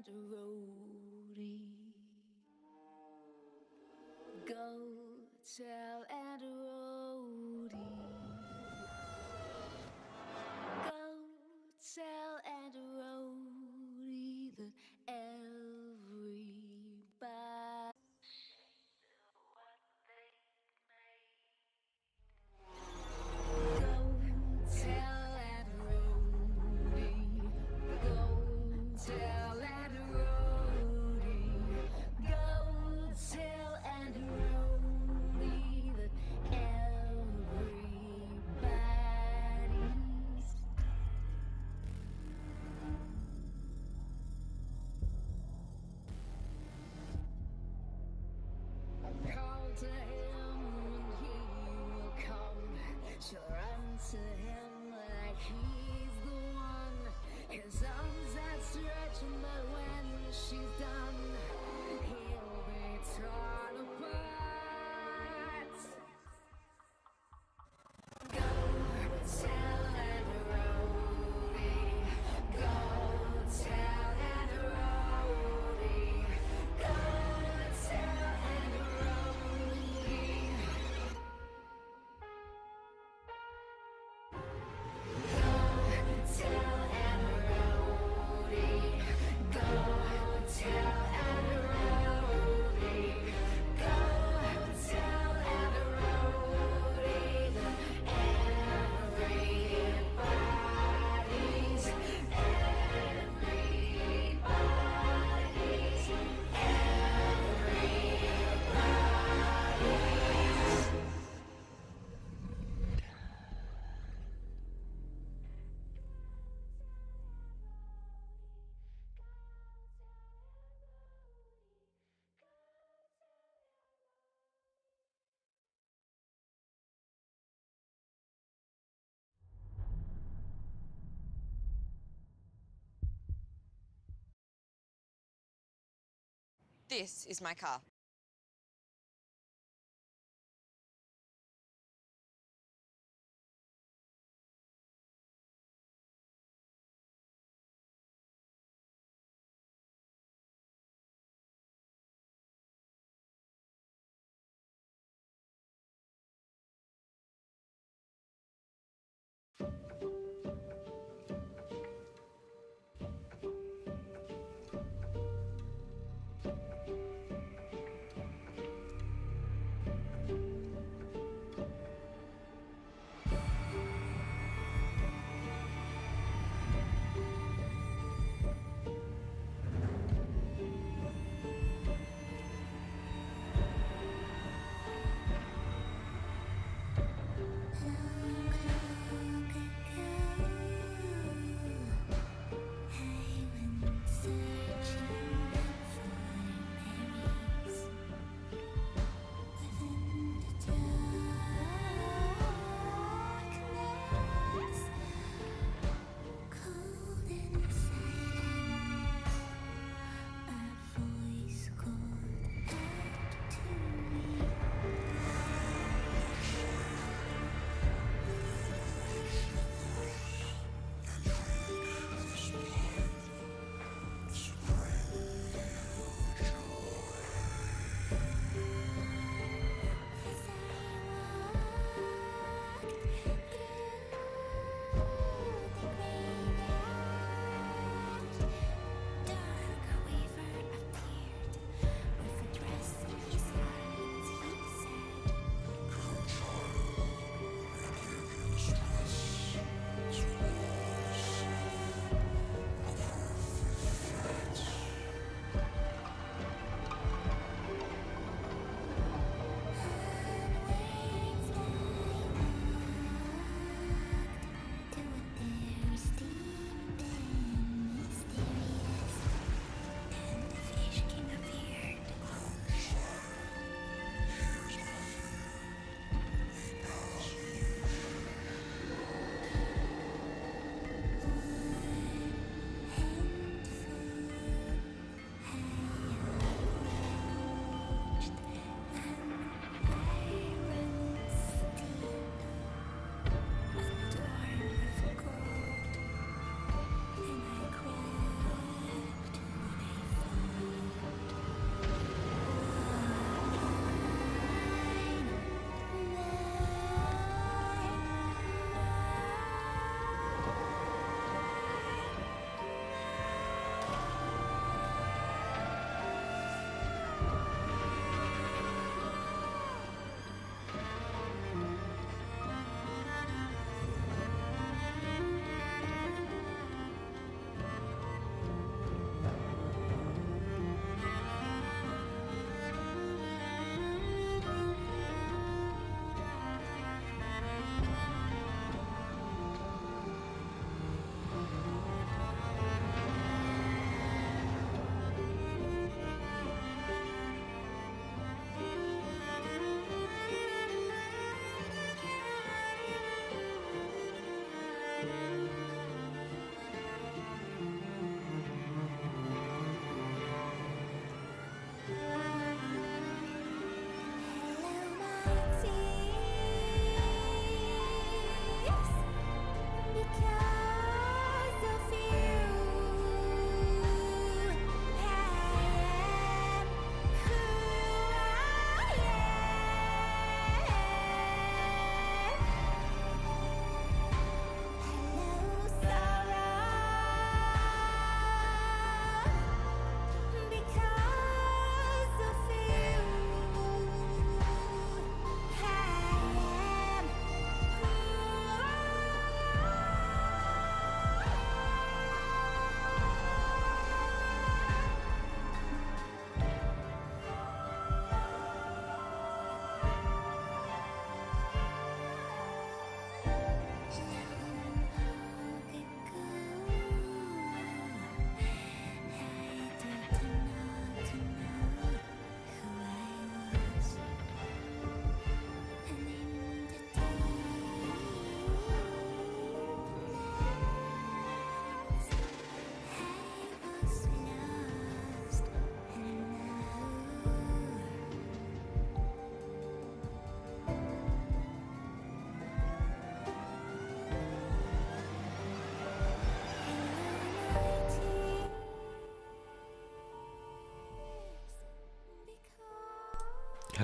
and a roadie. Go tell and a roadie. Go tell and a roadie that everybody. Go tell and a roadie. Go tell and a roadie. Go tell and a roadie that everybody's. Call to him and he will come. She'll run to him like he's the one. His arms outstretched, but when she's done, he'll be torn apart. Go tell and roadie. Go tell and roadie. Go tell and roadie. Tell and roadie. Go tell and roadie. Go tell and roadie that everybody's. This is my car.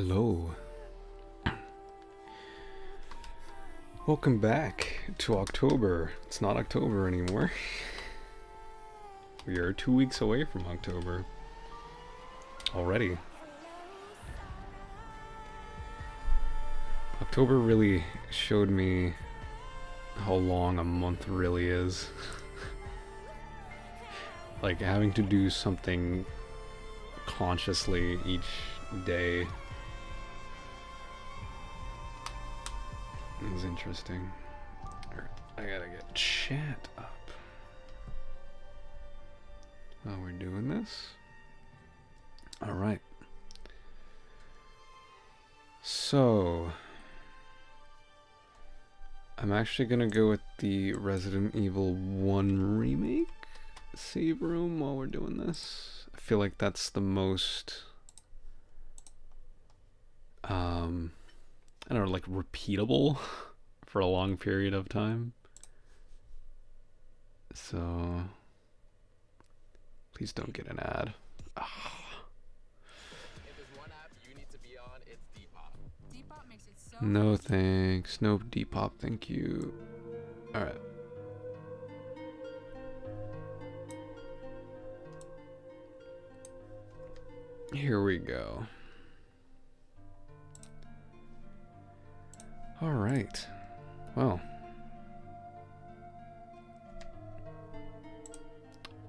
Hello. Welcome back to October. It's not October anymore. We are 2 weeks away from October. Already. October really showed me how long a month really is. Like having to do something consciously each day is interesting. I gotta get chat up while we're doing this. Alright. So I'm actually gonna go with the Resident Evil 1 remake save room while we're doing this. I feel like that's the most I don't know, like repeatable for a long period of time. So please don't get an ad. If there's one app you need to be on, it's Depop. Depop makes it so no thanks. No Depop, thank you. Alright. Here we go. Alright. Well.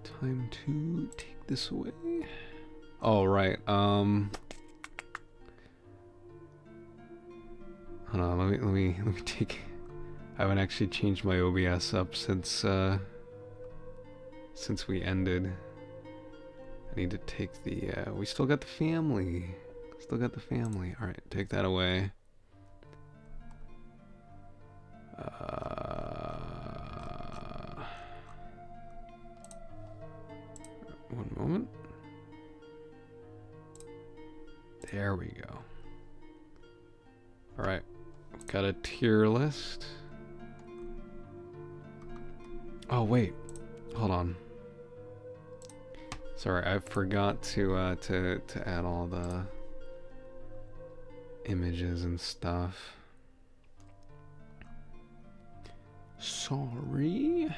Time to take this away. Alright, hold on, let me take I haven't actually changed my OBS up since we ended. I need to take the we still got the family. Still got the family. Alright, take that away. One moment. There we go. Alright, got a tier list. Oh wait, hold on. Sorry, I forgot to add all the images and stuff. Sorry.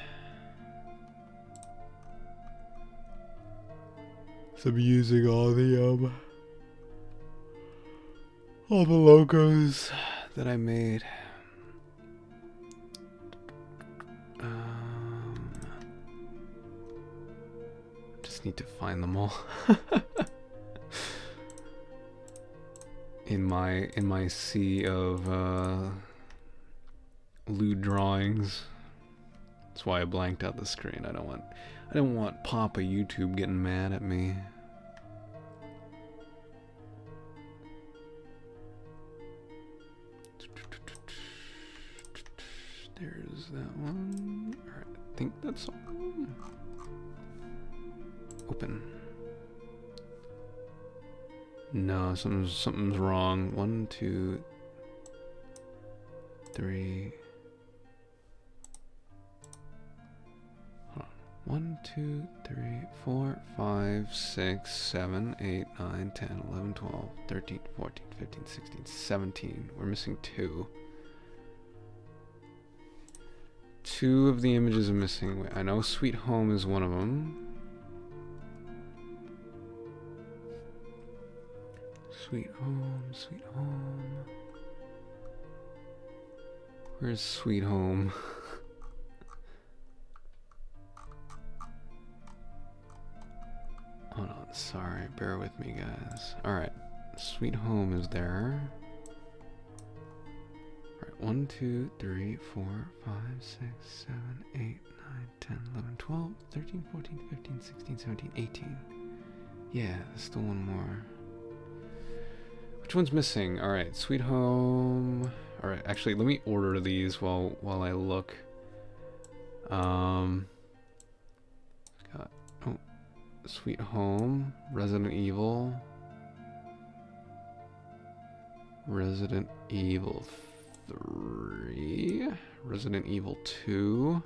So I'm using all the logos that I made. Just need to find them all. in my sea of lewd drawings. That's why I blanked out the screen. I don't want Papa YouTube getting mad at me. There's that one. Alright, I think that's all. Open. No, something's wrong. 1, 2, 3. 1, 2, 3, 4, 5, 6, 7, 8, 9, 10, 11, 12, 13, 14, 15, 16, 17. We're missing 2. 2 of the images are missing. I know Sweet Home is one of them. Sweet Home, Sweet Home. Where's Sweet Home? Hold on, sorry, bear with me guys. Alright, Sweet Home is there. Alright, 1, 2, 3, 4, 5, 6, 7, 8, 9, 10, 11, 12, 13, 14, 15, 16, 17, 18. Yeah, there's still one more. Which one's missing? Alright, Sweet Home. Alright, actually, let me order these while I look. Got, oh, Sweet Home, Resident Evil. Resident Evil 3. Resident Evil 2.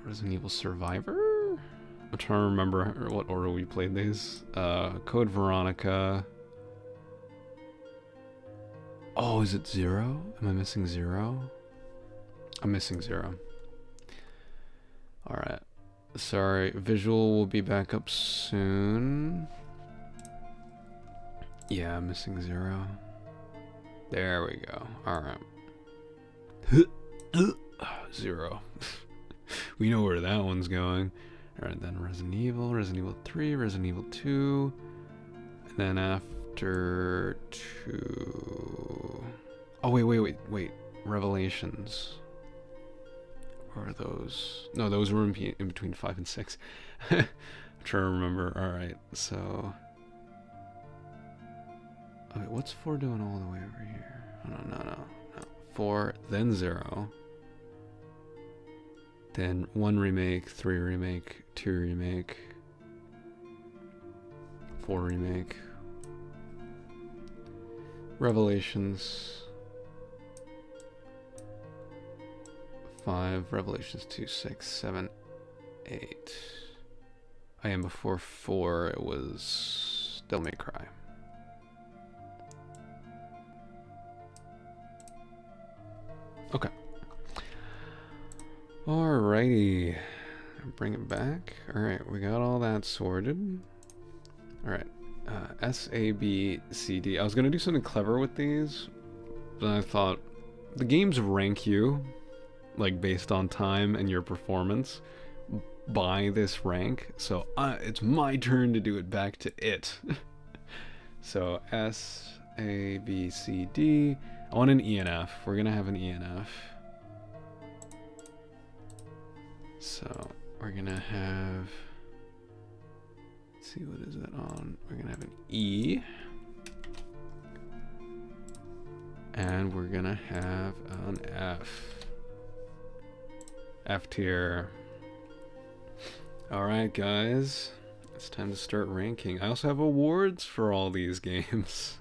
Resident Evil Survivor? I'm trying to remember what order we played these. Code Veronica. Oh, is it 0? Am I missing 0? I'm missing 0. Alright. Sorry, visual will be back up soon. Yeah, I'm missing 0. There we go. Alright. 0. We know where that one's going. Alright, then Resident Evil 3, Resident Evil 2. And then after 2... Oh, wait. Revelations. Or are those? No, those were in between 5 and 6. I'm trying to remember. Alright, so... Okay, what's 4 doing all the way over here? Oh, no. 4, then 0. Then 1 remake, 3 remake, 2 remake, 4 remake. Revelations 5, Revelations 2, 6, 7, 8. I am before 4, it was Devil May Cry. Okay. Alrighty. Bring it back. Alright, we got all that sorted. Alright. S, A, B, C, D. I was gonna do something clever with these, but I thought the games rank you, like based on time and your performance, by this rank. So it's my turn to do it back to it. So S, A, B, C, D. I want an E and F. We're gonna have an E and F. So we're gonna have, let's see, what is that on? We're gonna have an E. And we're gonna have an F. F tier. Alright guys, it's time to start ranking. I also have awards for all these games.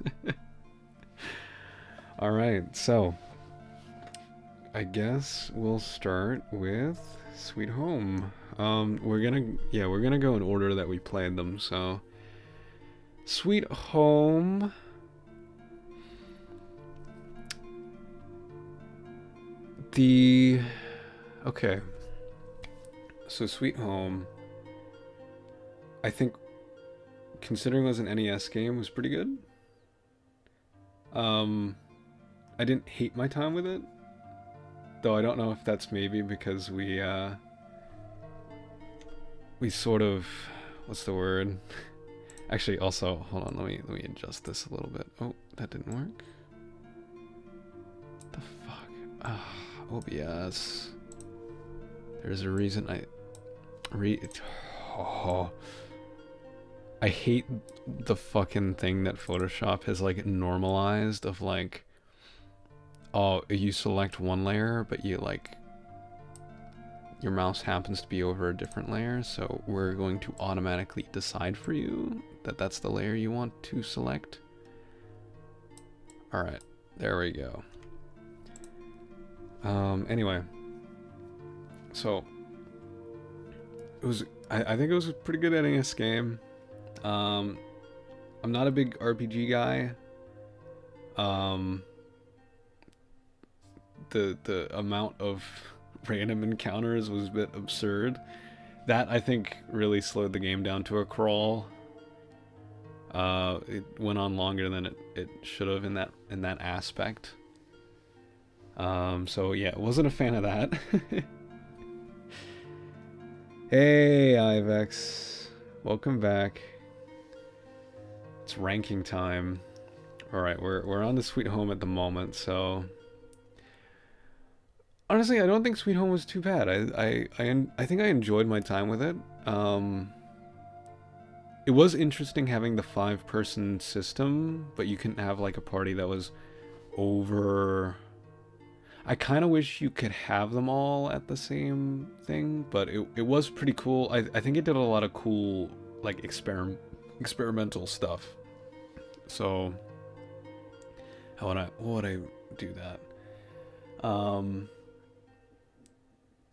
Alright, so I guess we'll start with Sweet Home. We're gonna go in order that we played them. So Sweet Home. Okay. So Sweet Home, I think, considering it was an NES game, was pretty good. I didn't hate my time with it, though I don't know if that's maybe because we sort of, what's the word? Actually, also, hold on, let me adjust this a little bit. Oh, that didn't work. What the fuck? OBS. There's a reason I hate the fucking thing that Photoshop has like normalized of like, oh, you select one layer, but you like, your mouse happens to be over a different layer, so we're going to automatically decide for you that that's the layer you want to select. Alright, there we go. Anyway, so I think it was a pretty good NES game. I'm not a big RPG guy. The amount of random encounters was a bit absurd. That, I think, really slowed the game down to a crawl. It went on longer than it should have in that aspect. So yeah, wasn't a fan of that. Hey, Ivex. Welcome back. It's ranking time. Alright, we're on to Sweet Home at the moment, so honestly, I don't think Sweet Home was too bad. I think I enjoyed my time with it. It was interesting having the 5-person system, but you couldn't have like a party that was over. I kind of wish you could have them all at the same thing, but it was pretty cool. I think it did a lot of cool like experimental stuff. So how would I do that?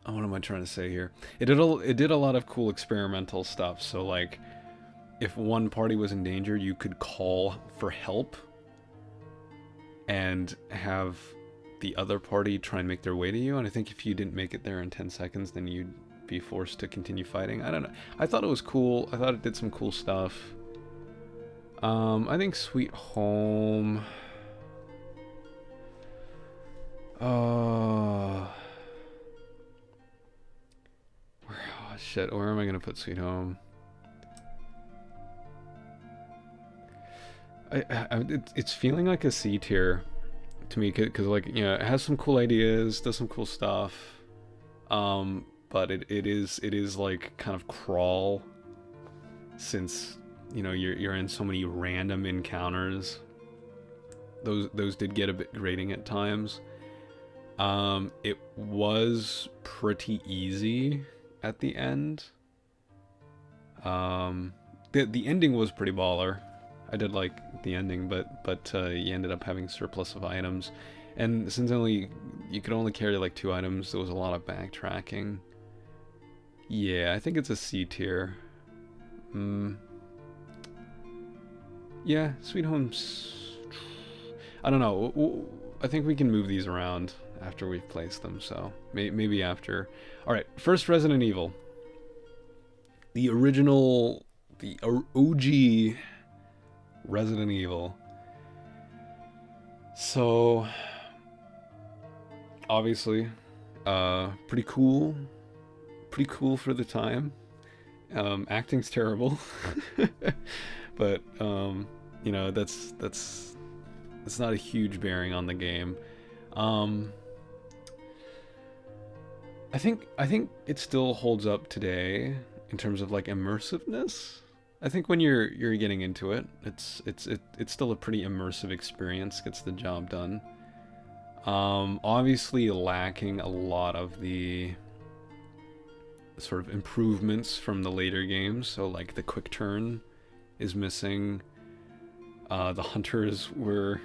what am I trying to say here? It did a lot of cool experimental stuff. So like, if one party was in danger, you could call for help and have the other party try and make their way to you. And I think if you didn't make it there in 10 seconds, then you'd be forced to continue fighting. I don't know. I thought it was cool. I thought it did some cool stuff. I think Sweet Home. Oh shit, where am I gonna put Sweet Home? It's feeling like a C tier to me, because like, you know, it has some cool ideas, does some cool stuff, but it is like kind of crawl, since, you know, you're in so many random encounters. Those did get a bit grating at times. It was pretty easy at the end. The ending was pretty baller. I did like the ending, but you ended up having surplus of items, and since you could only carry like 2 items, there was a lot of backtracking. Yeah, I think it's a C tier. Yeah, Sweet Home's... I don't know. I think we can move these around after we've placed them, so maybe after. Alright, first Resident Evil. The original, the OG Resident Evil. So, obviously, pretty cool. Pretty cool for the time. Acting's terrible. But, you know, that's not a huge bearing on the game. I think it still holds up today in terms of like immersiveness. I think when you're getting into it, it's still a pretty immersive experience. Gets the job done. Obviously lacking a lot of the sort of improvements from the later games. So like the quick turn is missing. The hunters were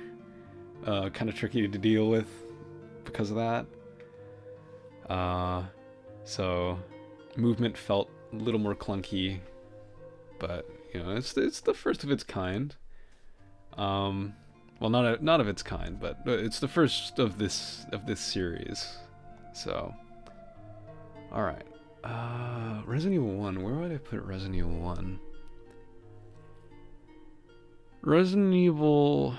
kind of tricky to deal with because of that. So movement felt a little more clunky, but you know, it's the first of its kind. Well, not of its kind, but it's the first of this series. So, all right. Resident Evil 1. Where would I put Resident Evil 1? Resident Evil...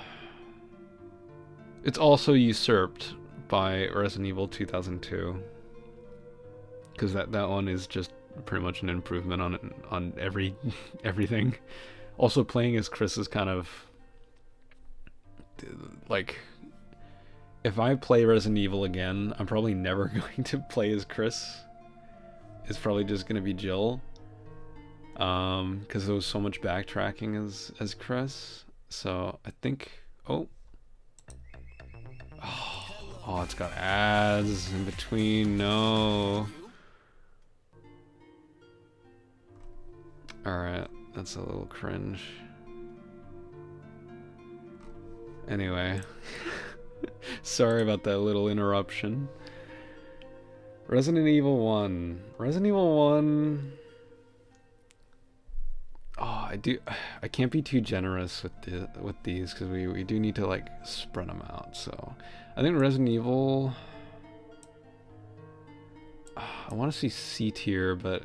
It's also usurped by Resident Evil 2002. Because that one is just pretty much an improvement on everything. Also, playing as Chris is kind of... like... If I play Resident Evil again, I'm probably never going to play as Chris. It's probably just going to be Jill. Because there was so much backtracking as Chris. So I think... Oh, it's got ads in between. No. Alright, that's a little cringe. Anyway. Sorry about that little interruption. Resident Evil 1. Resident Evil 1... Oh, I can't be too generous with these because we do need to like spread them out. So I think Resident Evil... I want to see C tier, but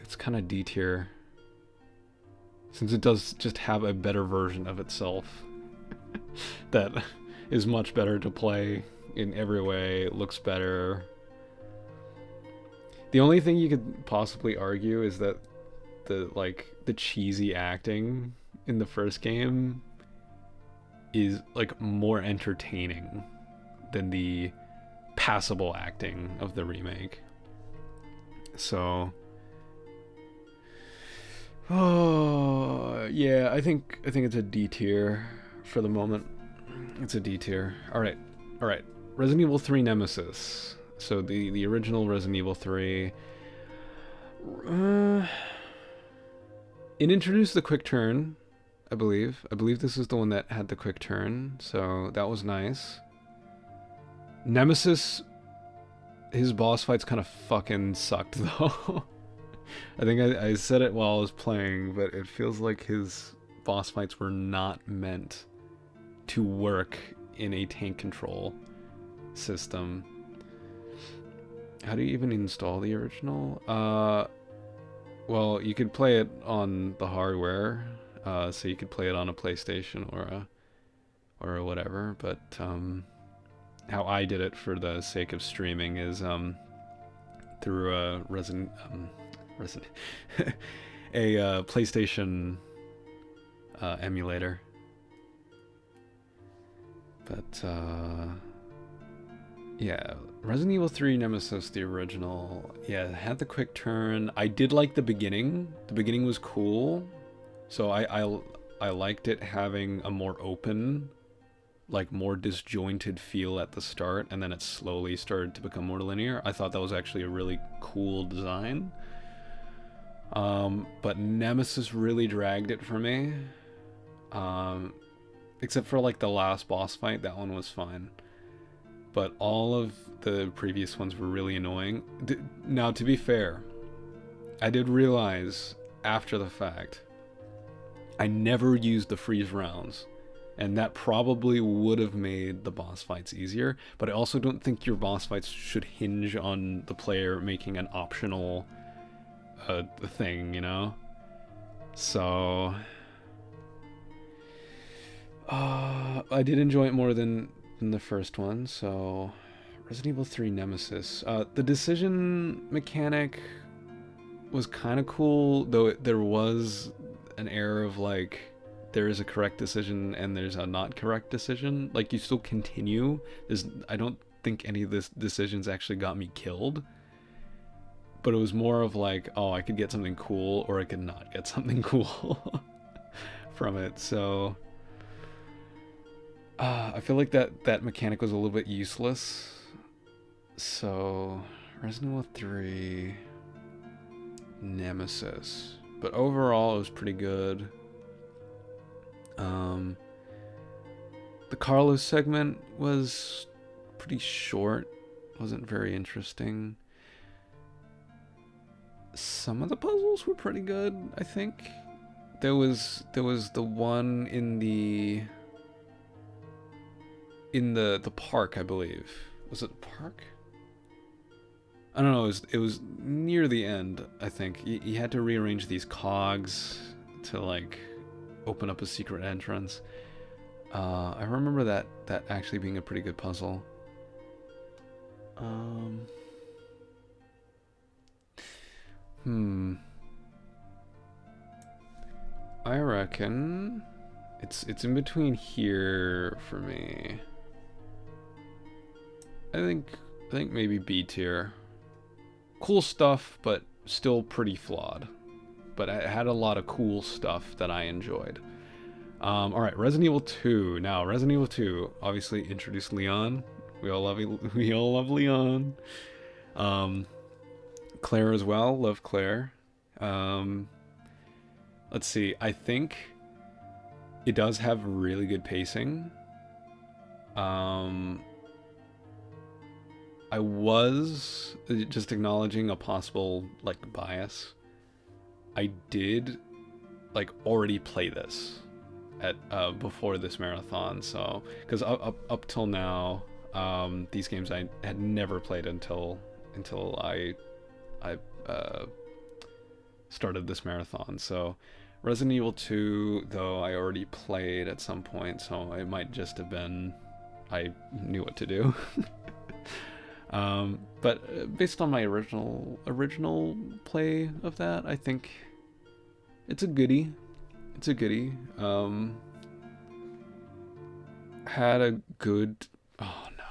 it's kind of D tier. Since it does just have a better version of itself. That is much better to play in every way. It looks better. The only thing you could possibly argue is that the cheesy acting in the first game is like more entertaining than the passable acting of the remake. So yeah, I think it's a D tier for the moment. It's a D tier. All right. Resident Evil 3 Nemesis. So the original Resident Evil 3. It introduced the quick turn, I believe. I believe this is the one that had the quick turn, so that was nice. Nemesis his boss fights kind of fucking sucked though. I think I said it while I was playing, but it feels like his boss fights were not meant to work in a tank control system. How do you even install the original? Well, you could play it on the hardware, so you could play it on a PlayStation or a whatever. But how I did it for the sake of streaming is through a a PlayStation emulator. But yeah, Resident Evil 3 Nemesis, the original, yeah, it had the quick turn. I did like the beginning. The beginning was cool, so I liked it having a more open, like more disjointed feel at the start, and then it slowly started to become more linear. I thought that was actually a really cool design. But Nemesis really dragged it for me. Except for like the last boss fight, that one was fine. But all of the previous ones were really annoying. Now, to be fair, I did realize after the fact, I never used the freeze rounds. And that probably would have made the boss fights easier. But I also don't think your boss fights should hinge on the player making an optional thing, you know? So I did enjoy it more than the first one. So Resident Evil 3 Nemesis, the decision mechanic was kind of cool, though there was an error of like there is a correct decision and there's a not correct decision. Like you still continue. I don't think any of this decisions actually got me killed. But it was more of like, oh, I could get something cool or I could not get something cool from it. So I feel like that mechanic was a little bit useless. So Resident Evil 3 Nemesis. But overall it was pretty good. The Carlos segment was pretty short. Wasn't very interesting. Some of the puzzles were pretty good, I think. There was the one in the park, I believe. Was it the park? I don't know, it was near the end, I think. You had to rearrange these cogs to like open up a secret entrance. I remember that actually being a pretty good puzzle. I reckon it's in between here for me. I think maybe B tier. Cool stuff, but still pretty flawed. But it had a lot of cool stuff that I enjoyed. Alright, Resident Evil 2. Now, Resident Evil 2 obviously introduced Leon. We all love Leon. Claire as well. Love Claire. Let's see. I think it does have really good pacing. I was just acknowledging a possible like bias. I did like already play this at before this marathon, so because up till now, these games I had never played until I started this marathon. So Resident Evil 2, though, I already played at some point, so it might just have been I knew what to do. But based on my original play of that, I think it's a goodie. It's a goodie. Had a good... Oh no,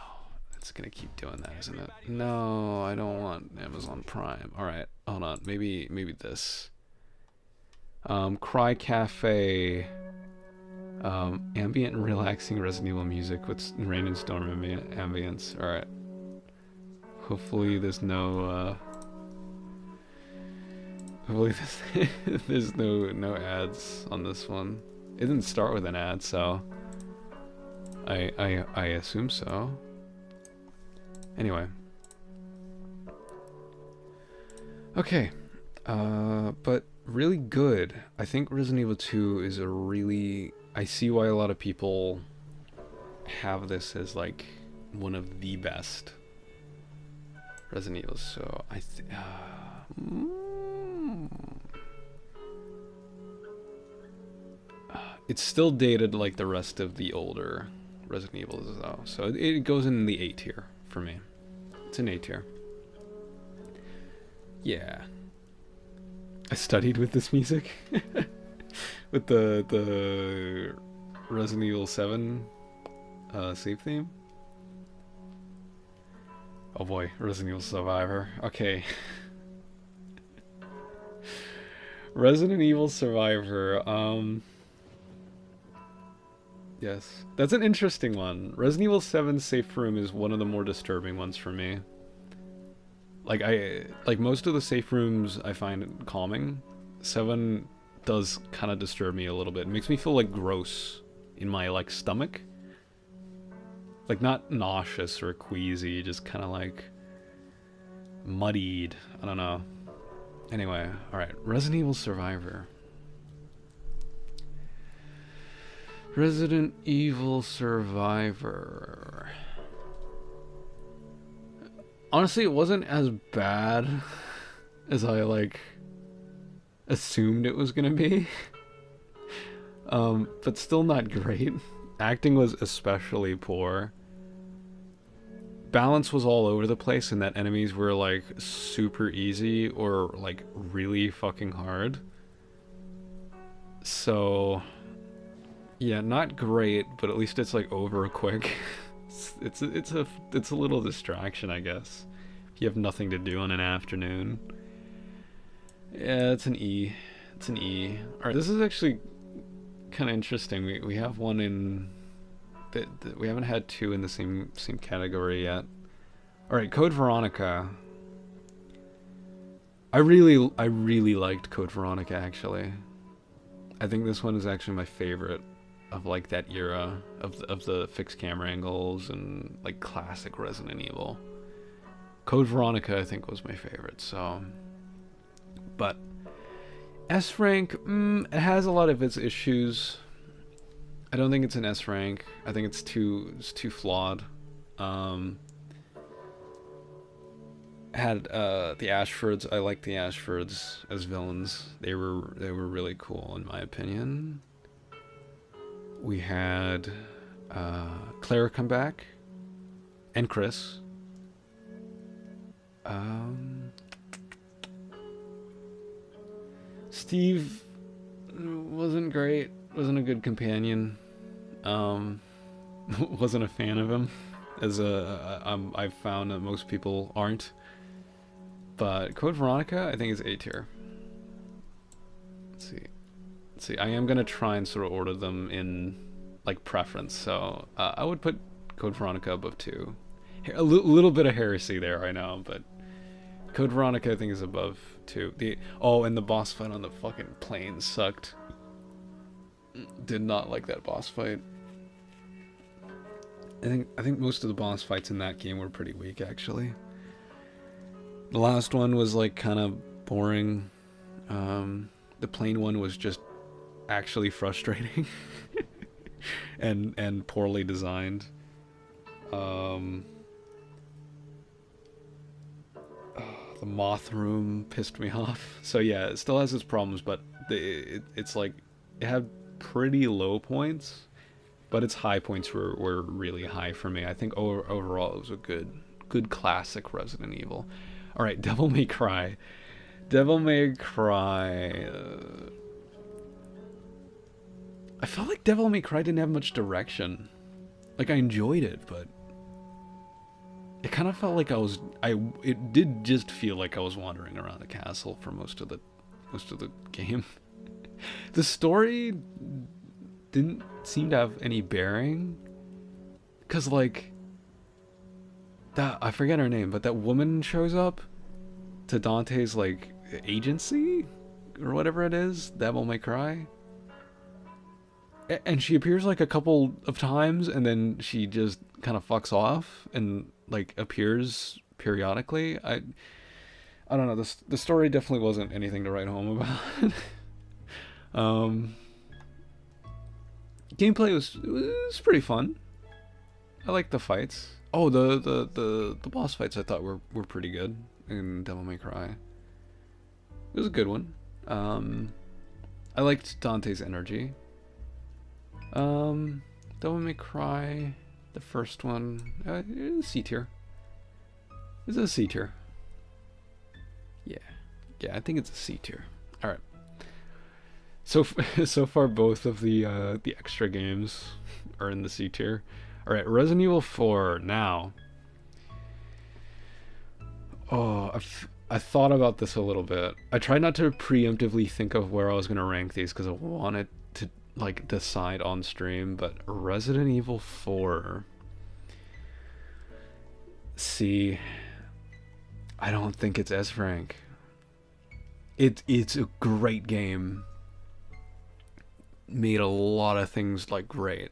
it's gonna keep doing that, isn't it? No, I don't want Amazon Prime. Alright, hold on. Maybe this. Cry Cafe. Ambient and relaxing Resident Evil music with rain and storm ambience. Alright. Hopefully there's no hopefully there's no ads on this one. It didn't start with an ad, so I assume so. Anyway, Okay. But really good. I think Resident Evil 2 is a really... I see why a lot of people have this as like one of the best Resident Evil. So it's still dated like the rest of the older Resident Evils though. So it goes in the A tier for me. It's an A tier. Yeah. I studied with this music. With the Resident Evil 7 save theme. Oh boy, Resident Evil Survivor. Okay. Resident Evil Survivor. Yes. That's an interesting one. Resident Evil 7 safe room is one of the more disturbing ones for me. Like most of the safe rooms I find calming. 7 does kind of disturb me a little bit. It makes me feel like gross in my like stomach. Like not nauseous or queasy, just kind of like muddied. I don't know. Anyway, all right. Resident Evil Survivor. Resident Evil Survivor. Honestly, it wasn't as bad as I like assumed it was gonna be. But still not great. Acting was especially poor. Balance was all over the place in that enemies were like super easy or like really fucking hard. So yeah, not great, but at least it's like over quick. It's a little distraction, I guess. If you have nothing to do on an afternoon. Yeah, it's an E. It's an E. Alright, this is actually kind of interesting. We have one in... we haven't had two in the same category yet. Alright, Code Veronica. I really liked Code Veronica, actually. I think this one is actually my favorite of like that era of the fixed camera angles and like classic Resident Evil. Code Veronica I think was my favorite, so... But S rank, it has a lot of its issues. I don't think it's an S rank. I think it's too flawed. Had the Ashfords. I like the Ashfords as villains. They were really cool in my opinion. We had Claire come back, and Chris. Steve wasn't great. Wasn't a good companion. Wasn't a fan of him, as I've found that most people aren't. But Code Veronica, I think is A tier. Let's see. I am gonna try and sort of order them in like preference. So I would put Code Veronica above 2. A little bit of heresy there, I know, but Code Veronica I think is above 2. And the boss fight on the fucking plane sucked. Did not like that boss fight. I think most of the boss fights in that game were pretty weak, actually. The last one was like kind of boring. The plane one was just actually frustrating and poorly designed. The moth room pissed me off. So yeah, it still has its problems, but it's like it had pretty low points, but its high points were really high for me. I think overall it was a good classic Resident Evil. All right, Devil May Cry. Devil May Cry. I felt like Devil May Cry didn't have much direction. Like I enjoyed it, but it kind of felt like it did just feel like I was wandering around the castle for most of the game. The story didn't seem to have any bearing, cause like that, I forget her name, but that woman shows up to Dante's like agency or whatever it is, Devil May Cry, and she appears like a couple of times and then she just kind of fucks off and like appears periodically. I don't know. The story definitely wasn't anything to write home about. Gameplay was pretty fun. I liked the fights. Oh, the boss fights I thought were pretty good in Devil May Cry. It was a good one. I liked Dante's energy. Devil May Cry, the first one, it was C tier. It's a C tier. Yeah, I think it's a C tier. All right. So far, both of the extra games are in the C tier. All right, Resident Evil 4 now. Oh, I thought about this a little bit. I tried not to preemptively think of where I was gonna rank these because I wanted to like decide on stream. But Resident Evil 4. See, I don't think it's S rank. It's a great game. Made a lot of things like great.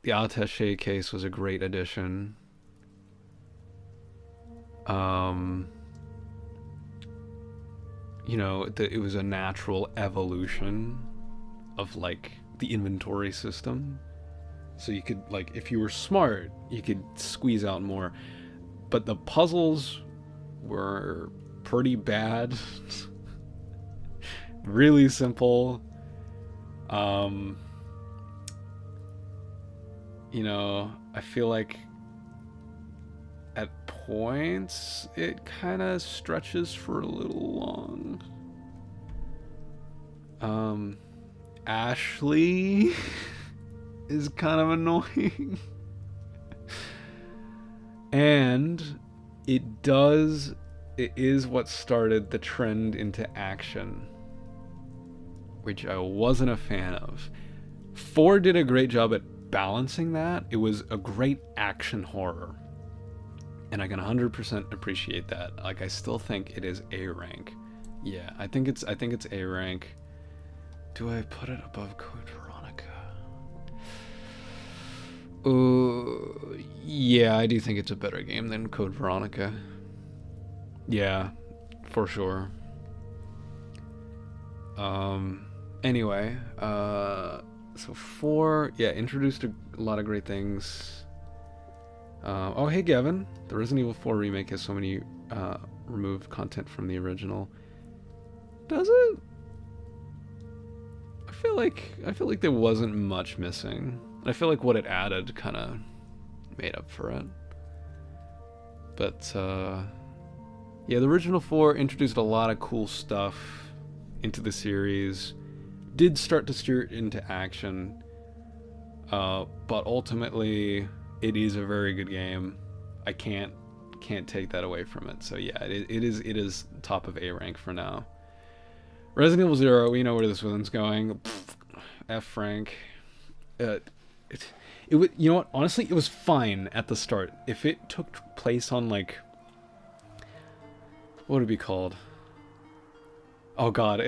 The attaché case was a great addition. You know, it was a natural evolution of like the inventory system. So you could, like, if you were smart, you could squeeze out more. But the puzzles were pretty bad. Really simple. You know, I feel like at points it kind of stretches for a little long. Ashley is kind of annoying. And it is what started the trend into action, which I wasn't a fan of. 4 did a great job at balancing that. It was a great action horror, and I can 100% appreciate that. Like, I still think it is A rank. Yeah, I think it's A rank. Do I put it above Code Veronica? Yeah, I do think it's a better game than Code Veronica. Yeah, for sure. Anyway, so 4, yeah, introduced a lot of great things. Oh, hey Gavin, the Resident Evil 4 remake has so many removed content from the original. Does it? I feel like there wasn't much missing. I feel like what it added kind of made up for it. But yeah, the original 4 introduced a lot of cool stuff into the series. Did start to steer it into action, but ultimately it is a very good game. I can't take that away from it. So yeah, it is top of A rank for now. Resident Evil 0, we know where this one's going. F rank. It would, you know what? Honestly, it was fine at the start. If it took place on, like, what would it be called? Oh god,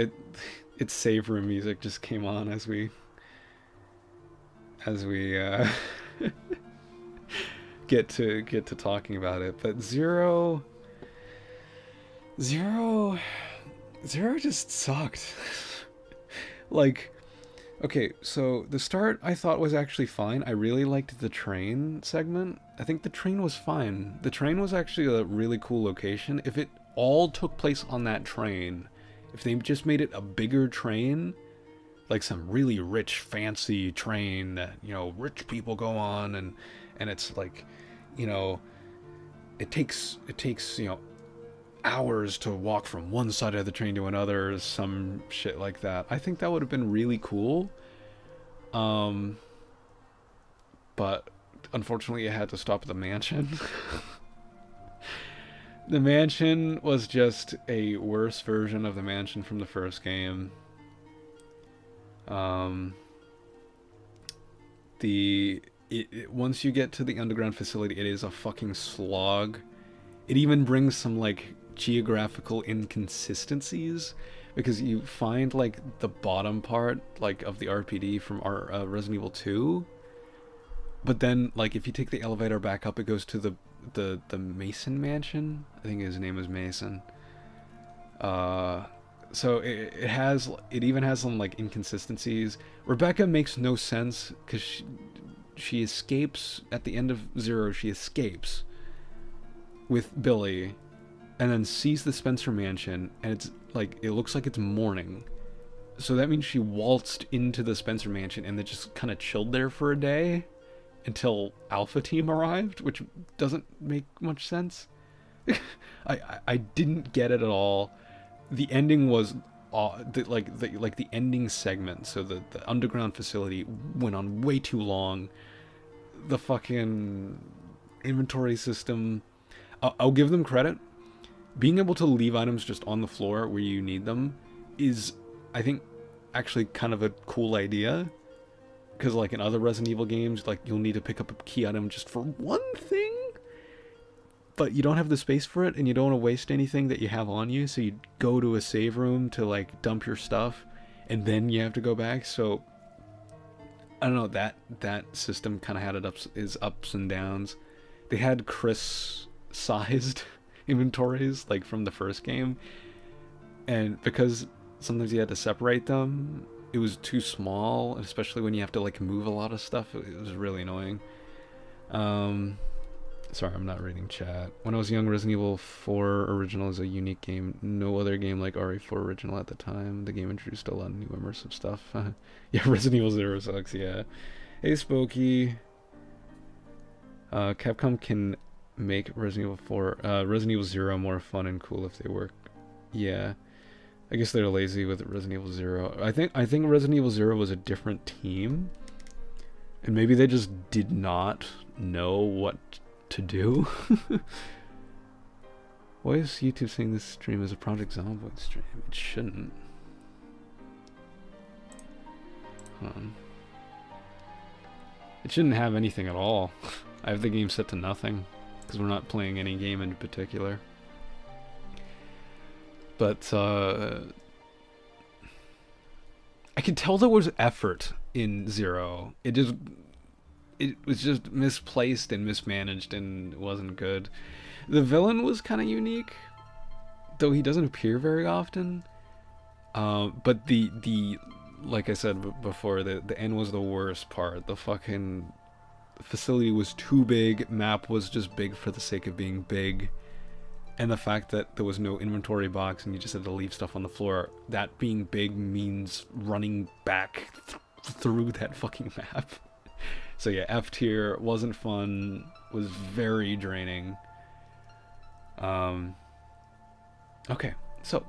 its save room music just came on as we get to talking about it. But zero just sucked. Like, okay, so the start I thought was actually fine. I really liked the train segment. I think the train was fine. The train was actually a really cool location. If it all took place on that train, if they just made it a bigger train, like some really rich, fancy train that, you know, rich people go on, and it's like, you know, it takes, you know, hours to walk from one side of the train to another, some shit like that. I think that would have been really cool. But unfortunately, it had to stop at the mansion. The mansion was just a worse version of the mansion from the first game. Once you get to the underground facility, it is a fucking slog. It even brings some, like, geographical inconsistencies, because you find, like, the bottom part, like, of the RPD from our Resident Evil 2, but then, like, if you take the elevator back up, it goes to the the Mason Mansion. I think his name is Mason. So it even has some like inconsistencies. Rebecca makes no sense because she escapes at the end of Zero. She escapes with Billy, and then sees the Spencer Mansion, and it's like it looks like it's morning. So that means she waltzed into the Spencer Mansion and then just kind of chilled there for a day until Alpha Team arrived, which doesn't make much sense. I didn't get it at all. The ending was the ending segment. So the underground facility went on way too long. The fucking inventory system. I'll give them credit. Being able to leave items just on the floor where you need them is, I think, actually kind of a cool idea. Because like in other Resident Evil games, like you'll need to pick up a key item just for one thing, but you don't have the space for it, and you don't want to waste anything that you have on you, so you go to a save room to like dump your stuff, and then you have to go back. So I don't know, that system kind of had its ups and downs. They had Chris-sized inventories like from the first game, and because sometimes you had to separate them, it was too small, especially when you have to like move a lot of stuff. It was really annoying. Sorry, I'm not reading chat. When I was young, Resident Evil 4 original is a unique game. No other game like RE4 original at the time. The game introduced a lot of new immersive stuff. Yeah, Resident Evil 0 sucks, yeah. Hey, Spooky. Capcom can make Resident Evil 0 more fun and cool if they work. Yeah. I guess they're lazy with Resident Evil 0. I think Resident Evil 0 was a different team, and maybe they just did not know what to do. Why is YouTube saying this stream is a Project Zomboid stream? It shouldn't. Hold on. It shouldn't have anything at all. I have the game set to nothing because we're not playing any game in particular. But I could tell there was effort in Zero. It was just misplaced and mismanaged and wasn't good. The villain was kind of unique, though he doesn't appear very often. But the like I said before, the end was the worst part. The fucking facility was too big. Map was just big for the sake of being big. And the fact that there was no inventory box and you just had to leave stuff on the floor, that being big means running back through that fucking map. So yeah, F tier, wasn't fun, was very draining. Okay, so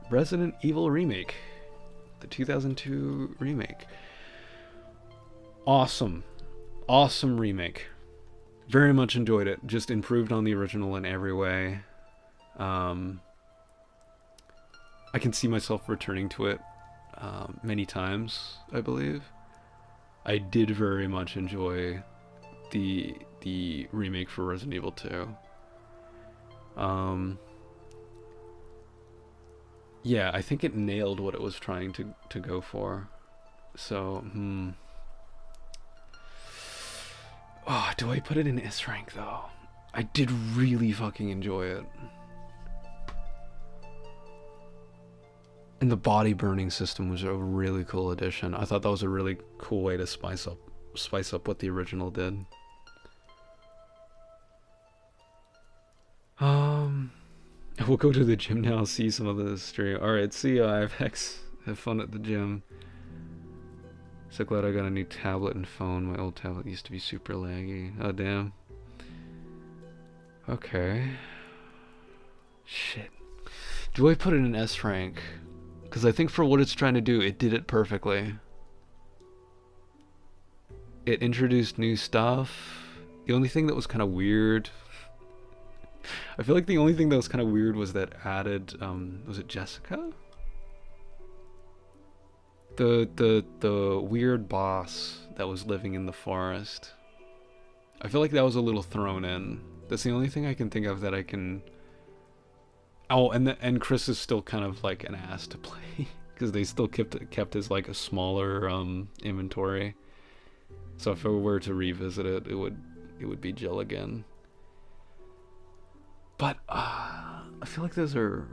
Resident Evil Remake, the 2002 remake. Awesome remake. Very much enjoyed it, just improved on the original in every way. I can see myself returning to it many times, I believe. I did very much enjoy the remake for Resident Evil 2. Yeah, I think it nailed what it was trying to go for. So, Oh, do I put it in S rank though? I did really fucking enjoy it. And the body burning system was a really cool addition. I thought that was a really cool way to spice up what the original did. We'll go to the gym now, see some of the stream. Alright, see ya, IFX. Have fun at the gym. So glad I got a new tablet and phone. My old tablet used to be super laggy. Oh, damn. Okay. Shit. Do I put it in S rank? Because I think for what it's trying to do, it did it perfectly. It introduced new stuff. The only thing that was kind of weird... I feel like the only thing that was kind of weird was that added... was it Jessica? The weird boss that was living in the forest. I feel like that was a little thrown in. That's the only thing I can think of that I can... Oh, and Chris is still kind of like an ass to play because they still kept his like a smaller inventory. So if I were to revisit it, it would be Jill again. But I feel like those are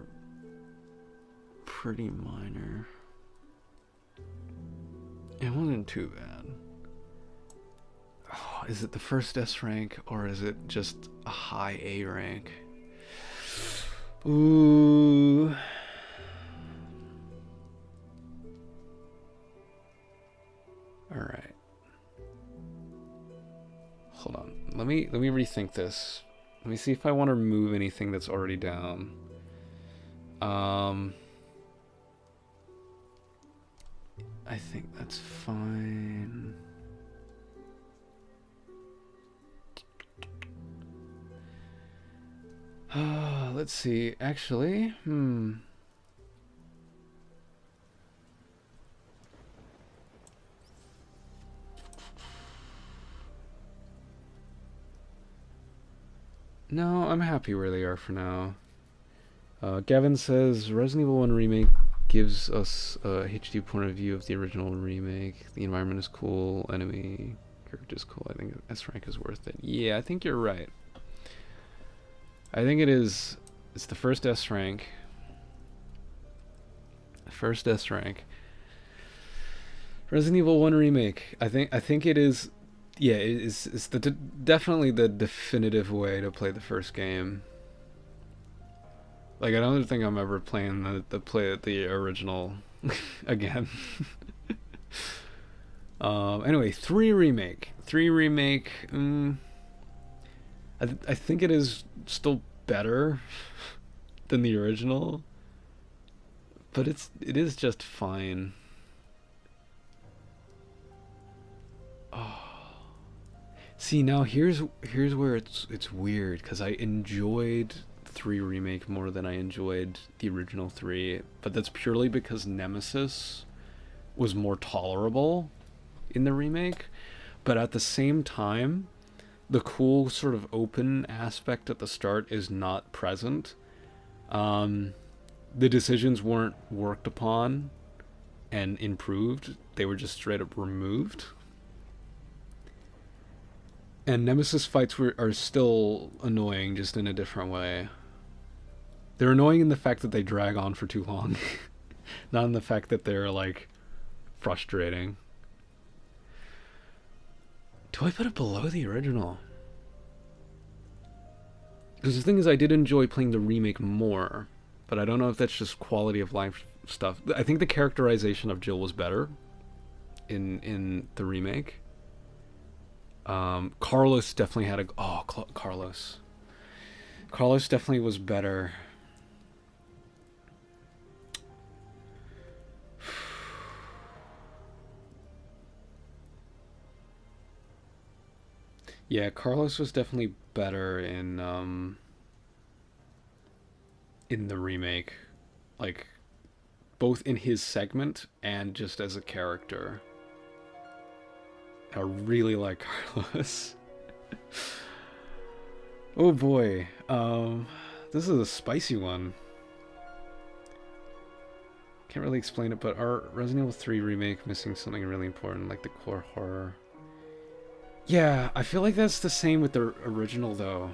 pretty minor. It wasn't too bad. Oh, is it the first S rank or is it just a high A rank? Ooh. All right. Hold on. Let me rethink this. Let me see if I want to remove anything that's already down. I think that's fine. Let's see. Actually, No, I'm happy where they are for now. Gavin says Resident Evil 1 Remake gives us a HD point of view of the original remake. The environment is cool, enemy character is cool. I think S rank is worth it. Yeah, I think you're right. I think it is. It's the first S rank. First S rank. Resident Evil 1 Remake. I think it is. Yeah, it's definitely the definitive way to play the first game. Like, I don't think I'm ever playing the original again. Anyway, 3 remake. I think it is still better than the original, but it is just fine. Oh. See, now here's where it's weird, because I enjoyed 3 remake more than I enjoyed the original 3, but that's purely because Nemesis was more tolerable in the remake. But at the same time, the cool sort of open aspect at the start is not present. The decisions weren't worked upon and improved, they were just straight up removed. And Nemesis fights are still annoying, just in a different way. They're annoying in the fact that they drag on for too long. Not in the fact that they're, like, frustrating. Do I put it below the original? Because the thing is, I did enjoy playing the remake more, but I don't know if that's just quality of life stuff. I think the characterization of Jill was better in the remake. Carlos definitely had Carlos definitely was better. Yeah, Carlos was definitely better in the remake, like both in his segment and just as a character. I really like Carlos. Oh boy, this is a spicy one. Can't really explain it, but our Resident Evil 3 remake missing something really important, like the core horror. Yeah, I feel like that's the same with the original, though.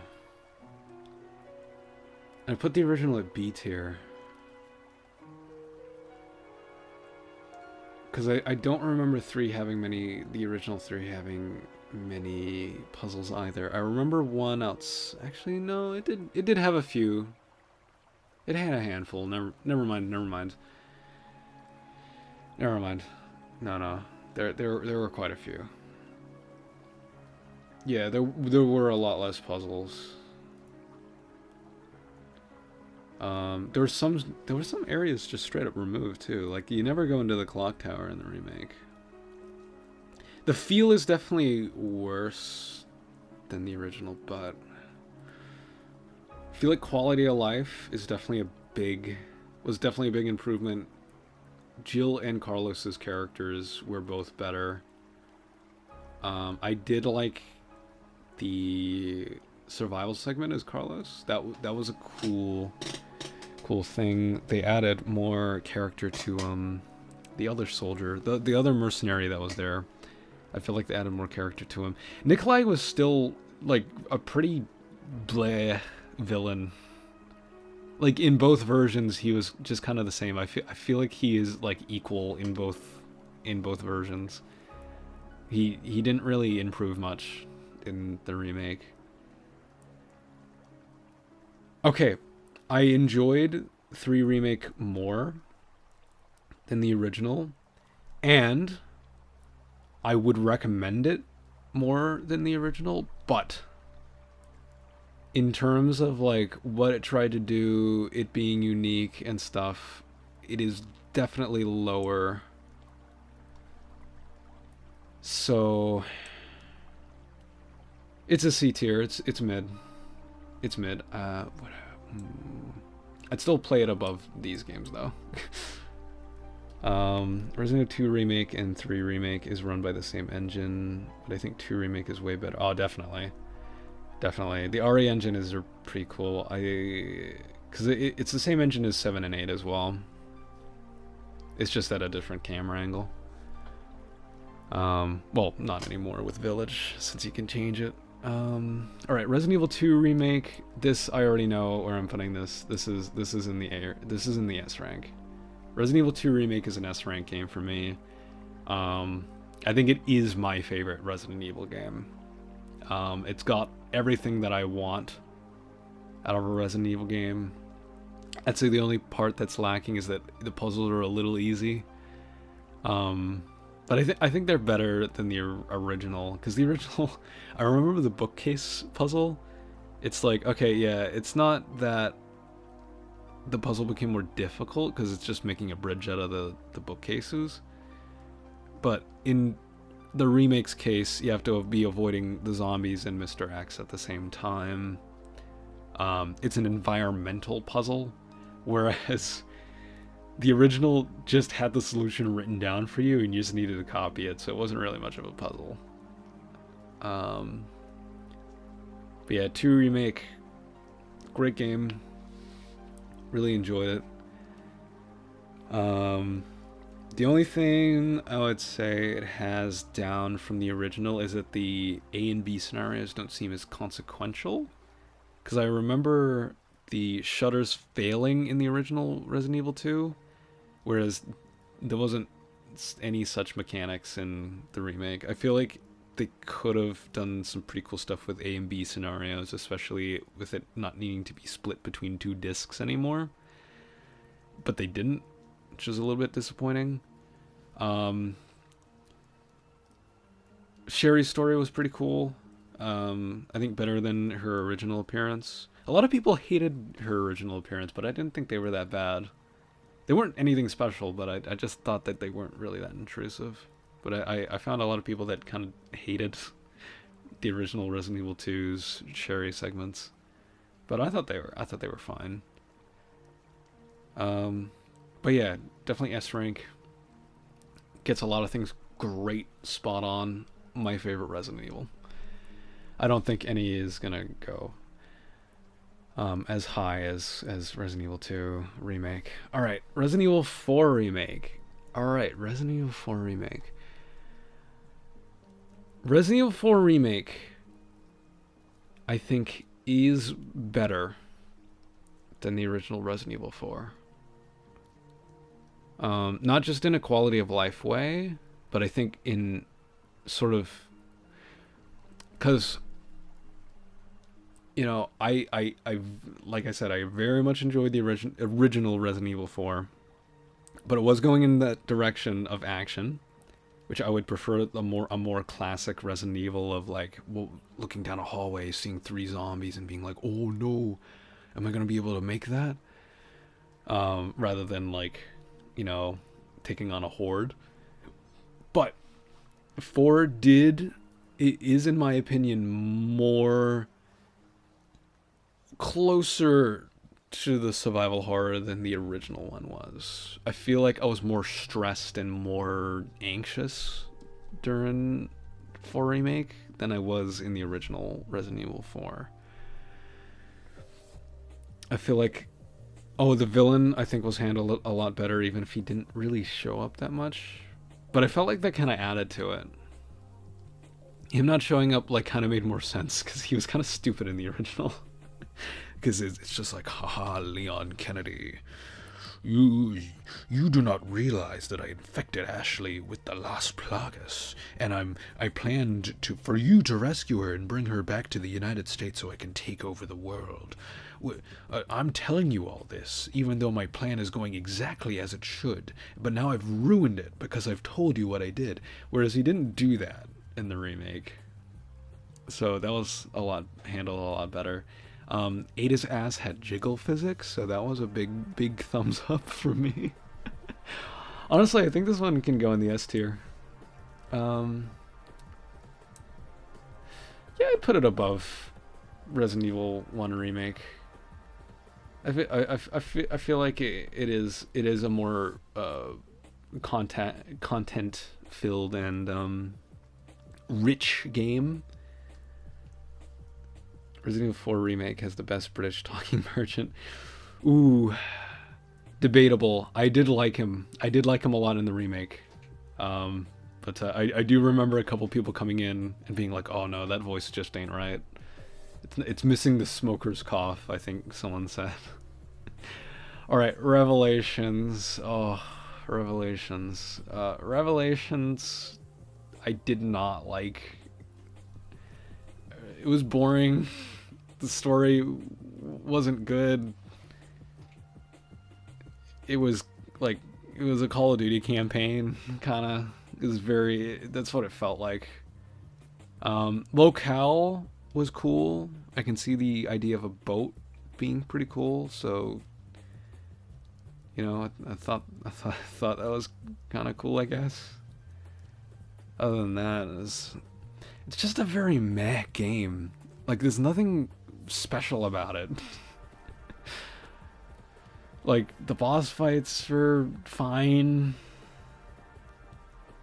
I put the original at B tier. Because I don't remember the original 3 having many puzzles either. I remember one else. Actually, no, it did have a few. It had a handful. Never mind. No. There were quite a few. Yeah, there were a lot less puzzles. There were some areas just straight up removed too. Like, you never go into the clock tower in the remake. The feel is definitely worse than the original, but I feel like quality of life is definitely was definitely a big improvement. Jill and Carlos's characters were both better. I did like the survival segment as Carlos. That was a cool thing. They added more character to the other soldier, the other mercenary that was there. I feel like they added more character to him. Nikolai was still like a pretty bleh villain. Like in both versions, he was just kind of the same. I feel like he is like equal in both versions. He didn't really improve much in the remake. Okay, I enjoyed 3 Remake more than the original, and I would recommend it more than the original, but in terms of like what it tried to do, it being unique and stuff, it is definitely lower. So it's a C tier. It's mid. It's mid. I'd still play it above these games though. Resident Evil 2 Remake and 3 Remake is run by the same engine, but I think 2 Remake is way better. Oh, definitely. Definitely. The RE engine is pretty cool. Because it's the same engine as 7 and 8 as well. It's just at a different camera angle. Well, not anymore with Village, since you can change it. Alright, Resident Evil 2 Remake. This, I already know where I'm putting this. This is in the A. This is in the S rank. Resident Evil 2 Remake is an S rank game for me. I think it is my favorite Resident Evil game. It's got everything that I want out of a Resident Evil game. I'd say the only part that's lacking is that the puzzles are a little easy. But I think they're better than the original, because the original, I remember the bookcase puzzle. It's like, okay, yeah, it's not that the puzzle became more difficult because it's just making a bridge out of the bookcases. But in the remake's case, you have to be avoiding the zombies and Mr. X at the same time. It's an environmental puzzle, whereas the original just had the solution written down for you and you just needed to copy it, so it wasn't really much of a puzzle. But yeah, 2 Remake, great game. Really enjoyed it. The only thing I would say it has down from the original is that the A and B scenarios don't seem as consequential. Because I remember the shutters failing in the original Resident Evil 2, whereas there wasn't any such mechanics in the remake. I feel like they could have done some pretty cool stuff with A and B scenarios, especially with it not needing to be split between 2 discs anymore. But they didn't, which was a little bit disappointing. Sherry's story was pretty cool. I think better than her original appearance. A lot of people hated her original appearance, but I didn't think they were that bad. They weren't anything special, but I just thought that they weren't really that intrusive. But I found a lot of people that kind of hated the original Resident Evil 2's Sherry segments. But I thought they were fine. But yeah, definitely S rank. Gets a lot of things great, spot on. My favorite Resident Evil. I don't think any is gonna go as high as Resident Evil 2 Remake. Alright, Resident Evil 4 Remake. Alright, Resident Evil 4 Remake. Resident Evil 4 Remake, I think, is better than the original Resident Evil 4. Not just in a quality of life way, but I think in sort of, because, you know, I like I said, I very much enjoyed the original Resident Evil 4, but it was going in that direction of action, which I would prefer a more classic Resident Evil of like looking down a hallway, seeing 3 zombies and being like, oh no, am I gonna be able to make that? Rather than like, you know, taking on a horde. But 4 is in my opinion more closer to the survival horror than the original one was. I feel like I was more stressed and more anxious during 4 Remake than I was in the original Resident Evil 4. I feel like, the villain I think was handled a lot better, even if he didn't really show up that much. But I felt like that kind of added to it. Him not showing up like kind of made more sense because he was kind of stupid in the original. because it's just like, haha, Leon Kennedy. You do not realize that I infected Ashley with the Las Plagas, and I planned for you to rescue her and bring her back to the United States so I can take over the world. I'm telling you all this, even though my plan is going exactly as it should, but now I've ruined it because I've told you what I did. Whereas he didn't do that in the remake. So that was handled a lot better. Ada's ass had jiggle physics, so that was a big thumbs up for me. Honestly, I think this one can go in the S tier. Yeah, I'd put it above Resident Evil 1 Remake. I feel like it is a more content filled and rich game. Resident Evil 4 Remake has the best British talking merchant. Ooh, debatable. I did like him. I did like him a lot in the remake. But I do remember a couple people coming in and being like, "Oh no, that voice just ain't right. It's missing the smoker's cough," I think someone said. All right, Revelations. Oh, Revelations. Revelations. I did not like. It was boring. The story wasn't good. It was a Call of Duty campaign, kind of. It was that's what it felt like. Locale was cool. I can see the idea of a boat being pretty cool, so you know, I thought that was kind of cool, I guess. Other than that, it's just a very meh game. Like, there's nothing special about it. Like, the boss fights were fine.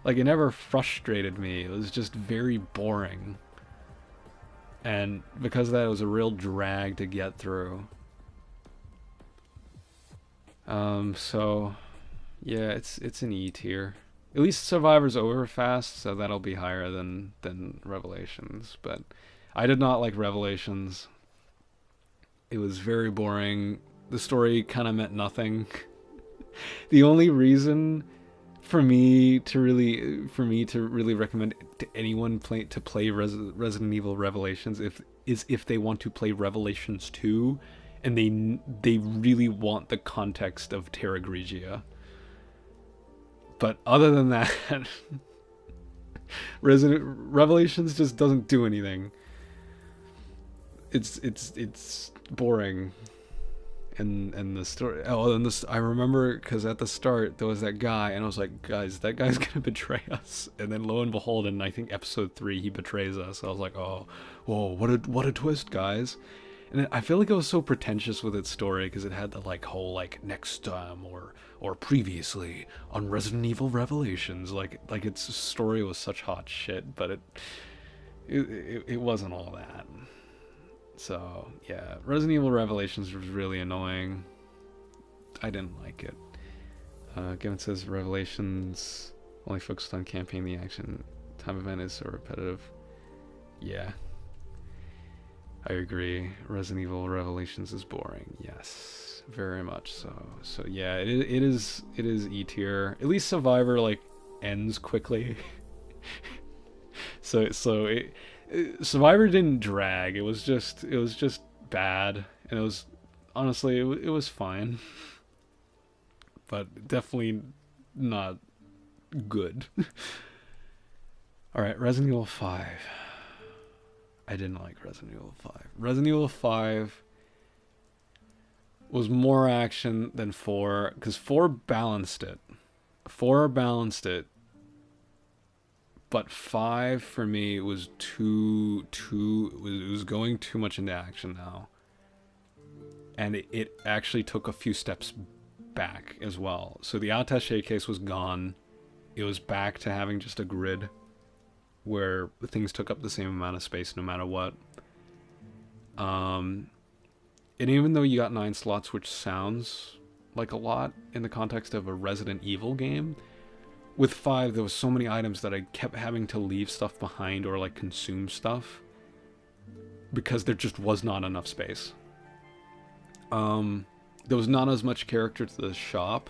Like, it never frustrated me. It was just very boring. And because of that, it was a real drag to get through. So, yeah, it's an E tier. At least Survivor's over fast, so that'll be higher than Revelations. But I did not like Revelations. It was very boring. The story kind of meant nothing. The only reason for me to really recommend to anyone to play Resident Evil Revelations if they want to play Revelations 2 and they really want the context of Terra Grigia. But other than that, Revelations just doesn't do anything. It's boring. And the story. Oh, and this I remember because at the start there was that guy, and I was like, guys, that guy's gonna betray us. And then lo and behold, in I think episode 3, he betrays us. I was like, oh, whoa, what a twist, guys. And I feel like it was so pretentious with its story because it had the whole next time or previously on Resident Evil Revelations. Like its story was such hot shit, but it wasn't all that. So yeah, Resident Evil Revelations was really annoying. I didn't like it. Given says Revelations only focused on campaign, the action time event is so repetitive. Yeah, I agree. Resident Evil Revelations is boring. Yes, very much so. So yeah, it is E tier. At least Survivor ends quickly. so Survivor didn't drag. It was just bad, and it was honestly it was fine, but definitely not good. All right, Resident Evil 5. I didn't like Resident Evil 5. Resident Evil 5 was more action than 4 because 4 balanced it. 4 balanced it. But 5 for me was it was going too much into action now. And it actually took a few steps back as well. So the attaché case was gone. It was back to having just a grid where things took up the same amount of space no matter what. And even though you got 9 slots, which sounds like a lot in the context of a Resident Evil game, with 5, there was so many items that I kept having to leave stuff behind or consume stuff because there just was not enough space. There was not as much character to the shop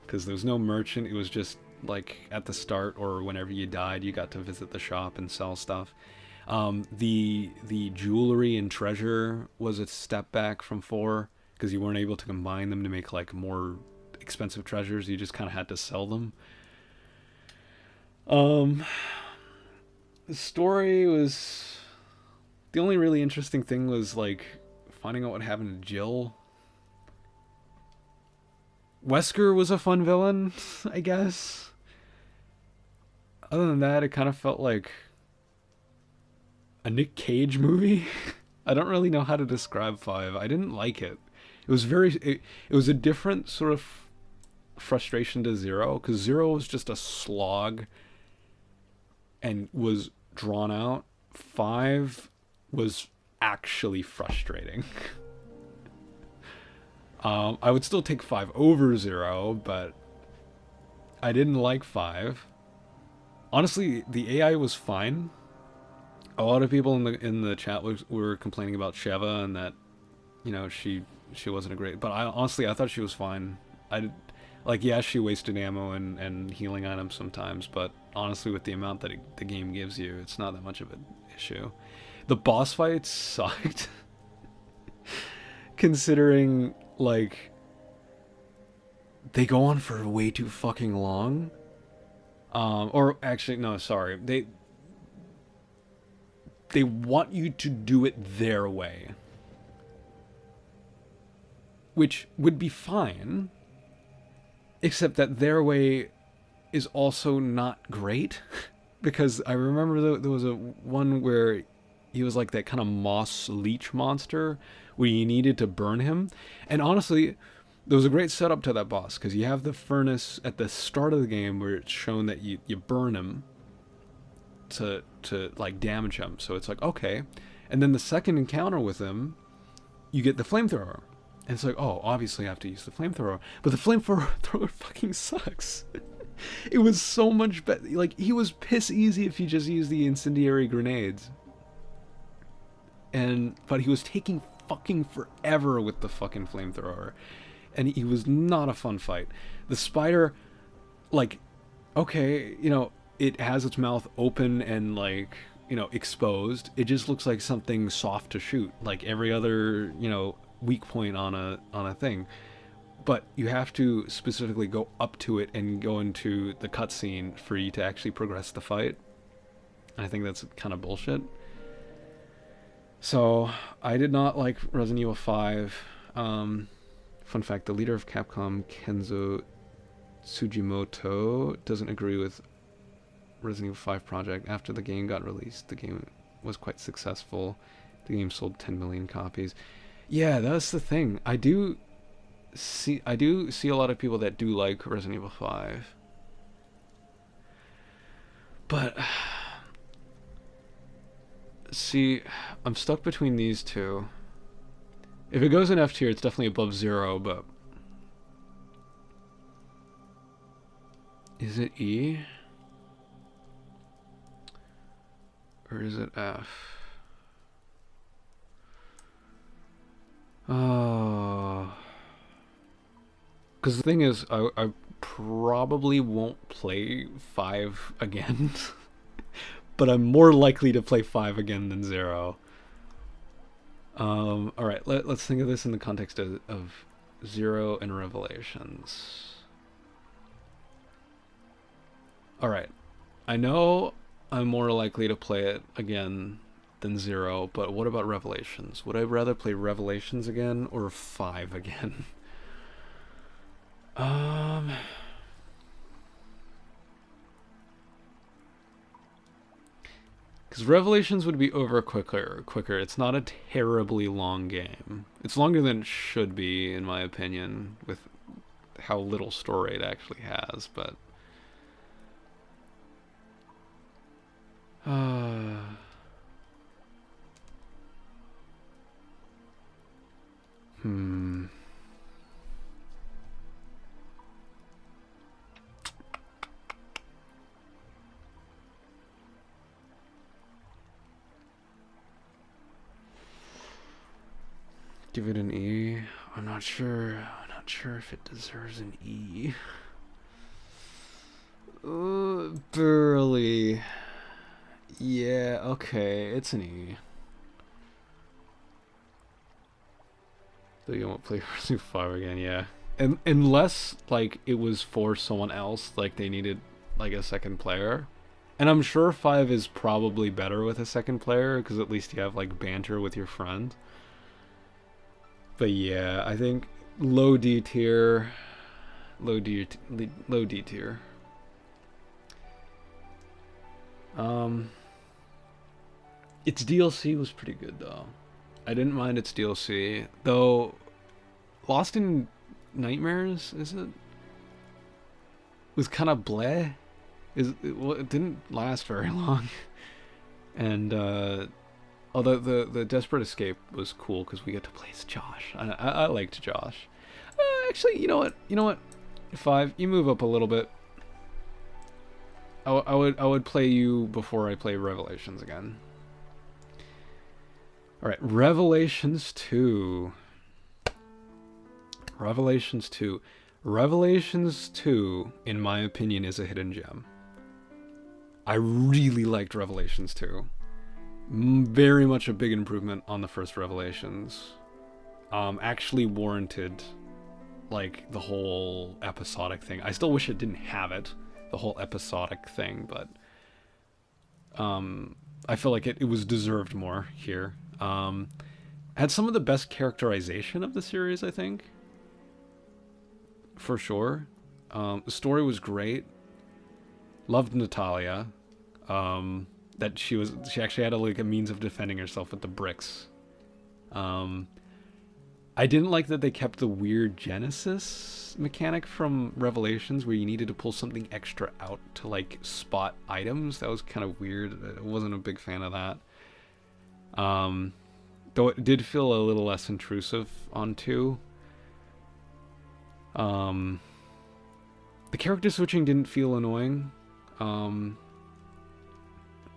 because there was no merchant. It was just like at the start or whenever you died, you got to visit the shop and sell stuff. The jewelry and treasure was a step back from 4 because you weren't able to combine them to make like more expensive treasures. You just kind of had to sell them. The story was, the only really interesting thing was like finding out what happened to Jill. Wesker was a fun villain, I guess. Other than that, it kind of felt like a Nick Cage movie. I don't really know how to describe 5. I didn't like it. It was it was a different sort of frustration to 0, because 0 was just a slog and was drawn out. 5 was actually frustrating. I would still take 5 over 0, but I didn't like 5. Honestly, the AI was fine. A lot of people in the chat were complaining about Sheva and that, you know, she wasn't a great. But I thought she was fine. Yeah, she wasted ammo and healing items sometimes, but honestly, with the amount that the game gives you, it's not that much of an issue. The boss fights sucked, considering like they go on for way too fucking long. Or actually, no, sorry, they want you to do it their way, which would be fine, except that their way is also not great. Because I remember there was a one where he was like that kind of moss leech monster where you needed to burn him, and honestly, there was a great setup to that boss because you have the furnace at the start of the game where it's shown that you burn him to like damage him. So it's like, okay. And then the second encounter with him, you get the flamethrower. And it's like, oh, obviously I have to use the flamethrower. But the flamethrower fucking sucks. It was so much better. Like, he was piss easy if you just use the incendiary grenades. But he was taking fucking forever with the fucking flamethrower. And he was not a fun fight. The spider, like, okay, you know, it has its mouth open and, like, you know, exposed. It just looks like something soft to shoot, like every other, you know, weak point on a thing. But you have to specifically go up to it and go into the cutscene for you to actually progress the fight. I think that's kind of bullshit. So I did not like Resident Evil 5. Fun fact, the leader of Capcom, Kenzo Tsujimoto, doesn't agree with Resident Evil 5 project. After the game got released, the game was quite successful. The game sold 10 million copies. Yeah, that's the thing. I do see a lot of people that do like Resident Evil 5. But see, I'm stuck between these two. If it goes in F tier, it's definitely above 0, but is it E? Or is it F? Oh. Because the thing is, I probably won't play 5 again. But I'm more likely to play 5 again than 0. Alright, let's think of this in the context of 0 and Revelations. Alright, I know I'm more likely to play it again than 0, but what about Revelations? Would I rather play Revelations again or 5 again? Because Revelations would be over quicker. It's not a terribly long game. It's longer than it should be, in my opinion, with how little story it actually has, but give it an E. I'm not sure. I'm not sure if it deserves an E. Barely. Yeah, okay, it's an E. So you won't play Resident Evil 5 again, yeah. And unless like it was for someone else, like they needed like a second player. And I'm sure 5 is probably better with a second player because at least you have like banter with your friend. But yeah, I think low D tier. Low D tier. Its DLC was pretty good though. I didn't mind its DLC, though. Lost in Nightmares, is it? Was kind of bleh. Well, it didn't last very long. And although the Desperate Escape was cool because we get to play as Josh. I liked Josh. Actually, you know what? 5, you move up a little bit. I would play you before I play Revelations again. Alright, Revelations 2. Revelations 2. Revelations 2, in my opinion, is a hidden gem. I really liked Revelations 2. Very much a big improvement on the first Revelations. Actually warranted, like, the whole episodic thing. I still wish it didn't have it, the whole episodic thing, but I feel like it was deserved more here. Had some of the best characterization of the series, I think. For sure. The story was great. Loved Natalia. That she actually had a means of defending herself with the bricks. I didn't like that they kept the weird Genesis mechanic from Revelations where you needed to pull something extra out to like spot items. That was kind of weird. I wasn't a big fan of that. Though it did feel a little less intrusive on 2. The character switching didn't feel annoying.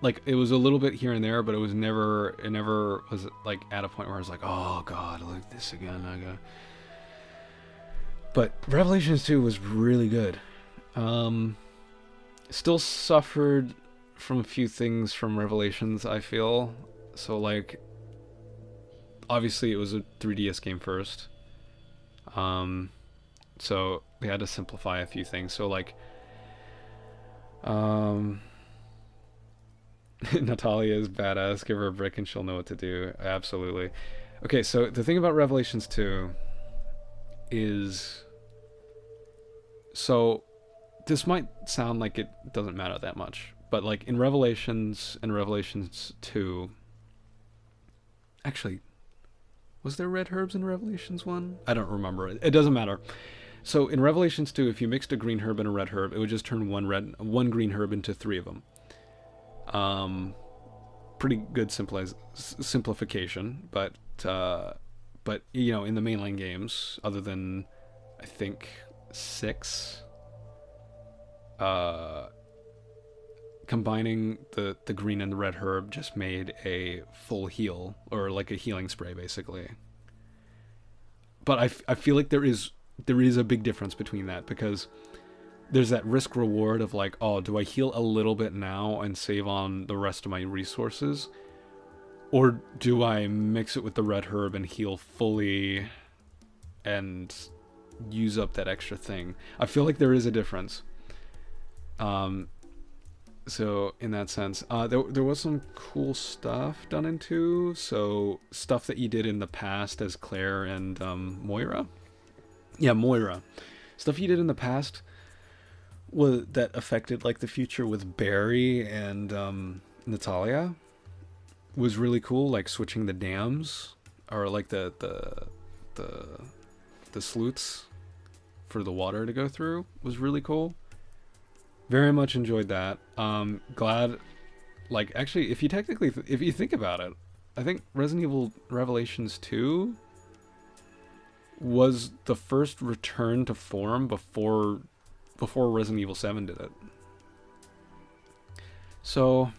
Like it was a little bit here and there, but it never was like at a point where I was like, oh god, look this again. But Revelations 2 was really good. Still suffered from a few things from Revelations, I feel. So like obviously it was a 3DS game first. So they had to simplify a few things. So like Natalia is badass. Give her a brick and she'll know what to do. Absolutely. Okay, so the thing about Revelations 2 is... So, this might sound like it doesn't matter that much, but like in Revelations and Revelations 2... Actually, was there red herbs in Revelations 1? I don't remember. It doesn't matter. So in Revelations 2, if you mixed a green herb and a red herb, it would just turn one green herb into 3 of them. Pretty good simplification, but you know, in the mainline games, other than I think 6, combining the green and the red herb just made a full heal, or like a healing spray basically. But I feel like there is a big difference between that, because there's that risk reward of like, oh, do I heal a little bit now and save on the rest of my resources? Or do I mix it with the red herb and heal fully and use up that extra thing? I feel like there is a difference. So in that sense, there was some cool stuff done in 2. So stuff that you did in the past as Claire and Moira. Yeah, Moira. Stuff you did in the past that affected like the future with Barry and Natalia was really cool. Like switching the dams, or like the sluices for the water to go through was really cool. Very much enjoyed that. Glad, like, actually, if you think about it, I think Resident Evil Revelations 2 was the first return to form before Resident Evil 7 did it. So,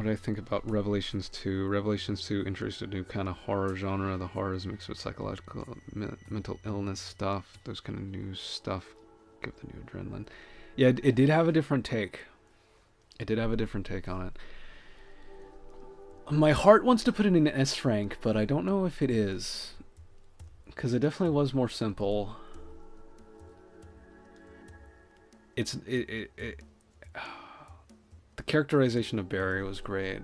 did I think about Revelations 2? Revelations 2 introduced a new kind of horror genre. The horror is mixed with psychological, mental illness stuff. Those kind of new stuff give the new adrenaline. Yeah, it did have a different take. It did have a different take on it. My heart wants to put it in S rank, but I don't know if it is. Because it definitely was more simple. The characterization of Barry was great.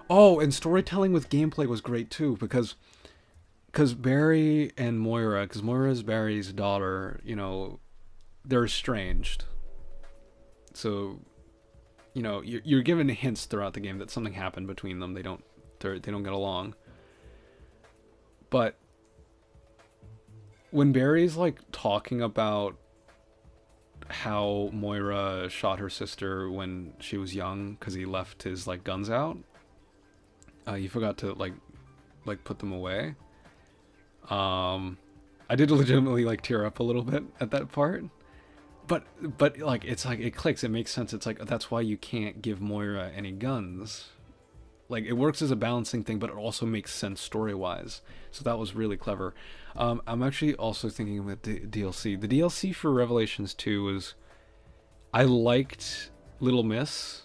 Oh, and storytelling with gameplay was great too, because Barry and Moira, because Moira is Barry's daughter, you know, they're estranged. So, you know, you're given hints throughout the game that something happened between them. They don't get along. But when Barry's like talking about how Moira shot her sister when she was young because he left his like guns out, he forgot to like put them away. I did legitimately like tear up a little bit at that part. But like it's like it clicks, it makes sense. It's like that's why you can't give Moira any guns. Like it works as a balancing thing, but it also makes sense story-wise. So that was really clever. I'm actually also thinking with the DLC. The DLC for Revelations 2 was, I liked Little Miss.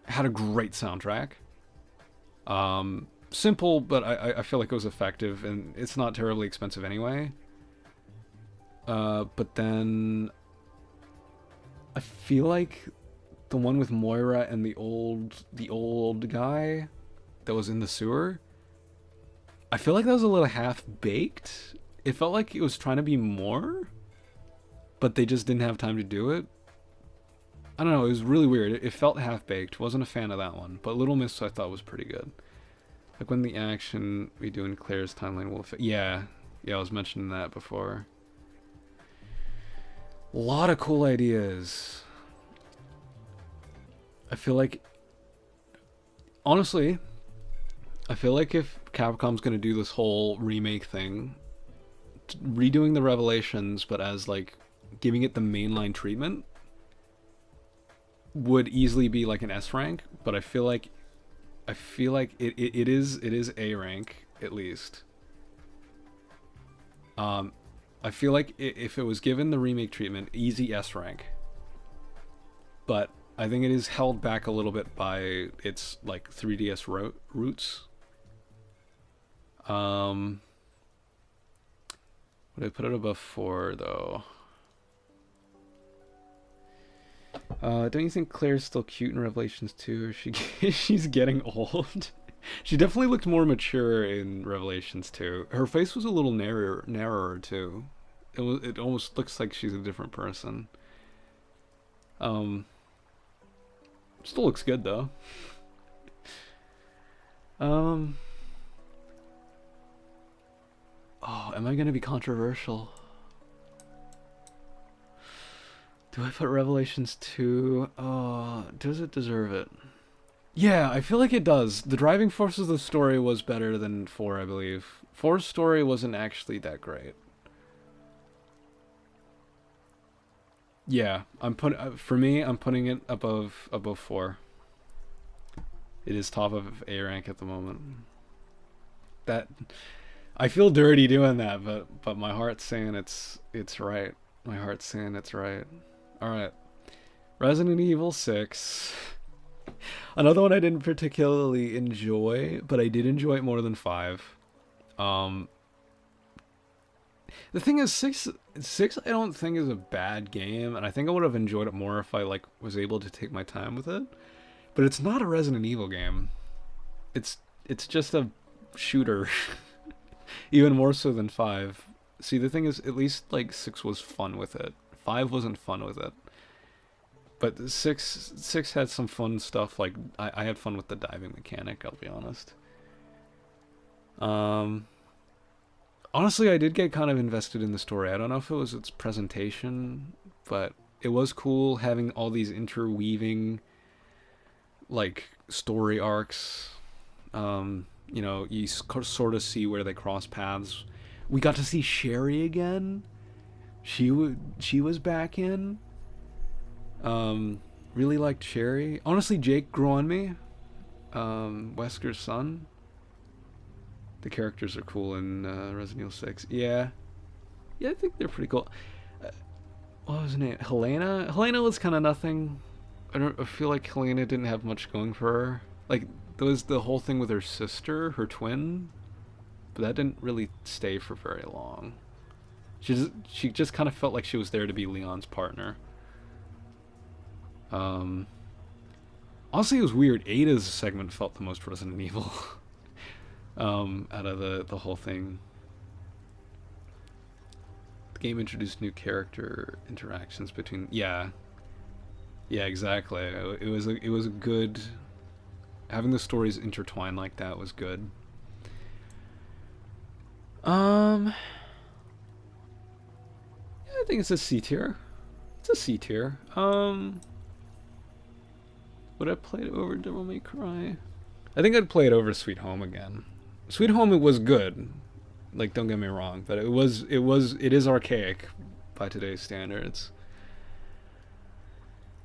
Had a great soundtrack. Simple, but I feel like it was effective, and it's not terribly expensive anyway. But then I feel like the one with Moira and the old guy that was in the sewer, I feel like that was a little half-baked. It felt like it was trying to be more, but they just didn't have time to do it. I don't know, it was really weird. It felt half-baked. Wasn't a fan of that one, but Little Miss I thought was pretty good. Like when the action we do in Claire's timeline will fit. Yeah, I was mentioning that before. A lot of cool ideas. I feel like, honestly, I feel like if Capcom's gonna do this whole remake thing, redoing the Revelations, but as like giving it the mainline treatment, would easily be like an S rank. But I feel like it is A rank at least. I feel like if it was given the remake treatment, easy S rank. But I think it is held back a little bit by its like 3DS roots. Would I put it above 4 though? Don't you think Claire's still cute in Revelations 2? Or she's getting old? She definitely looked more mature in Revelations 2. Her face was a little narrower too. It almost looks like she's a different person. Still looks good though. Oh, am I gonna be controversial? Do I put Revelations 2? Oh, does it deserve it? Yeah, I feel like it does. The driving force of the story was better than 4, I believe. 4's story wasn't actually that great. Yeah, I'm putting it above 4. It is top of A rank at the moment. That I feel dirty doing that, but my heart's saying it's right. My heart's saying it's right. All right, Resident Evil 6. Another one I didn't particularly enjoy, but I did enjoy it more than 5. The thing is, 6 I don't think is a bad game, and I think I would have enjoyed it more if I like was able to take my time with it. But it's not a Resident Evil game. It's just a shooter. Even more so than 5. See, the thing is, at least like 6 was fun with it. 5 wasn't fun with it. But 6 had some fun stuff. Like I had fun with the diving mechanic, I'll be honest. Honestly, I did get kind of invested in the story. I don't know if it was its presentation, but it was cool having all these interweaving like story arcs. You know, you sort of see where they cross paths. We got to see Sherry again. She was back in. Really liked Sherry. Honestly, Jake grew on me. Wesker's son. The characters are cool in Resident Evil 6. Yeah. Yeah, I think they're pretty cool. What was her name? Helena? Helena was kind of nothing. I feel like Helena didn't have much going for her. Like, there was the whole thing with her sister, her twin, but that didn't really stay for very long. She just kind of felt like she was there to be Leon's partner. Honestly, it was weird. Ada's segment felt the most Resident Evil out of the whole thing. The game introduced new character interactions between... Yeah, exactly. It was a good... Having the stories intertwined like that was good. Yeah, I think it's a C tier. It's a C tier. Would I play it over Devil May Cry? I think I'd play it over Sweet Home again. Sweet Home, it was good. Like, don't get me wrong, but it is archaic by today's standards.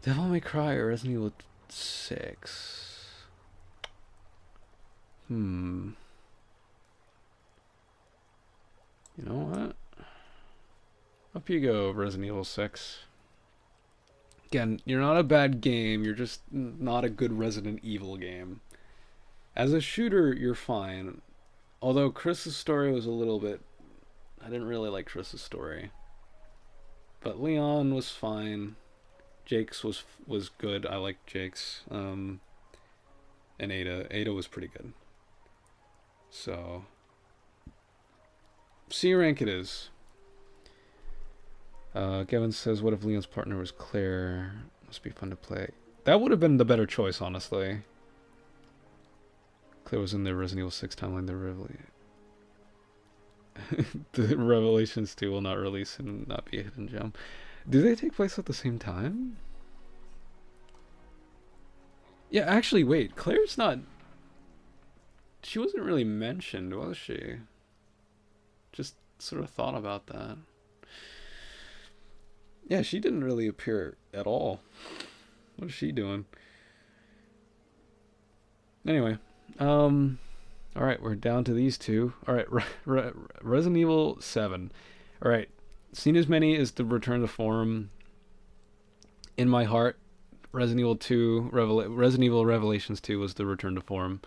Devil May Cry or Resident Evil 6? You know what? Up you go, Resident Evil 6. Again, you're not a bad game, you're just not a good Resident Evil game. As a shooter, you're fine. Although Chris's story was a little bit... I didn't really like Chris's story. But Leon was fine. Jake's was good. I liked Jake's. And Ada was pretty good. So... C rank it is. Gavin says, what if Leon's partner was Claire? Must be fun to play. That would have been the better choice, honestly. Claire was in the Resident Evil 6 timeline. The Revelations 2 will not release and not be a hidden gem. Do they take place at the same time? Yeah, actually, wait. Claire's not... She wasn't really mentioned, was she? Just sort of thought about that. Yeah, she didn't really appear at all. What is she doing? Anyway, alright, we're down to these two. Alright, Resident Evil 7. Alright, seen as many as the Return to Form. In my heart, Resident Evil 2, Resident Evil Revelations 2 was the Return to Form.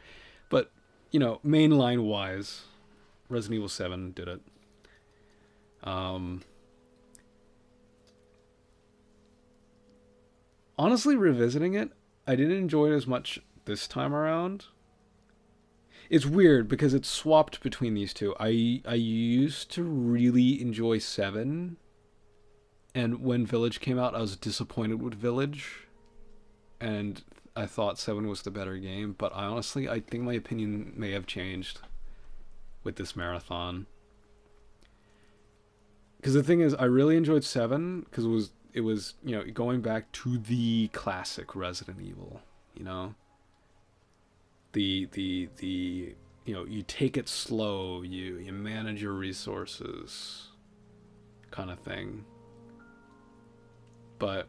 But, you know, mainline-wise, Resident Evil 7 did it. Honestly, revisiting it, I didn't enjoy it as much this time around. It's weird because it's swapped between these two. I used to really enjoy 7, and when Village came out, I was disappointed with Village, and I thought 7 was the better game. But I think my opinion may have changed with this marathon. Because the thing is, I really enjoyed 7 because it was, you know, going back to the classic Resident Evil, you know? The you know, you take it slow, you manage your resources kind of thing. But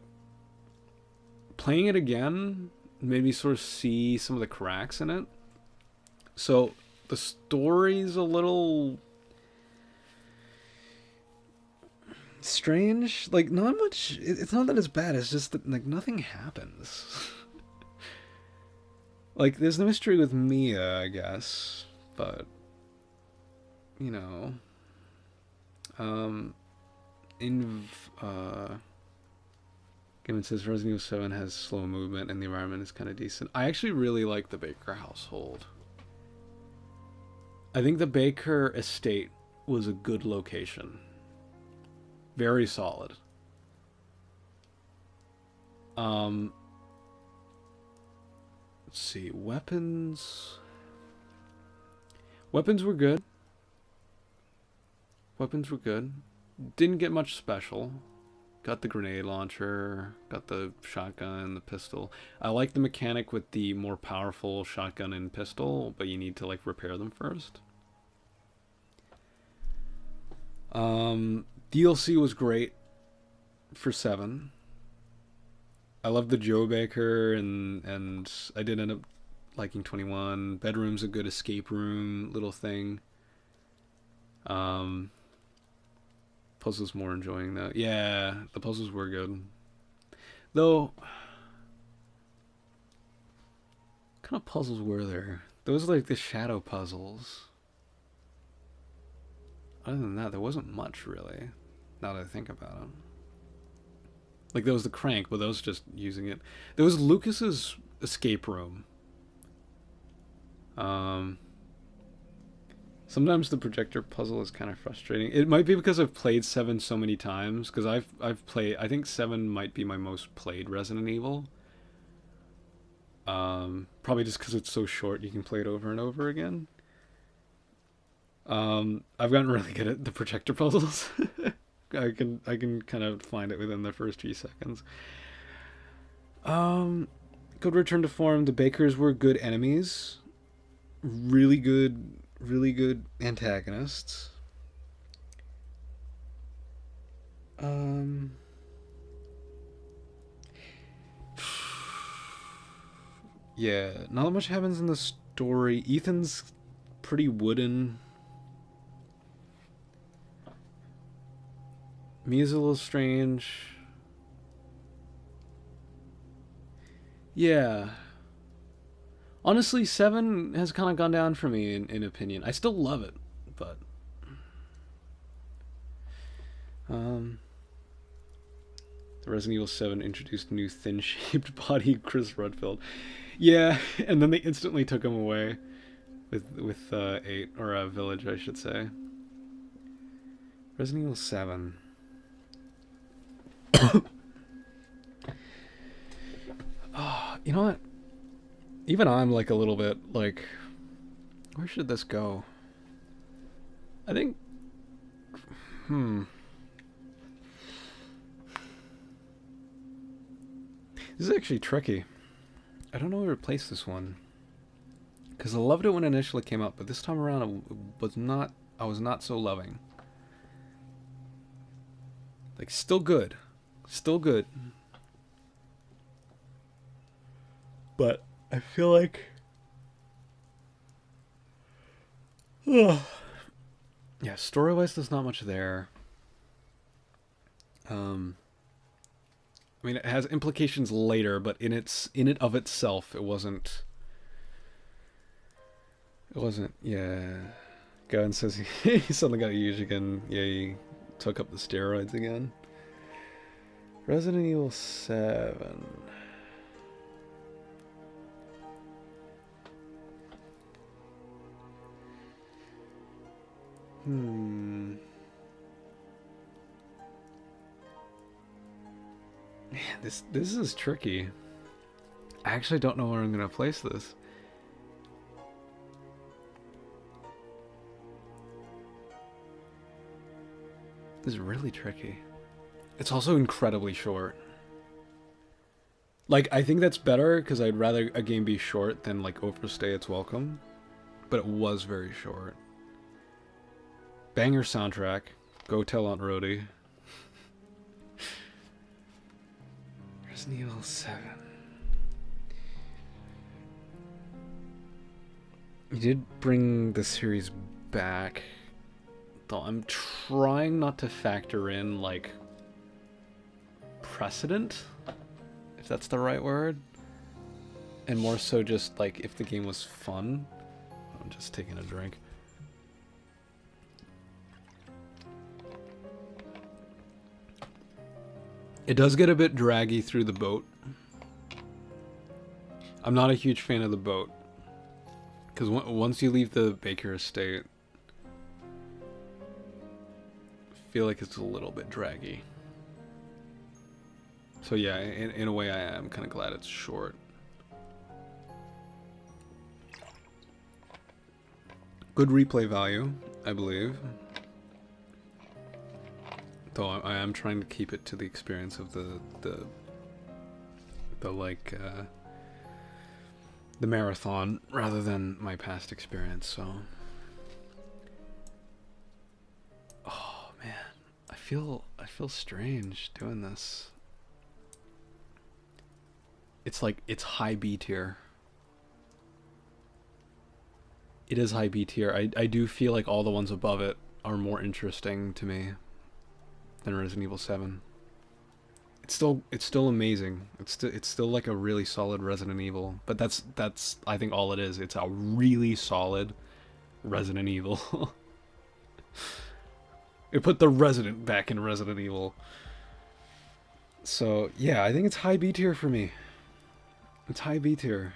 playing it again made me sort of see some of the cracks in it. So the story's a little strange. Like, not much. It's not that it's bad, it's just that, like, nothing happens. Like, there's the mystery with Mia, I guess, but, you know, Given says Resident Evil 7 has slow movement and the environment is kind of decent. I actually really like the Baker household. I think the Baker estate was a good location. Very solid. Let's see. Weapons were good. Didn't get much special. Got the grenade launcher, got the shotgun, the pistol. I like the mechanic with the more powerful shotgun and pistol, but you need to, like, repair them first. DLC was great for 7. I love the Joe Baker, and I did end up liking 21. Bedroom's a good escape room little thing. Puzzles more enjoying that. Yeah, the puzzles were good. Though, what kind of puzzles were there? Those are like the shadow puzzles. Other than that, there wasn't much really. Now that I think about it. Like there was the crank, but those just using it. There was Lucas's escape room. Sometimes the projector puzzle is kind of frustrating. It might be because I've played 7 so many times. Because I've played, I think 7 might be my most played Resident Evil. Probably just because it's so short, you can play it over and over again. I've gotten really good at the projector puzzles. I can kind of find it within the first few seconds. Good return to form. The Bakers were good enemies. Really good antagonists. Yeah, not much happens in the story. Ethan's pretty wooden. Mia's a little strange. Yeah. Honestly, 7 has kind of gone down for me in opinion. I still love it, but the Resident Evil 7 introduced new thin-shaped body Chris Redfield. Yeah, and then they instantly took him away with 8, or Village, I should say. Resident Evil 7. Oh, you know what? Even I'm like a little bit like, where should this go? I think, this is actually tricky. I don't know where to place this one. Because I loved it when it initially came out, but this time around I was not so loving. Like, still good. Still good. But I feel like, yeah, story-wise, there's not much there. I mean, it has implications later, but in it of itself, it wasn't. Yeah. Gavin says he suddenly got used again. Yeah, he took up the steroids again. Resident Evil 7. Man, this is tricky. I actually don't know where I'm gonna place this. This is really tricky. It's also incredibly short. Like, I think that's better because I'd rather a game be short than like overstay its welcome. But it was very short. Banger soundtrack. Go tell Aunt Rhodey. Resident Evil 7. You did bring the series back. Though I'm trying not to factor in, like, precedent, if that's the right word. And more so just, like, if the game was fun. I'm just taking a drink. It does get a bit draggy through the boat. I'm not a huge fan of the boat. Because once you leave the Baker estate, I feel like it's a little bit draggy. So yeah, in a way I am kind of glad it's short. Good replay value, I believe. Though I am trying to keep it to the experience of the marathon rather than my past experience. So, oh man, I feel strange doing this. It's like it's high B tier. it is high B tier. I do feel like all the ones above it are more interesting to me than Resident Evil 7. It's still amazing. It's still like a really solid Resident Evil, but that's I think all it is. It's a really solid Resident Evil. It put the Resident back in Resident Evil. So yeah, I think it's high B tier for me. It's high B tier.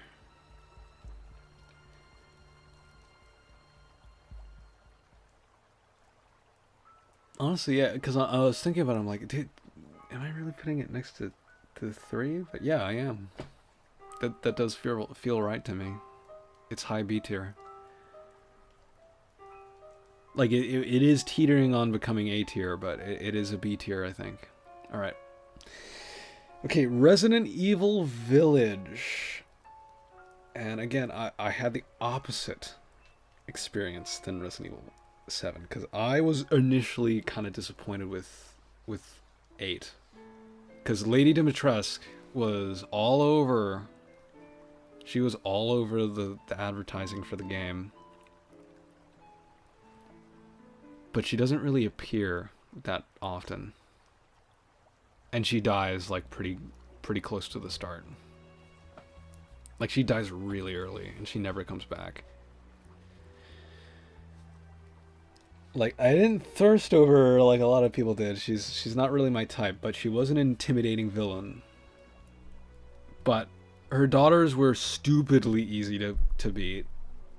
Honestly, yeah, because I was thinking about it, I'm like, dude, am I really putting it next to 3? But yeah, I am. That does feel right to me. It's high B tier. Like, it is teetering on becoming A tier, but it is a B tier, I think. Alright. Okay, Resident Evil Village. And again, I had the opposite experience than Resident Evil 7, because I was initially kind of disappointed with 8, because Lady Dimitrescu was all over. She was all over the advertising for the game, but she doesn't really appear that often, and she dies like pretty close to the start. Like, she dies really early and she never comes back. Like, I didn't thirst over her like a lot of people did. She's not really my type, but she was an intimidating villain. But her daughters were stupidly easy to beat.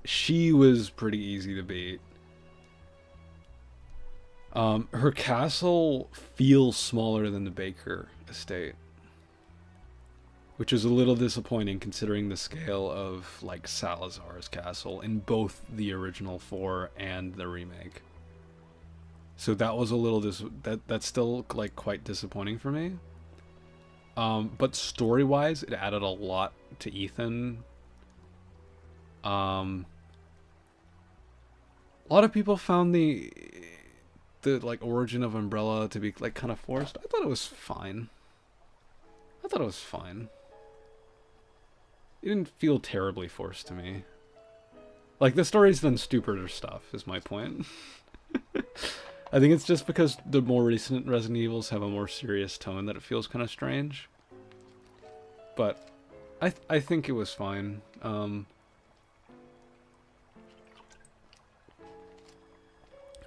She was pretty easy to beat. Her castle feels smaller than the Baker estate, which is a little disappointing considering the scale of, like, Salazar's castle in both the original 4 and the remake. So that was a little that's still, like, quite disappointing for me. But story-wise, it added a lot to Ethan. A lot of people found the like origin of Umbrella to be, like, kind of forced. I thought it was fine. It didn't feel terribly forced to me. Like, the story's done stupider stuff, is my point. I think it's just because the more recent Resident Evils have a more serious tone that it feels kind of strange. But I think it was fine.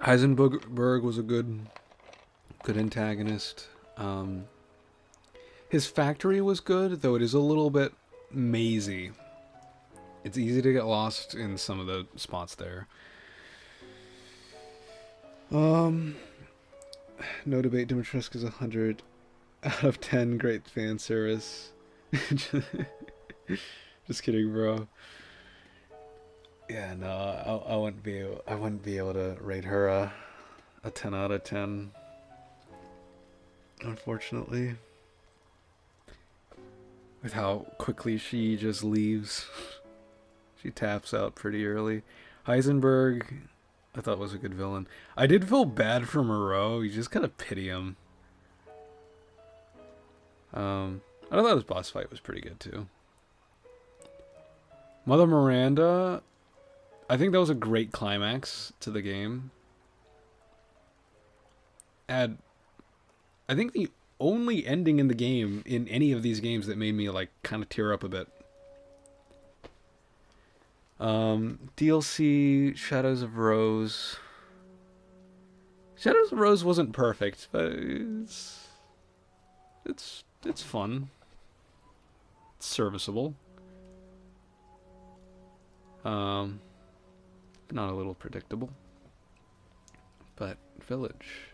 Heisenberg was a good antagonist. His factory was good, though it is a little bit mazy. It's easy to get lost in some of the spots there. No debate, Dimitrescu is 100 out of 10. Great fan service. Just kidding, bro. Yeah, no, I wouldn't be able to rate her a 10 out of 10. Unfortunately, with how quickly she just leaves. She taps out pretty early. Heisenberg, I thought, was a good villain. I did feel bad for Moreau. You just kind of pity him. I thought his boss fight was pretty good too. Mother Miranda, I think that was a great climax to the game. And I think the only ending in the game, in any of these games, that made me, like, kind of tear up a bit. DLC Shadows of Rose. Shadows of Rose wasn't perfect, but it's fun. It's serviceable. Not a little predictable. But Village.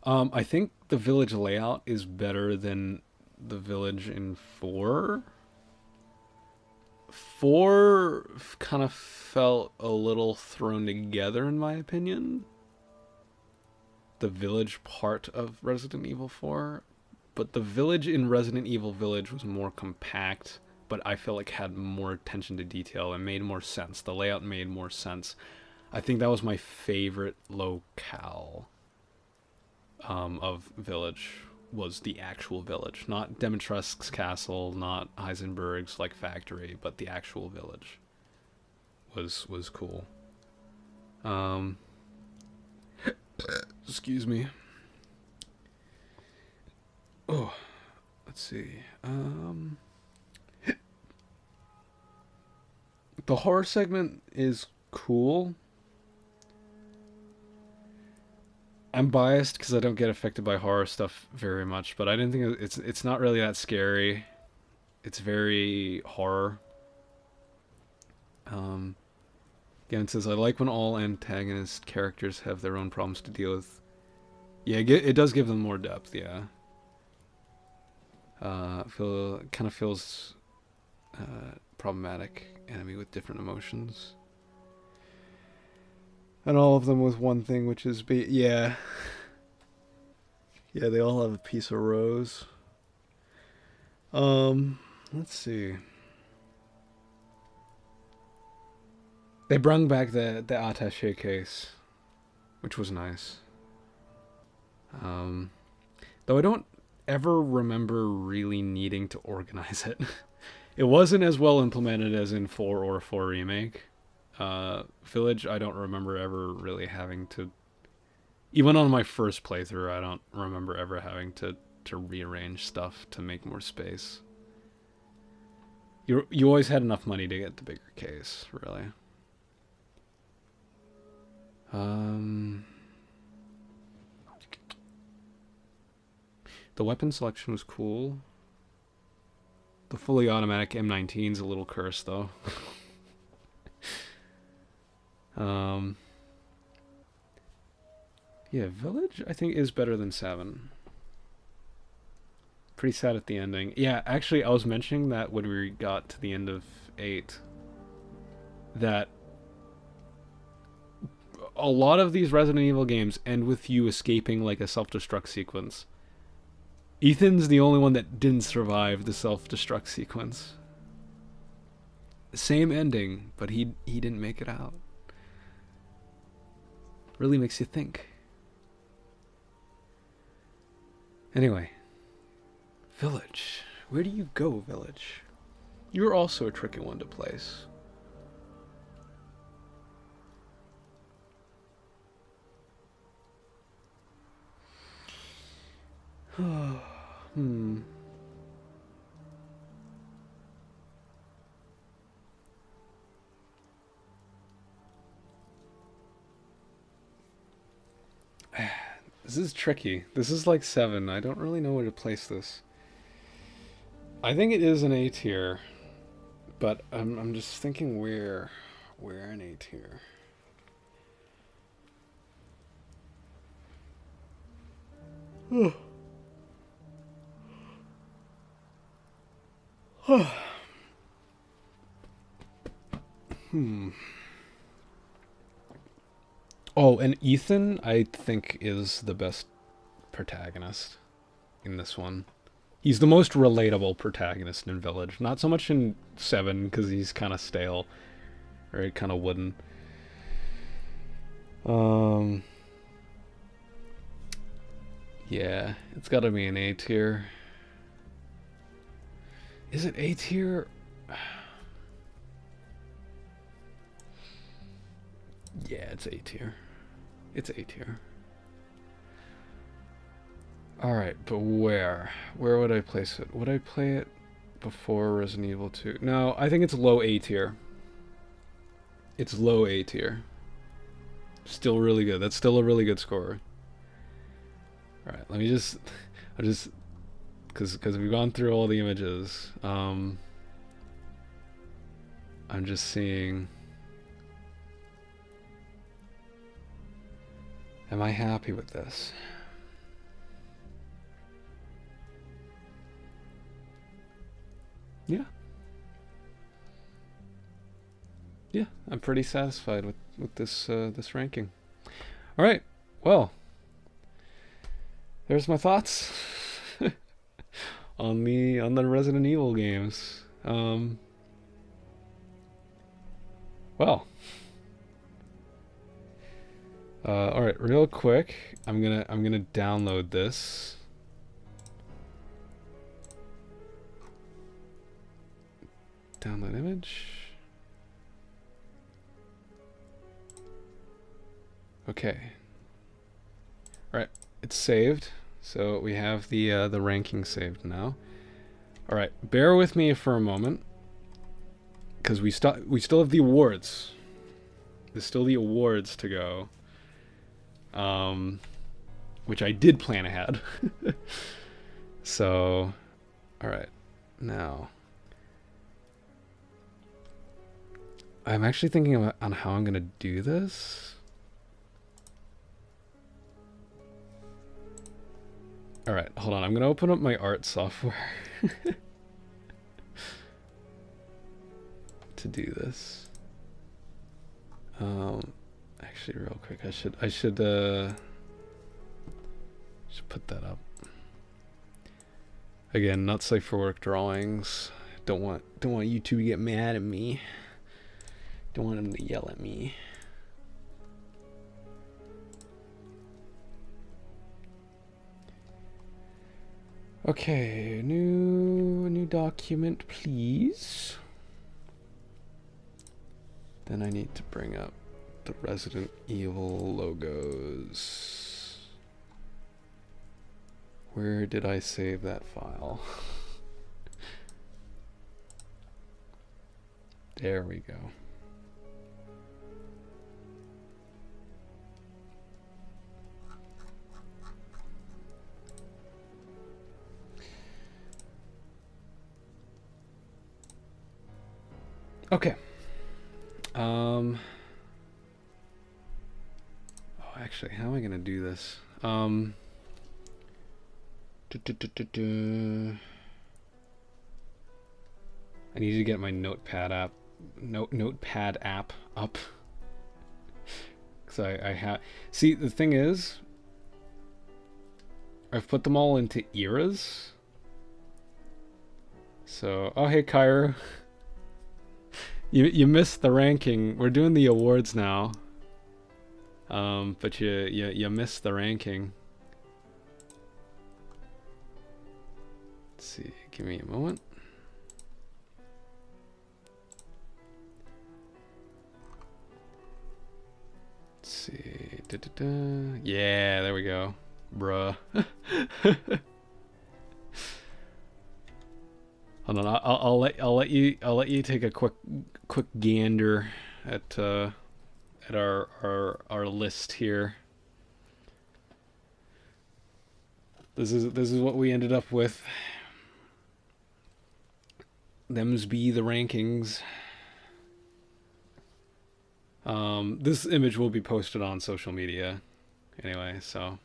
I think the Village layout is better than the Village in 4. 4 kind of felt a little thrown together, in my opinion. The Village part of Resident Evil 4. But the Village in Resident Evil Village was more compact, but I feel like had more attention to detail and made more sense. The layout made more sense. I think that was my favorite locale of Village, was the actual village. Not Dimitrescu's castle, not Heisenberg's, like, factory, but the actual village was cool. Excuse me. Oh, let's see. The horror segment is cool. I'm biased because I don't get affected by horror stuff very much, but I didn't think it's not really that scary. It's very horror. Again, it says, I like when all antagonist characters have their own problems to deal with. Yeah, it does give them more depth, yeah. Kind of feels problematic enemy with different emotions. And all of them with one thing, which is yeah. Yeah, they all have a piece of rose. Let's see. They brung back the attaché case, which was nice. Though I don't ever remember really needing to organize it. It wasn't as well implemented as in 4 or 4 Remake. Village, I don't remember ever really having to... Even on my first playthrough, I don't remember ever having to rearrange stuff to make more space. You always had enough money to get the bigger case, really. The weapon selection was cool. The fully automatic M19's a little cursed, though. Yeah, Village, I think, is better than 7. Pretty sad at the ending. Yeah, actually, I was mentioning that when we got to the end of 8, that a lot of these Resident Evil games end with you escaping like a self-destruct sequence. Ethan's the only one that didn't survive the self-destruct sequence. Same ending, but he didn't make it out. Really makes you think. Anyway. Village. Where do you go, Village? You're also a tricky one to place. This is tricky. This is like 7. I don't really know where to place this. I think it is an A tier, but I'm just thinking where an A tier. Oh, and Ethan, I think, is the best protagonist in this one. He's the most relatable protagonist in Village. Not so much in 7, because he's kind of stale. Or kind of wooden. Yeah, it's gotta be an A tier. Is it A tier? Yeah, it's A tier. It's A tier. Alright, but where? Where would I place it? Would I play it before Resident Evil 2? No, I think it's low A tier. It's low A tier. Still really good. That's still a really good score. Alright, let me just... Because we've gone through all the images. I'm just seeing... Am I happy with this? Yeah. Yeah, I'm pretty satisfied with this this ranking. All right. Well, there's my thoughts on the Resident Evil games. Well. All right, real quick, I'm gonna download this. Download image. Okay. All right, it's saved. So we have the ranking saved now. All right, bear with me for a moment, because we still have the awards. There's still the awards to go. Which I did plan ahead. So, all right, now I'm actually thinking about on how I'm gonna do this. All right, hold on. I'm gonna open up my art software to do this. Actually, real quick, I should put that up. Again, not safe for work drawings. Don't want YouTube to get mad at me. Don't want them to yell at me. Okay, new document, please. Then I need to bring up the Resident Evil logos. Where did I save that file? There we go. Okay. Oh, actually, how am I gonna do this? I need to get my Notepad app up. Cause I have. See, the thing is, I've put them all into eras. So, oh hey, Kyra. You missed the ranking. We're doing the awards now. But you missed the ranking. Let's see. Give me a moment. Let's see. Yeah, there we go. Bruh. Hold on, I'll let you take a quick gander at our list here. This is what we ended up with. Them's be the rankings. This image will be posted on social media anyway, so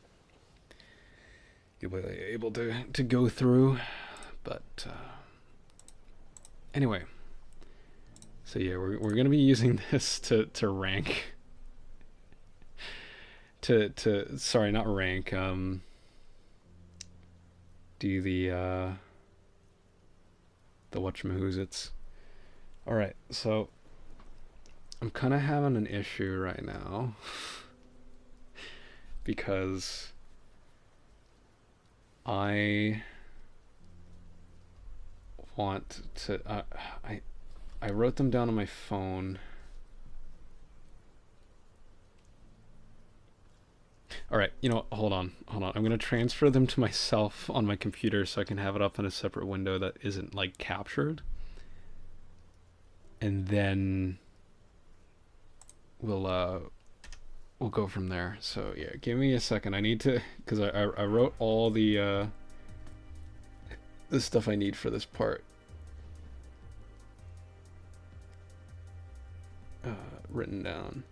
you'll be able to go through. But anyway, so yeah, we're gonna be using this to rank. Sorry, not rank. Do the whatchamahoots. All right, so I'm kind of having an issue right now because I want to I wrote them down on my phone. All right, you know, hold on. I'm going to transfer them to myself on my computer so I can have it up in a separate window that isn't like captured. And then we'll go from there. So yeah, give me a second. I need to, because I wrote all the stuff I need for this part. Written down.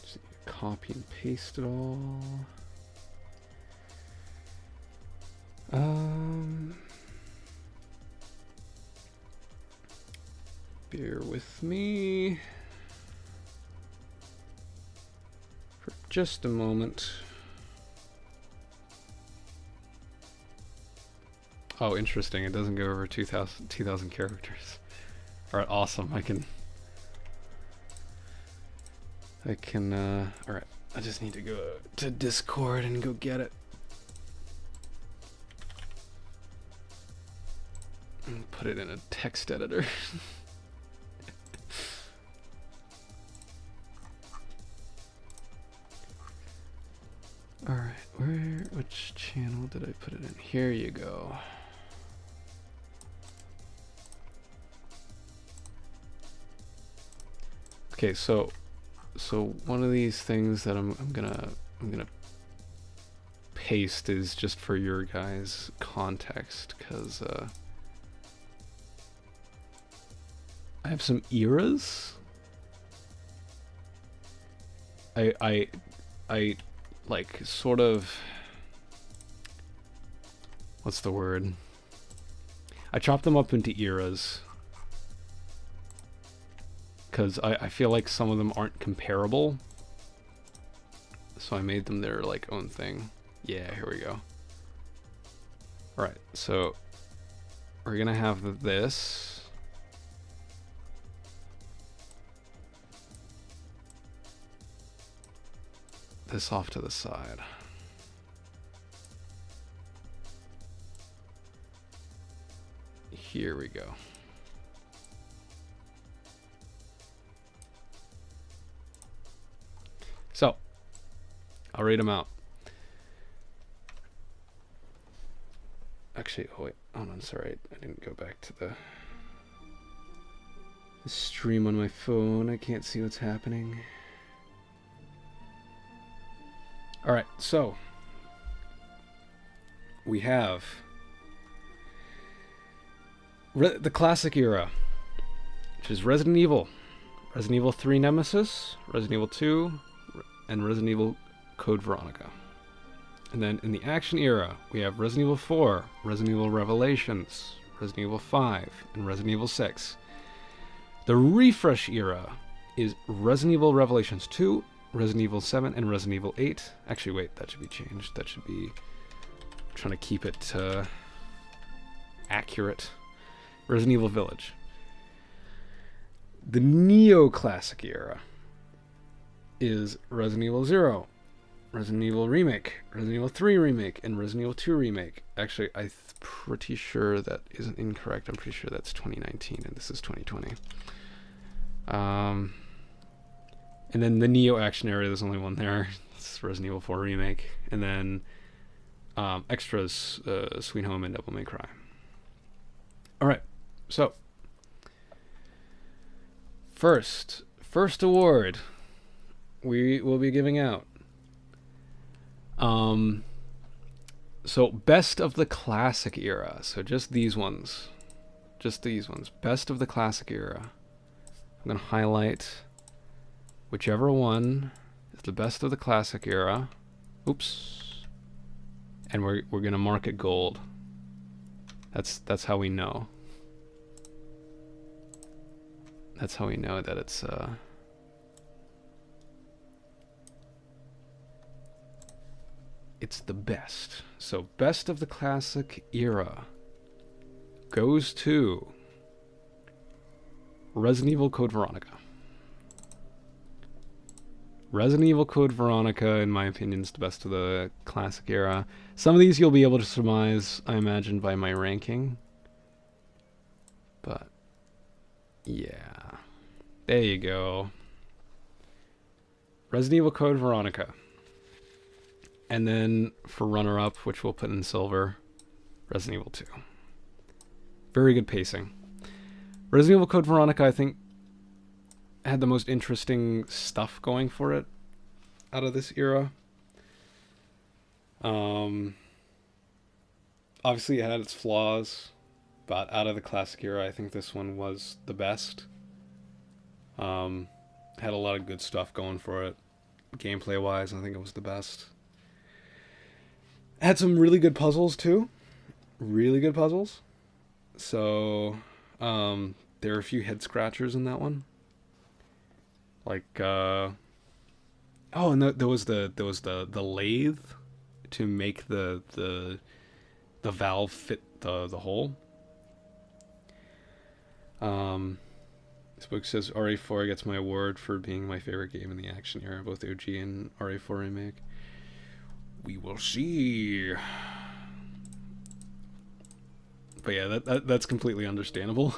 See, copy and paste it all. Bear with me for just a moment. Oh, interesting. It doesn't go over 2,000 characters. All right, awesome. I can. All right. I just need to go to Discord and go get it. And put put it in a text editor. Alright, which channel did I put it in? Here you go. Okay, so one of these things that I'm gonna paste is just for your guys' context, because I have some eras. I like sort of, what's the word? I chopped them up into eras because I feel like some of them aren't comparable, so I made them their like own thing. Yeah, here we go. Alright, so we're gonna have this. This off to the side. Here we go. So, I'll read them out. Actually, oh wait, hold on, sorry, I didn't go back to the stream on my phone. I can't see what's happening. Alright, so we have the classic era, which is Resident Evil 3 Nemesis, Resident Evil 2, and Resident Evil Code Veronica. And then in the action era, we have Resident Evil 4, Resident Evil Revelations, Resident Evil 5, and Resident Evil 6. The refresh era is Resident Evil Revelations 2, Resident Evil 7, and Resident Evil 8. Actually, wait, that should be changed. That should be... I'm trying to keep it accurate. Resident Evil Village. The Neo-Classic era is Resident Evil 0, Resident Evil Remake, Resident Evil 3 Remake, and Resident Evil 2 Remake. Actually, I'm pretty sure that isn't incorrect. I'm pretty sure that's 2019, and this is 2020. And then the Neo action area, there's only one there. It's Resident Evil 4 Remake. And then extras, Sweet Home and Devil May Cry. Alright, so first award we will be giving out. So best of the classic era. So just these ones. Just these ones. Best of the classic era. I'm going to highlight whichever one is the best of the classic era. Oops. And we're going to mark it gold. That's how we know. That's how we know that it's the best. So best of the classic era goes to Resident Evil Code Veronica. Resident Evil Code Veronica, in my opinion, is the best of the classic era. Some of these you'll be able to surmise, I imagine, by my ranking. But, yeah. There you go. Resident Evil Code Veronica. And then, for runner-up, which we'll put in silver, Resident Evil 2. Very good pacing. Resident Evil Code Veronica, I think, had the most interesting stuff going for it out of this era. Obviously it had its flaws, but out of the classic era, I think this one was the best. Had a lot of good stuff going for it. Gameplay wise, I think it was the best. Had some really good puzzles too. Really good puzzles. So there are a few head scratchers in that one. Like and there was the lathe to make the valve fit the hole. This book says RE4 gets my award for being my favorite game in the action era, both OG and RE4 Remake. We will see. But yeah, that's completely understandable.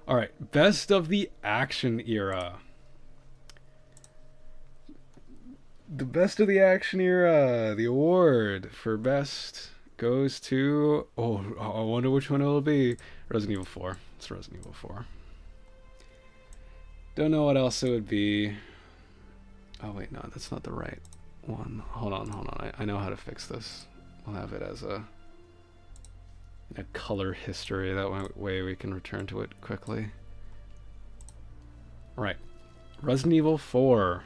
All right, best of the action era. The best of the action era. The award for best goes to... Oh, I wonder which one it'll be. Resident Evil 4. It's Resident Evil 4. Don't know what else it would be. Oh wait, no, that's not the right one. Hold on. I know how to fix this. I'll have it as a color history. That way we can return to it quickly. Right. Resident Evil 4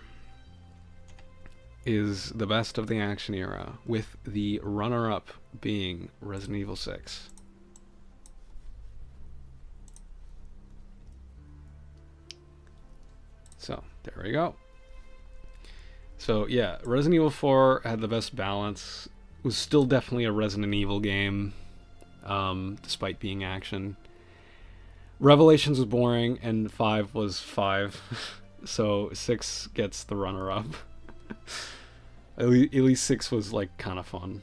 is the best of the action era, with the runner-up being Resident Evil 6. So, there we go. So, yeah, Resident Evil 4 had the best balance. It was still definitely a Resident Evil game, despite being action. Revelations was boring, and 5 was 5. So, 6 gets the runner-up. At least 6 was, like, kind of fun.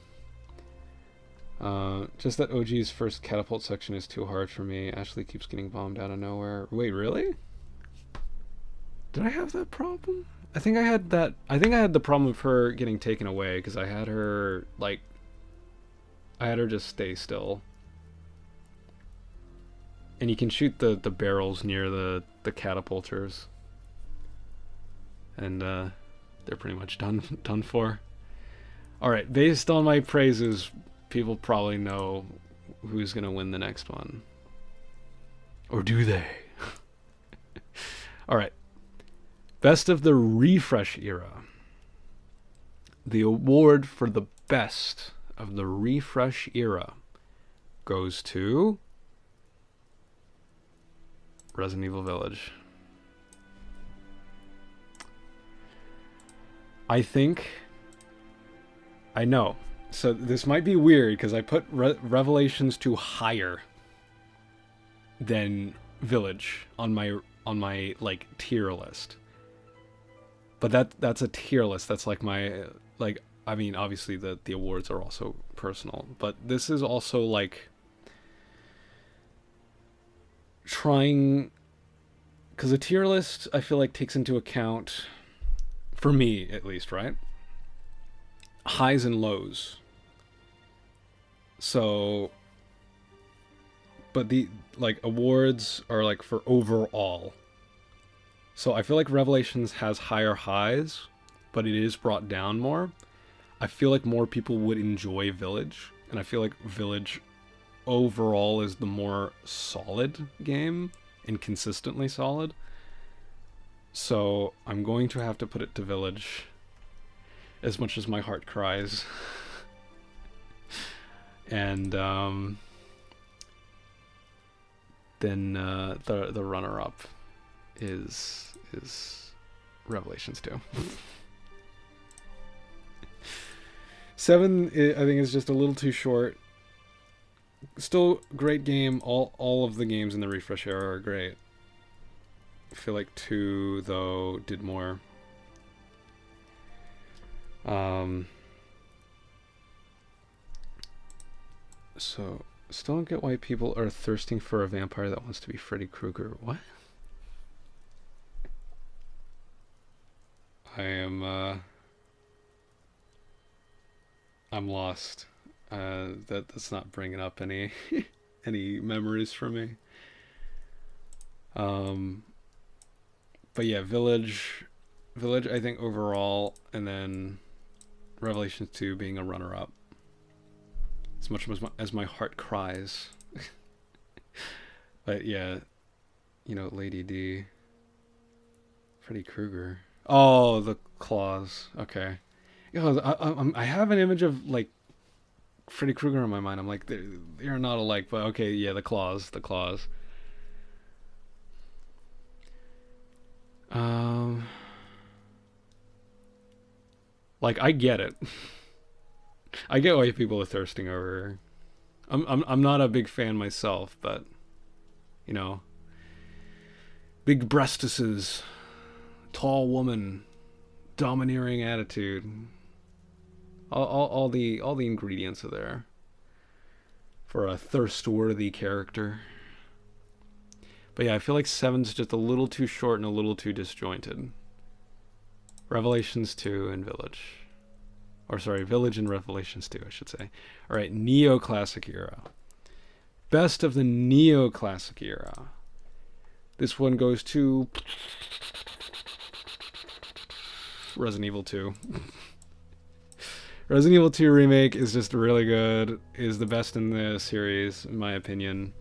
Just that OG's first catapult section is too hard for me. Ashley keeps getting bombed out of nowhere. Wait, really? Did I have that problem? I think I had the problem of her getting taken away, because I had her just stay still. And you can shoot the barrels near the catapulters. And they're pretty much done for. Alright, based on my praises, people probably know who's gonna win the next one. Or do they? Alright. Best of the refresh era. The award for the best of the refresh era goes to Resident Evil Village. I know. So this might be weird because I put Revelations 2 higher than Village on my like tier list. But that's a tier list. That's like my I mean, obviously the awards are also personal, but this is also like trying, because a tier list I feel like takes into account, for me at least, right, highs and lows. So, but the like awards are like for overall. So I feel like Revelations has higher highs, but it is brought down more. I feel like more people would enjoy Village, and I feel like Village overall is the more solid game and consistently solid. So I'm going to have to put it to Village, as much as my heart cries. And then the runner-up is Revelations 2. 7, I think, is just a little too short. Still great game. All of the games in the refresh era are great. I feel like 2 though did more. So still don't get why people are thirsting for a vampire that wants to be Freddy Krueger. What? I'm lost. That's not bringing up any any memories for me. But yeah, Village I think overall, and then Revelations 2 being a runner-up. As much as my heart cries. But yeah, you know, Lady D, Freddy Krueger. Oh, the claws. Okay. You know, I have an image of like Freddy Krueger in my mind. I'm like, they're not alike, but okay, yeah, the claws. Like, I get it. I get why people are thirsting over. I'm not a big fan myself, but you know, big breastises, tall woman, domineering attitude. All the ingredients are there. for a thirst-worthy character. But yeah, I feel like 7's just a little too short and a little too disjointed. Revelations 2 and Village. Or sorry, Village and Revelations 2, I should say. Alright, Neoclassic Era. Best of the Neoclassic Era. This one goes to Resident Evil 2. Resident Evil 2 Remake is just really good. Is the best in the series, in my opinion.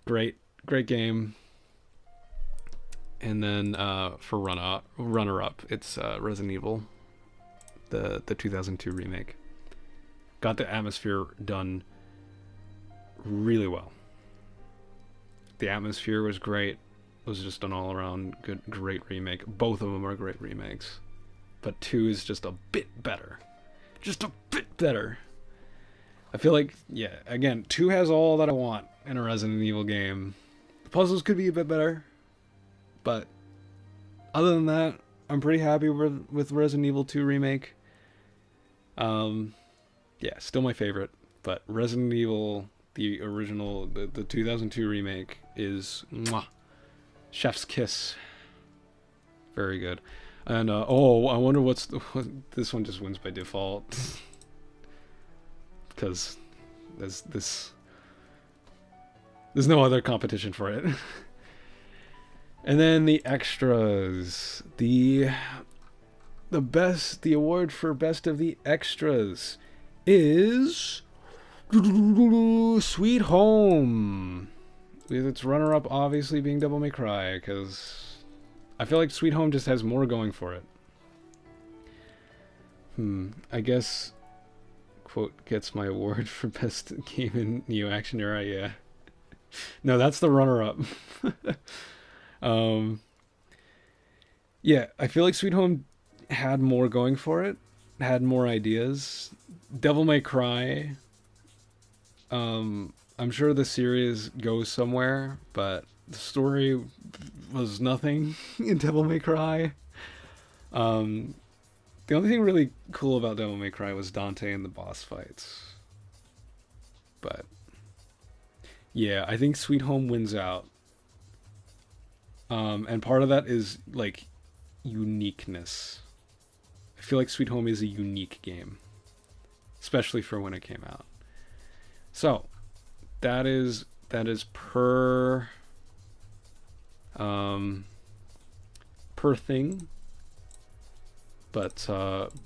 Great game. And then for runner-up, it's Resident Evil, the 2002 remake. Got the atmosphere done really well. The atmosphere was great. It was just an all-around great remake. Both of them are great remakes. But 2 is just a bit better. Just a bit better. I feel like, yeah, again, 2 has all that I want in a Resident Evil game. The puzzles could be a bit better. But other than that, I'm pretty happy with Resident Evil 2 Remake. Yeah, still my favorite. But Resident Evil, the original, the 2002 remake is mwah, chef's kiss. Very good. And oh, I wonder what this one just wins by default. Because there's no other competition for it. And then the extras. The award for best of the extras is Sweet Home. With its runner-up obviously being Devil May Cry, because I feel like Sweet Home just has more going for it. I guess, quote, gets my award for best game in Neo Action Era, yeah. No, that's the runner-up. Yeah, I feel like Sweet Home had more going for it, had more ideas. Devil May Cry, I'm sure the series goes somewhere, but the story was nothing in Devil May Cry. The only thing really cool about Devil May Cry was Dante and the boss fights. But yeah, I think Sweet Home wins out. And part of that is like uniqueness. I feel like Sweet Home is a unique game, especially for when it came out. So that is per thing. But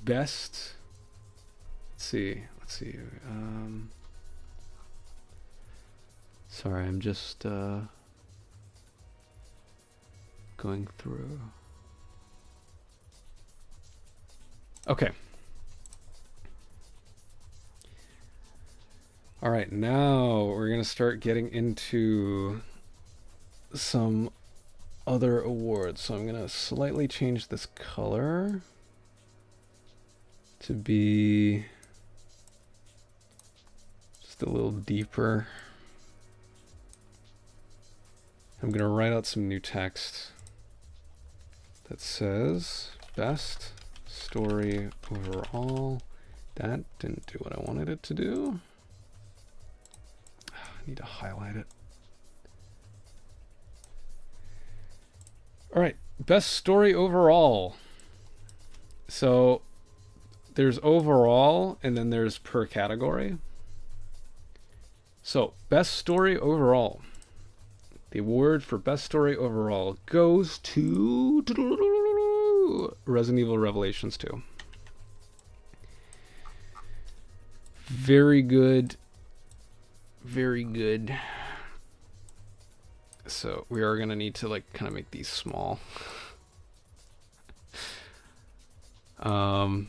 best, let's see. Sorry, I'm just going through. Okay. All right, now we're gonna start getting into some other awards. So I'm gonna slightly change this color to be just a little deeper. I'm gonna write out some new text that says best story overall. That didn't do what I wanted it to do. I need to highlight it. All right, best story overall. So there's overall and then there's per category. So best story overall. The award for best story overall goes to Resident Evil Revelations 2. Very good. Very good. So we are going to need to like kind of make these small. And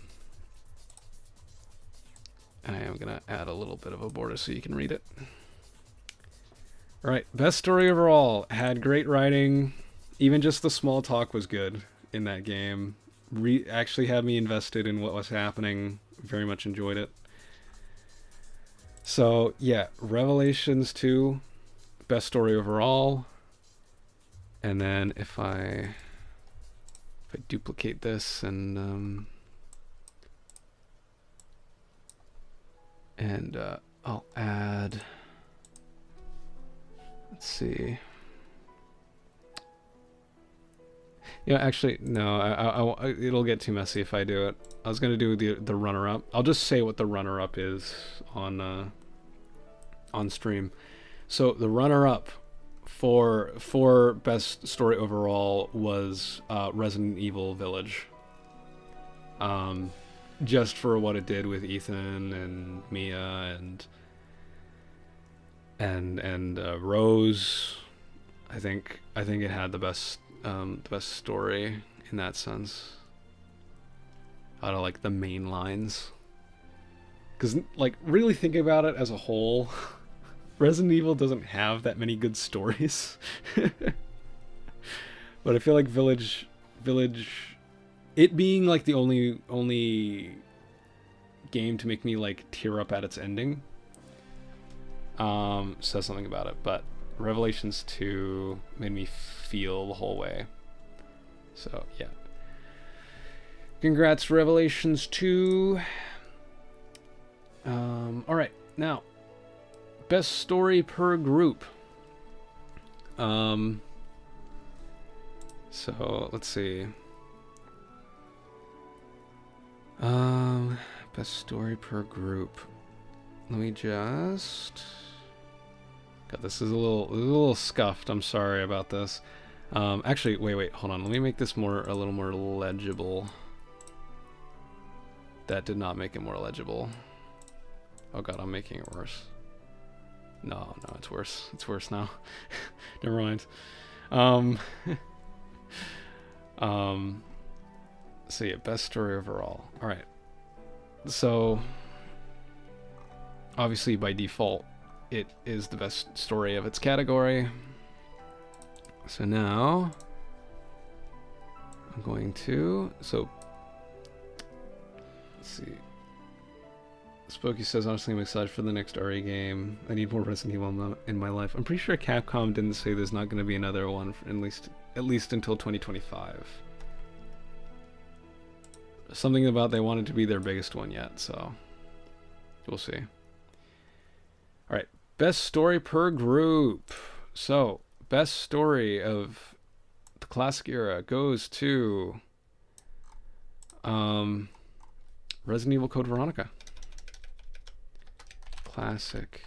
I am going to add a little bit of a border so you can read it. All right, best story overall. Had great writing. Even just the small talk was good in that game. Actually had me invested in what was happening. Very much enjoyed it. So yeah, Revelations 2, best story overall. And then if I duplicate this and And I'll add, let's see. Yeah, actually, no, it'll get too messy if I do it. I was going to do the runner-up. I'll just say what the runner-up is on stream. So the runner-up for best story overall was Resident Evil Village. Just for what it did with Ethan and Mia and Rose. I think it had the best story in that sense out of like the main lines, because like really thinking about it as a whole, Resident Evil doesn't have that many good stories. But I feel like Village, it being like the only game to make me like tear up at its ending, says something about it. But Revelations 2 made me feel the whole way. So yeah, congrats Revelations 2. All right, now best story per group. So let's see. Best story per group. Let me just. God, this is a little scuffed. I'm sorry about this. Actually, wait, hold on. Let me make this a little more legible. That did not make it more legible. Oh God, I'm making it worse. No, it's worse. It's worse now. Never mind. So yeah, best story overall. All right. So obviously by default, it is the best story of its category. So now I'm going to, let's see. Spooky says, honestly, I'm excited for the next RE game. I need more Resident Evil in my life. I'm pretty sure Capcom didn't say there's not going to be another one for at least until 2025. Something about they wanted to be their biggest one yet, so we'll see. All right, best story per group. So, best story of the classic era goes to Resident Evil Code Veronica. Classic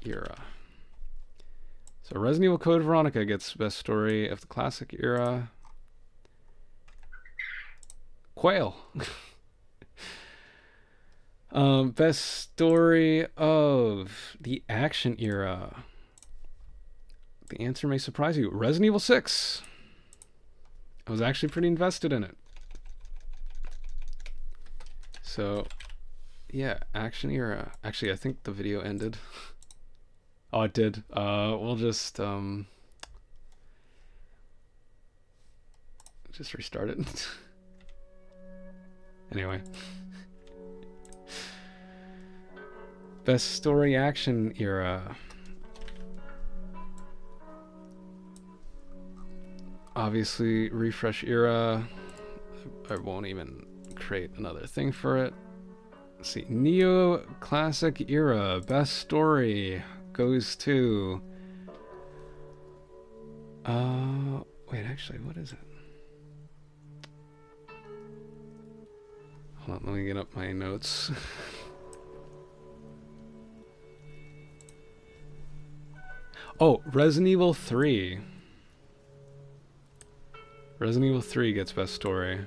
era. So Resident Evil Code Veronica gets best story of the classic era. Quail. Best story of the action era. The answer may surprise you. Resident Evil 6. I was actually pretty invested in it. So, yeah, action era. Actually, I think the video ended. Oh, it did. We'll just restart it. Anyway. Best story action era. Obviously, refresh era. I won't even create another thing for it. Let's see. Neo Classic era. Best story goes to. Wait, actually, what is it? Hold on, let me get up my notes. Oh, Resident Evil 3. Resident Evil 3 gets best story.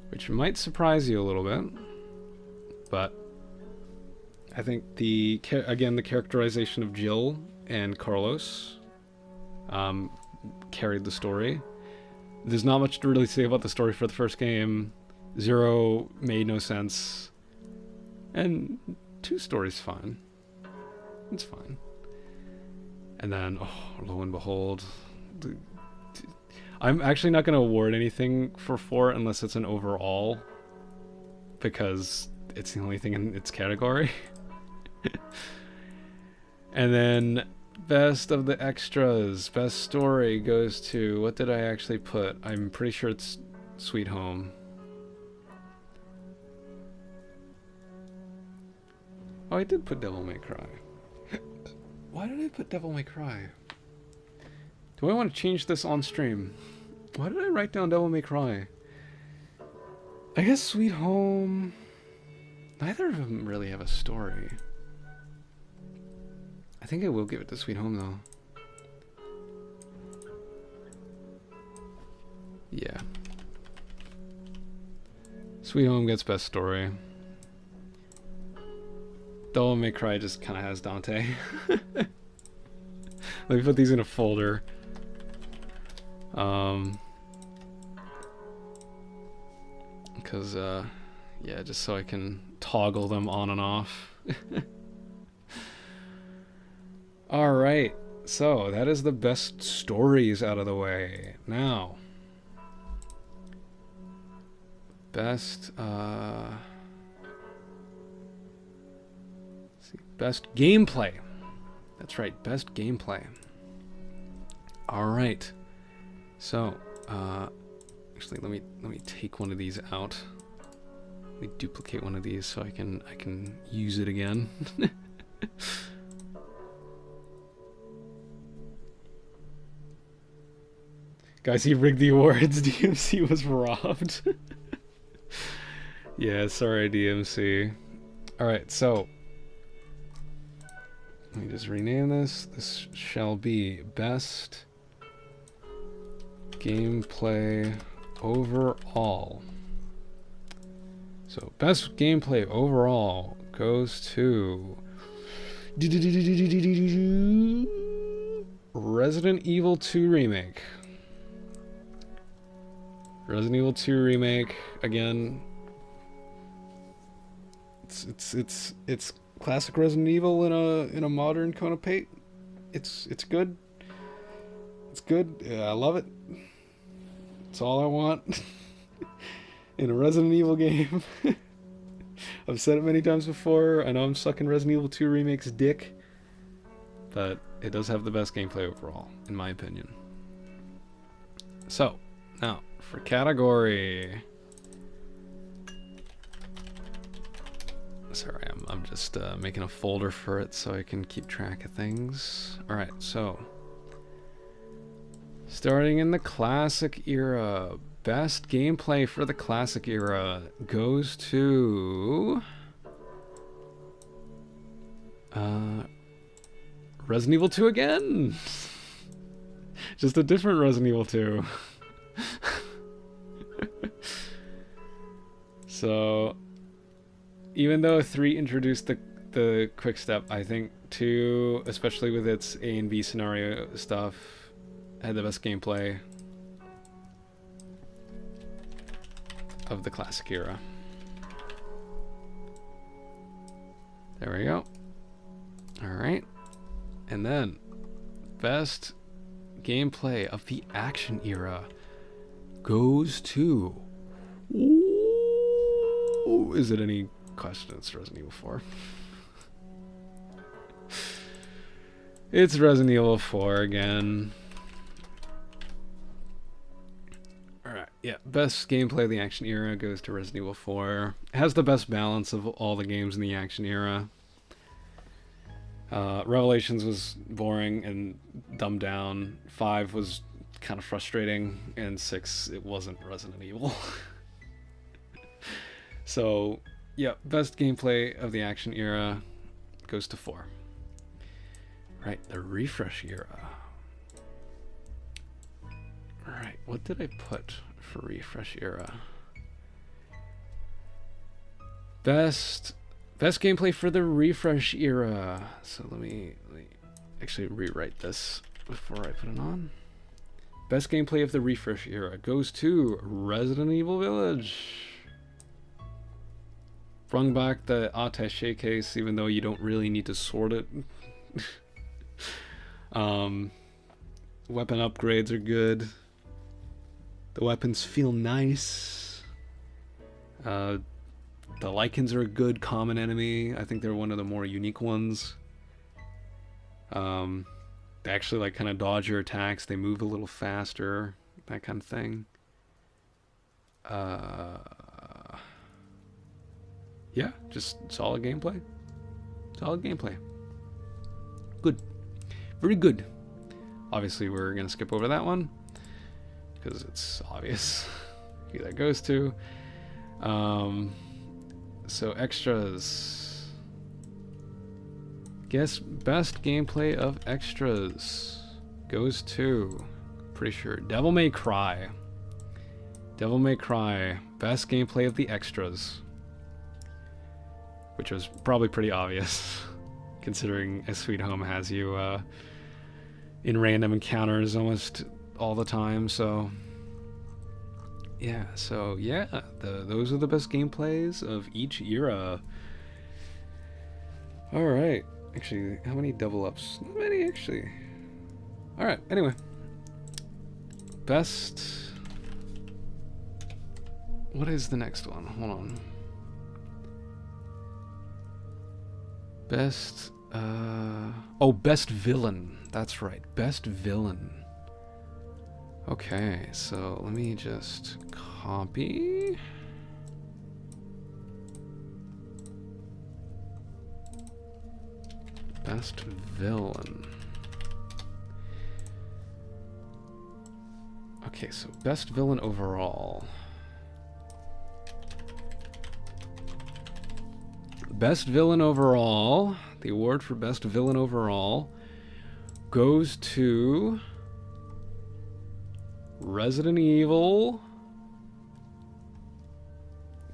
Which might surprise you a little bit, but I think the characterization of Jill and Carlos carried the story. There's not much to really say about the story for the first game. 0 made no sense. And 2 story's fine. It's fine. And then, lo and behold, I'm actually not going to award anything for 4 unless it's an overall, because it's the only thing in its category. And then best of the extras, best story goes to, what did I actually put? I'm pretty sure it's Sweet Home. Oh, I did put Devil May Cry. Why did I put Devil May Cry? Do I want to change this on stream? Why did I write down Devil May Cry? I guess Sweet Home... Neither of them really have a story. I think I will give it to Sweet Home, though. Yeah. Sweet Home gets best story. Devil May Cry just kind of has Dante. Let me put these in a folder. Because, yeah, just so I can toggle them on and off. Alright, so that is the best stories out of the way. Now, best, let's see, best gameplay. That's right, best gameplay. Alright, so, actually, let me take one of these out. Let me duplicate one of these so I can use it again. Guys, he rigged the awards. DMC was robbed. Yeah, sorry, DMC. Alright, so let me just rename this. This shall be best gameplay overall. So best gameplay overall goes to Resident Evil 2 Remake. Resident Evil 2 Remake, again, it's classic Resident Evil in a modern Kona Pate. It's good. It's good. Yeah, I love it. It's all I want in a Resident Evil game. I've said it many times before. I know I'm sucking Resident Evil 2 Remake's dick, but it does have the best gameplay overall, in my opinion. So, now, for category... Sorry, I'm just making a folder for it so I can keep track of things. Alright, so... Starting in the classic era, best gameplay for the classic era goes to... Resident Evil 2 again! Just a different Resident Evil 2. So, even though 3 introduced the quick step, I think 2, especially with its A and B scenario stuff, had the best gameplay of the classic era. There we go. Alright. And then, best gameplay of the action era goes to... Ooh, is it any question? It's Resident Evil 4. It's Resident Evil 4 again. Alright, yeah. Best gameplay of the action era goes to Resident Evil 4. It has the best balance of all the games in the action era. Revelations was boring and dumbed down. 5 was kind of frustrating. And 6, it wasn't Resident Evil. So, yeah, best gameplay of the action era goes to 4. Right, the refresh era. Alright, what did I put for refresh era? Best gameplay for the refresh era. So let me actually rewrite this before I put it on. Best gameplay of the refresh era goes to Resident Evil Village. Brought back the attaché case, even though you don't really need to sort it. Weapon upgrades are good. The weapons feel nice. The Lycans are a good common enemy. I think they're one of the more unique ones. They actually like kind of dodge your attacks. They move a little faster. That kind of thing. Yeah, just solid gameplay. Solid gameplay. Good. Very good. Obviously, we're going to skip over that one because it's obvious who that goes to. So extras. Guess best gameplay of extras goes to, pretty sure, Devil May Cry. Devil May Cry, best gameplay of the extras. Which was probably pretty obvious, considering A Sweet Home has you in random encounters almost all the time, so... Yeah, those are the best gameplays of each era. Alright, actually, how many double ups? Not many, actually. Alright, anyway. Best... What is the next one? Hold on. Best, oh, best villain. That's right, best villain. Okay, so let me just copy. Best villain. Okay, so best villain overall. Best villain overall, the award for best villain overall goes to Resident Evil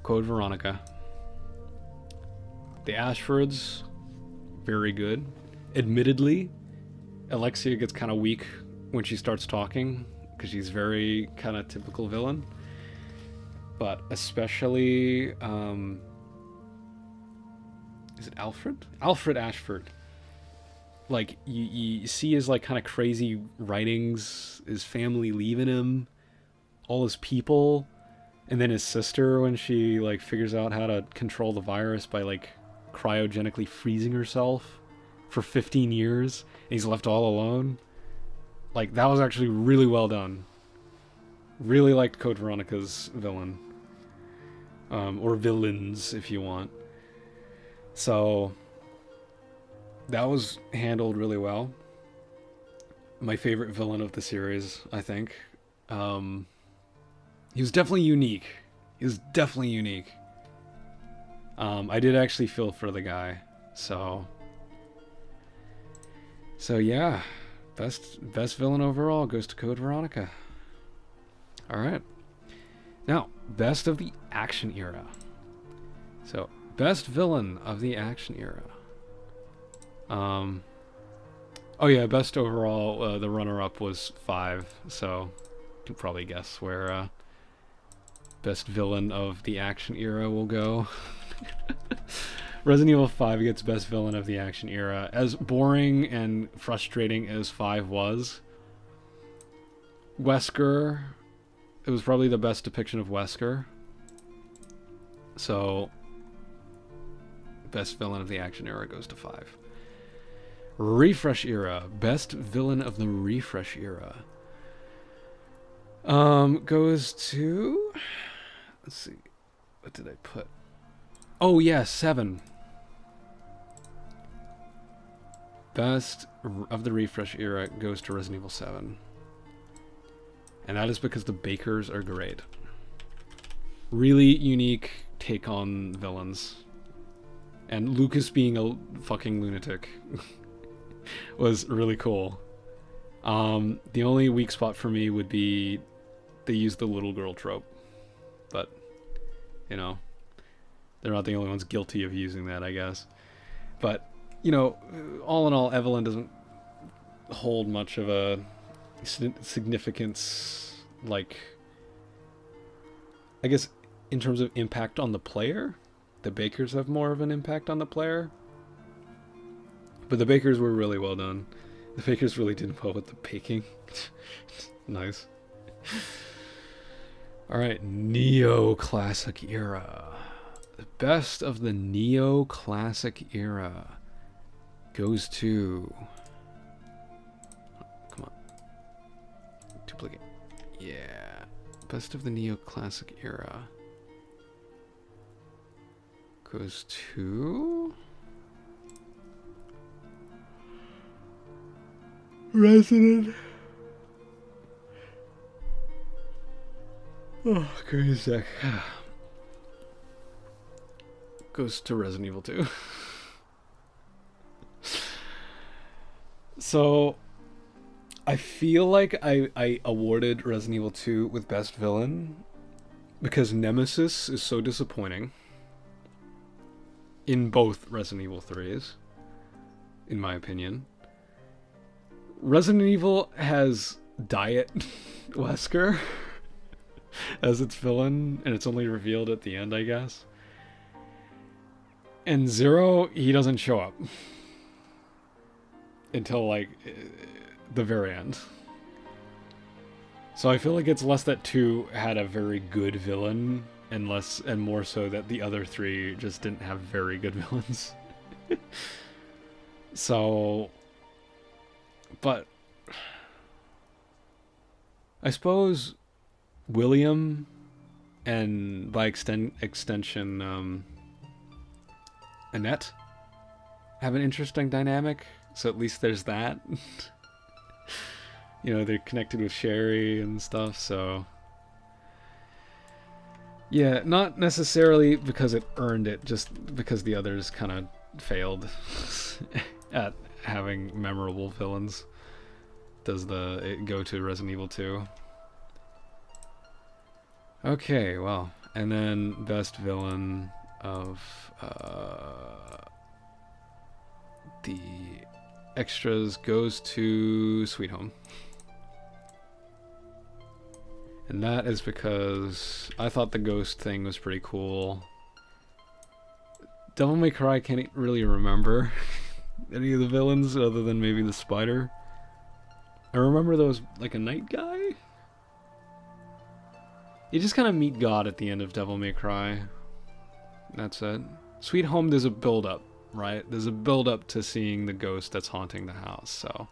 Code Veronica. The Ashfords, very good. Admittedly, Alexia gets kind of weak when she starts talking because she's very kind of typical villain. But especially, is it Alfred? Alfred Ashford. Like, you see his, like, kind of crazy writings, his family leaving him, all his people, and then his sister when she, like, figures out how to control the virus by, like, cryogenically freezing herself for 15 years, and he's left all alone. Like, that was actually really well done. Really liked Code Veronica's villain. Or villains, if you want. So, that was handled really well. My favorite villain of the series, I think. He was definitely unique. I did actually feel for the guy. So yeah. Best villain overall goes to Code Veronica. Alright. Now, best of the action era. So, best villain of the action era. Oh yeah, best overall, the runner-up was 5, so you can probably guess where best villain of the action era will go. Resident Evil 5 gets best villain of the action era. As boring and frustrating as 5 was, Wesker, it was probably the best depiction of Wesker. So, best villain of the action era goes to 5. Refresh era. Best villain of the refresh era. Goes to... Let's see. What did I put? Oh, yeah, 7. Best of the refresh era goes to Resident Evil 7. And that is because the Bakers are great. Really unique take on villains. And Lucas being a fucking lunatic was really cool. The only weak spot for me would be they use the little girl trope. But, you know, they're not the only ones guilty of using that, I guess. But, you know, all in all, Evelyn doesn't hold much of a significance, like, I guess, in terms of impact on the player. The Bakers have more of an impact on the player. But the Bakers were really well done. The Bakers really did well with the baking. Nice. Alright, Neo-Classic Era. The best of the Neo-Classic Era goes to... Come on. Duplicate. Yeah. Best of the neoclassic era goes to Resident. Oh, give me a sec. Goes to Resident Evil 2. So, I feel like I awarded Resident Evil 2 with Best Villain because Nemesis is so disappointing in both Resident Evil 3s, in my opinion. Resident Evil has Diet Wesker as its villain, and it's only revealed at the end, I guess. And Zero, he doesn't show up until, like, the very end. So I feel like it's less that 2 had a very good villain, and more so that the other 3 just didn't have very good villains. So, but I suppose William, and by extension Annette, have an interesting dynamic. So at least there's that. You know, they're connected with Sherry and stuff, so... Yeah, not necessarily because it earned it, just because the others kind of failed at having memorable villains. Does it go to Resident Evil 2. Okay, well, and then best villain of the extras goes to Sweet Home. And that is because I thought the ghost thing was pretty cool. Devil May Cry, I can't really remember any of the villains other than maybe the spider. I remember there was like a night guy. You just kind of meet God at the end of Devil May Cry. That's it. Sweet Home, there's a build-up, right? There's a build-up to seeing the ghost that's haunting the house, so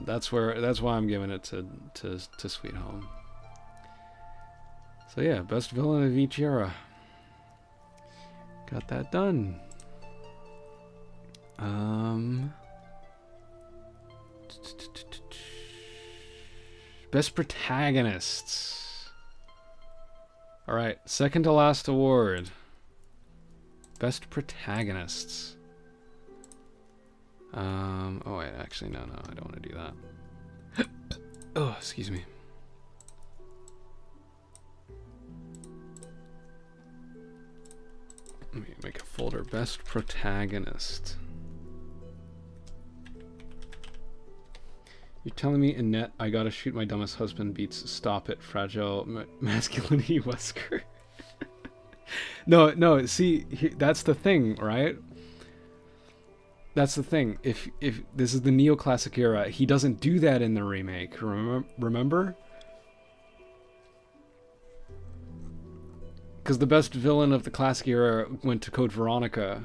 that's why I'm giving it to Sweet Home. So yeah, best villain of each era. Got that done. Best protagonists. Alright, second to last award. Best protagonists. Oh wait, actually no, I don't want to do that. Oh, excuse me. Let me make a folder. Best protagonist. You're telling me, Annette, I gotta shoot my dumbest husband beats Stop It, Fragile Masculinity Wesker? No, see, that's the thing, right? That's the thing. If this is the neoclassic era, he doesn't do that in the remake. Remember? Because the best villain of the classic era went to Code Veronica.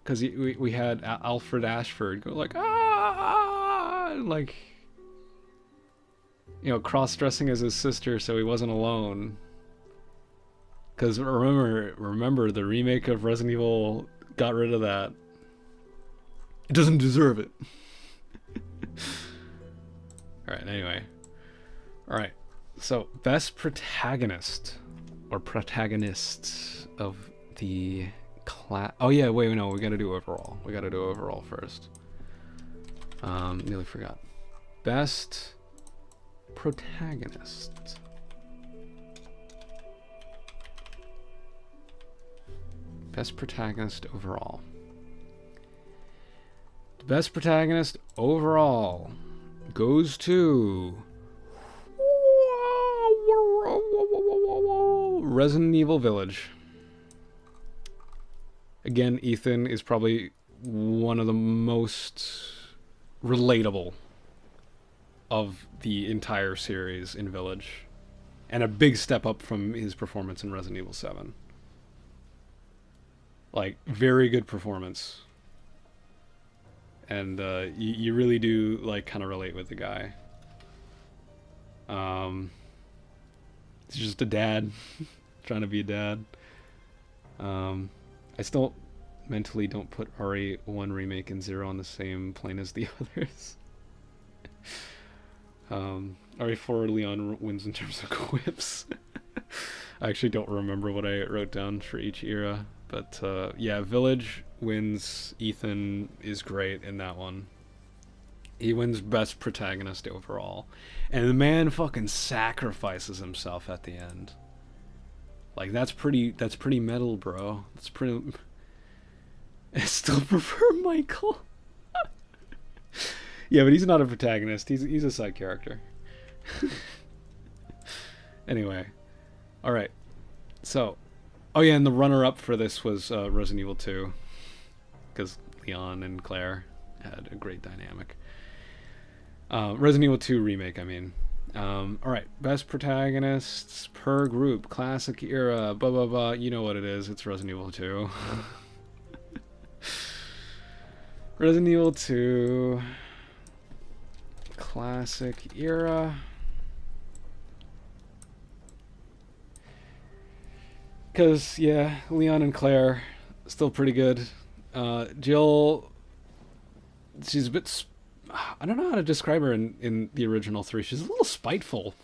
Because we had Alfred Ashford go like, ah, like, you know, cross-dressing as his sister so he wasn't alone. Because remember, the remake of Resident Evil got rid of that. It doesn't deserve it. Alright, anyway. Alright, so best protagonist, or protagonists of the class. Oh yeah, wait, no, we gotta do overall. We gotta do overall first. Nearly forgot. Best protagonist. Best protagonist overall. The best protagonist overall goes to Resident Evil Village. Again, Ethan is probably one of the most relatable of the entire series in Village, and a big step up from his performance in Resident Evil 7. Like, very good performance. And you really do, like, kind of relate with the guy. He's just a dad trying to be a dad. I still mentally don't put RE1 Remake and 0 on the same plane as the others. RE4 Leon wins in terms of quips. I actually don't remember what I wrote down for each era, but yeah, Village wins. Ethan is great in that one. He wins best protagonist overall, and the man fucking sacrifices himself at the end. Like that's pretty metal, bro. That's pretty. I still prefer Michael. Yeah, but he's not a protagonist. He's a side character. Anyway, all right. So, oh yeah, and the runner-up for this was Resident Evil 2, because Leon and Claire had a great dynamic. Resident Evil 2 remake, I mean. All right, best protagonists per group, classic era, blah blah blah. You know what it is? It's Resident Evil 2. Resident Evil 2, classic era. Because, yeah, Leon and Claire, still pretty good. Jill, she's a bit... I don't know how to describe her in the original 3. She's a little spiteful.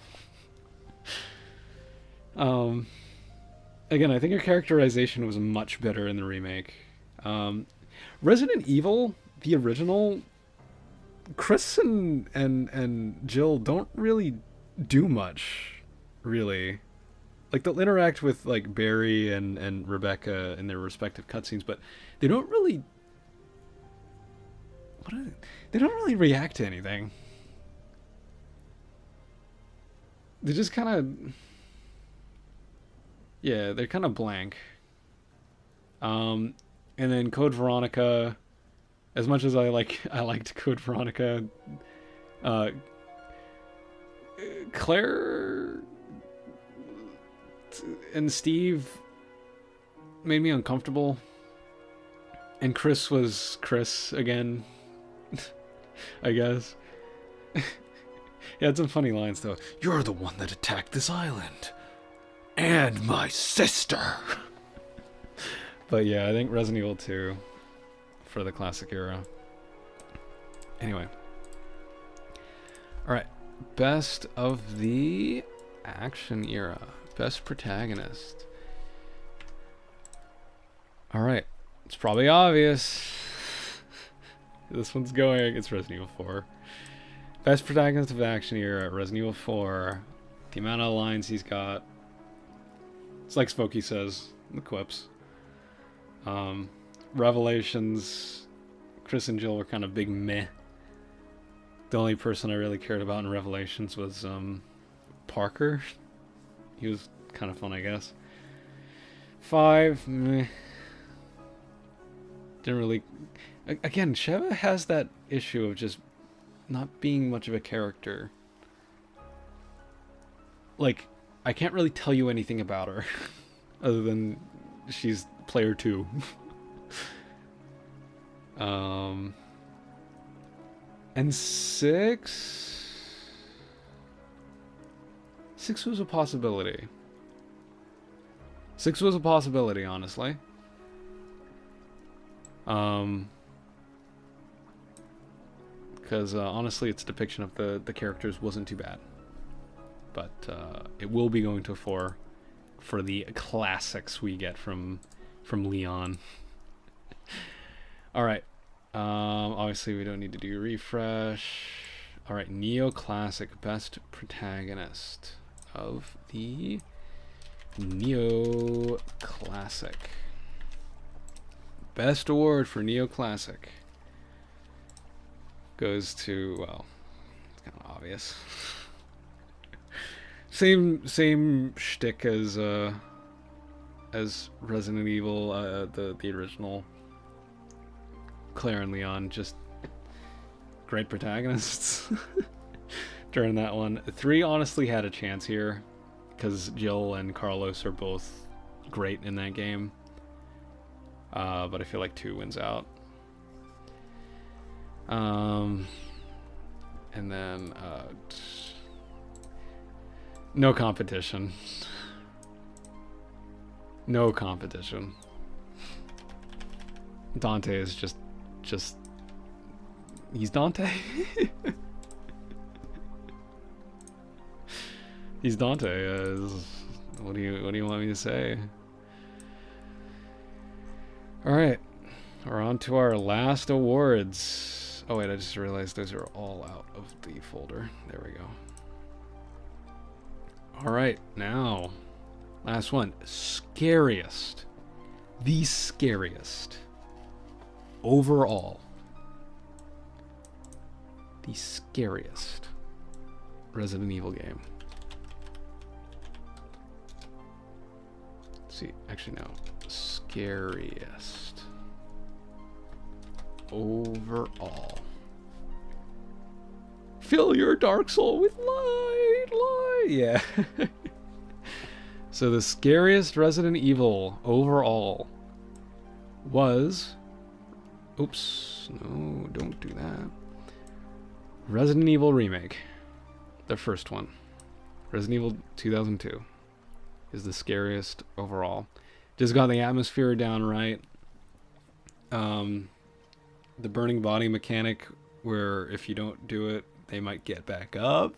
Again, I think her characterization was much better in the remake. Resident Evil, the original, Chris and Jill don't really do much, really. Like, they'll interact with, like, Barry and Rebecca in their respective cutscenes, but they don't really... They don't really react to anything. They just kind of... Yeah, they're kind of blank. And then Code Veronica, as much as I liked Code Veronica, Claire and Steve made me uncomfortable, and Chris was Chris again. I guess. He had some funny lines though. You're the one that attacked this island, and my sister. But yeah, I think Resident Evil 2 for the classic era. Anyway, all right, best of the action era. Best protagonist. Alright. It's probably obvious. This one's going. It's Resident Evil 4. Best protagonist of action era, Resident Evil 4. The amount of lines he's got. It's like Smokey says in the quips. Revelations. Chris and Jill were kind of big meh. The only person I really cared about in Revelations was Parker. He was kind of fun, I guess. 5, meh. Didn't really... Again, Sheva has that issue of just not being much of a character. Like, I can't really tell you anything about her. Other than she's player 2. And 6... 6 was a possibility. 6 was a possibility, honestly. Because honestly, its depiction of the characters wasn't too bad. But it will be going to 4 for the classics we get from Leon. All right. Obviously, we don't need to do refresh. All right, Neo-Classic Best Protagonist of the Neo-Classic. Best award for Neo-Classic goes to, well, it's kind of obvious. Same shtick as Resident Evil, the original. Claire and Leon, just great protagonists during that one. 3 honestly had a chance here because Jill and Carlos are both great in that game. But I feel like 2 wins out. And then No competition. No competition. Dante is just he's Dante. He's Dante. What do you want me to say? All right, we're on to our last awards. Oh wait, I just realized those are all out of the folder. There we go. All right, now last one. Scariest. The scariest. Overall. The scariest Resident Evil game. Let's see, actually no. Scariest. Overall. Fill your dark soul with light. Yeah. So the scariest Resident Evil overall was... Oops. No, don't do that. Resident Evil Remake. The first one. Resident Evil 2002 is the scariest overall. Just got the atmosphere down right. The burning body mechanic, where if you don't do it, they might get back up.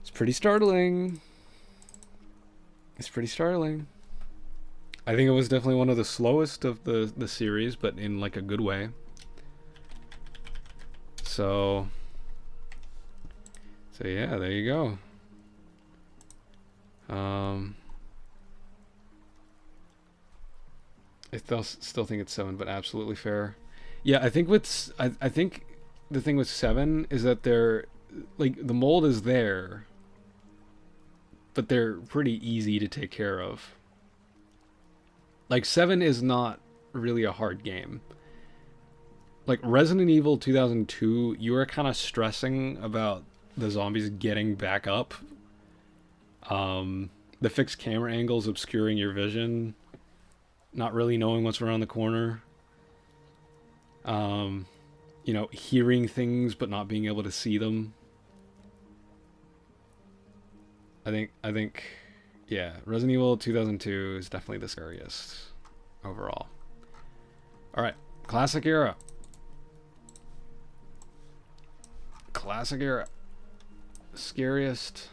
It's pretty startling. It's pretty startling. I think it was definitely one of the slowest of the series, but in like a good way. So yeah, there you go. I still think it's 7, but absolutely fair. Yeah, I think I think the thing with 7 is that they're like, the mold is there, but they're pretty easy to take care of. Like 7 is not really a hard game. Like Resident Evil 2002, you were kind of stressing about the zombies getting back up. The fixed camera angles obscuring your vision. Not really knowing what's around the corner. You know, hearing things but not being able to see them. I think, yeah, Resident Evil 2002 is definitely the scariest overall. All right, classic era. Classic era. Scariest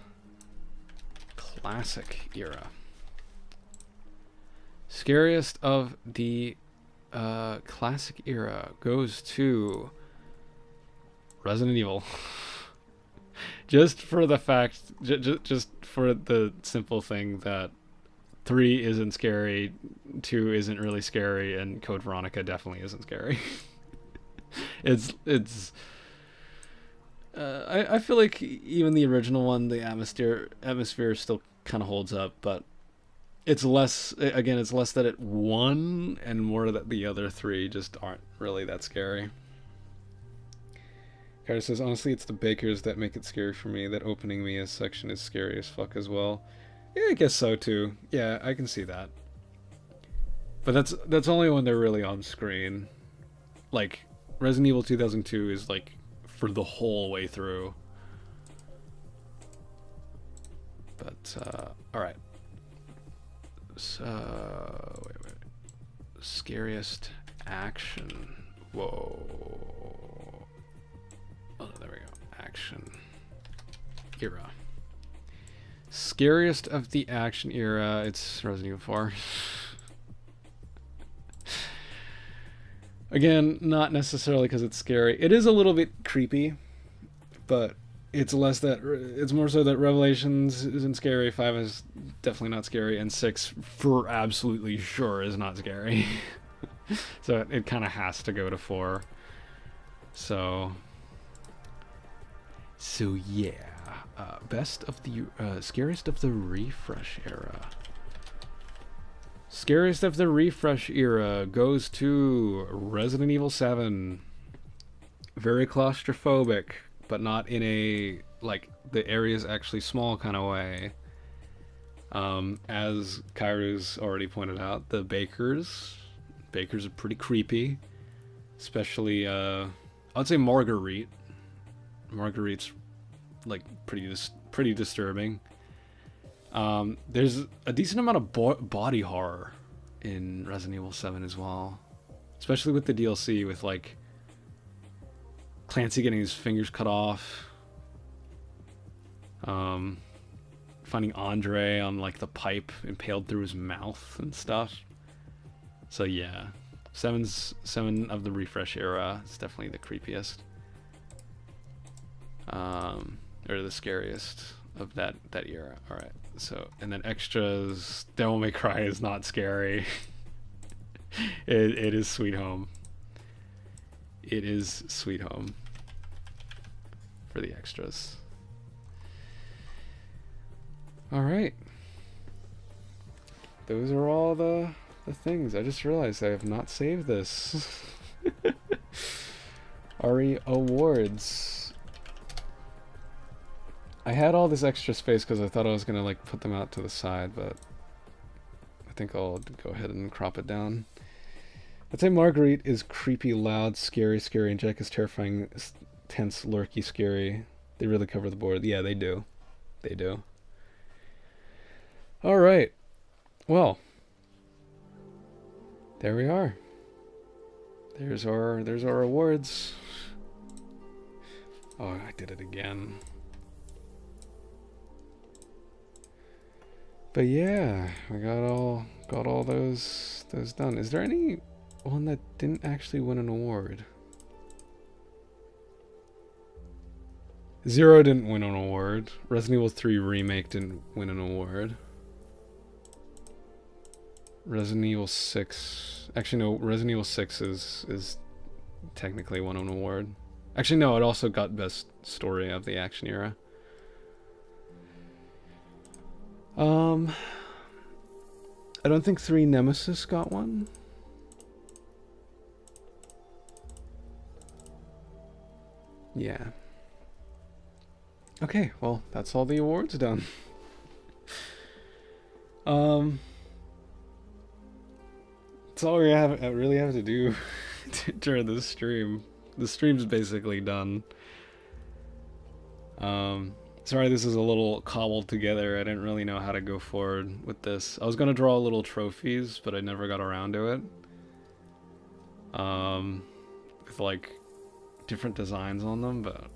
classic era. Scariest of the classic era goes to Resident Evil. Just for the fact, just for the simple thing that 3 isn't scary, 2 isn't really scary, and Code Veronica definitely isn't scary. I feel like even the original one, the atmosphere still kind of holds up, but it's less that it won and more that the other 3 just aren't really that scary. Carter says, honestly, it's the bakers that make it scary for me. That opening Mia section is scary as fuck as well. Yeah, I guess so too. Yeah, I can see that. But that's only when they're really on screen. Like, Resident Evil 2002 is like for the whole way through. But, alright. So, wait. Scariest action. Whoa. Oh, there we go. Action era. Scariest of the action era. It's Resident Evil 4. Again, not necessarily because it's scary. It is a little bit creepy, but it's more so that Revelations isn't scary. 5 is definitely not scary, and 6 for absolutely sure is not scary. So it kind of has to go to 4. So yeah, best of the scariest of the refresh era. Scariest of the refresh era goes to Resident Evil 7. Very claustrophobic, but not in a like the area's actually small kind of way. As Kairu's already pointed out, the bakers are pretty creepy, especially I'd say Marguerite's like pretty disturbing. There's a decent amount of body horror in Resident Evil 7 as well, especially with the DLC, with like Clancy getting his fingers cut off, finding Andre on like the pipe impaled through his mouth and stuff. So yeah, 7 of the refresh era is definitely the creepiest, or the scariest of that era. All right, so and then extras. Devil May Cry is not scary. It is Sweet Home. It is Sweet Home for the extras. All right, those are all the things. I just realized I have not saved this. RE awards. I had all this extra space because I thought I was gonna like put them out to the side, but I think I'll go ahead and crop it down. I'd say Marguerite is creepy, loud, scary, and Jack is terrifying, tense, lurky, scary. They really cover the board. Yeah, they do. They do. All right. Well, there we are. There's our awards. Oh, I did it again. But yeah, we got all those done. Is there any one that didn't actually win an award? Zero didn't win an award. Resident Evil 3 Remake didn't win an award. Resident Evil 6... Actually, no, Resident Evil 6 is technically won an award. Actually, no, it also got Best Story of the Action Era. I don't think 3 Nemesis got one. Yeah. Okay, well, that's all the awards done. That's all I really have to do during this stream. The stream's basically done. Sorry this is a little cobbled together. I didn't really know how to go forward with this. I was gonna draw little trophies, but I never got around to it. With like different designs on them, but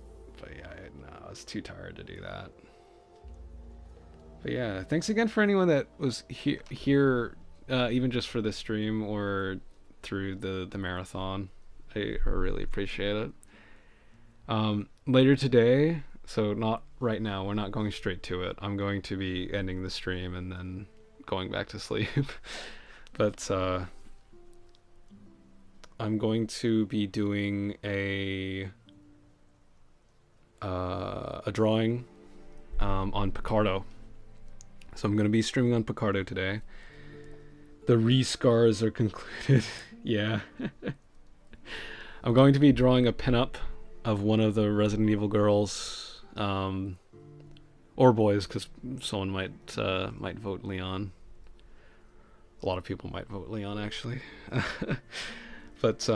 yeah, no, I was too tired to do that. But yeah, thanks again for anyone that was here, even just for this stream or through the marathon. I really appreciate it. Later today, so not right now, we're not going straight to it. I'm going to be ending the stream and then going back to sleep. But I'm going to be doing a drawing on Picardo. So I'm going to be streaming on Picardo today. The re-scars are concluded. Yeah. I'm going to be drawing a pinup of one of the Resident Evil girls, or boys, because someone might vote Leon. A lot of people might vote Leon, actually. But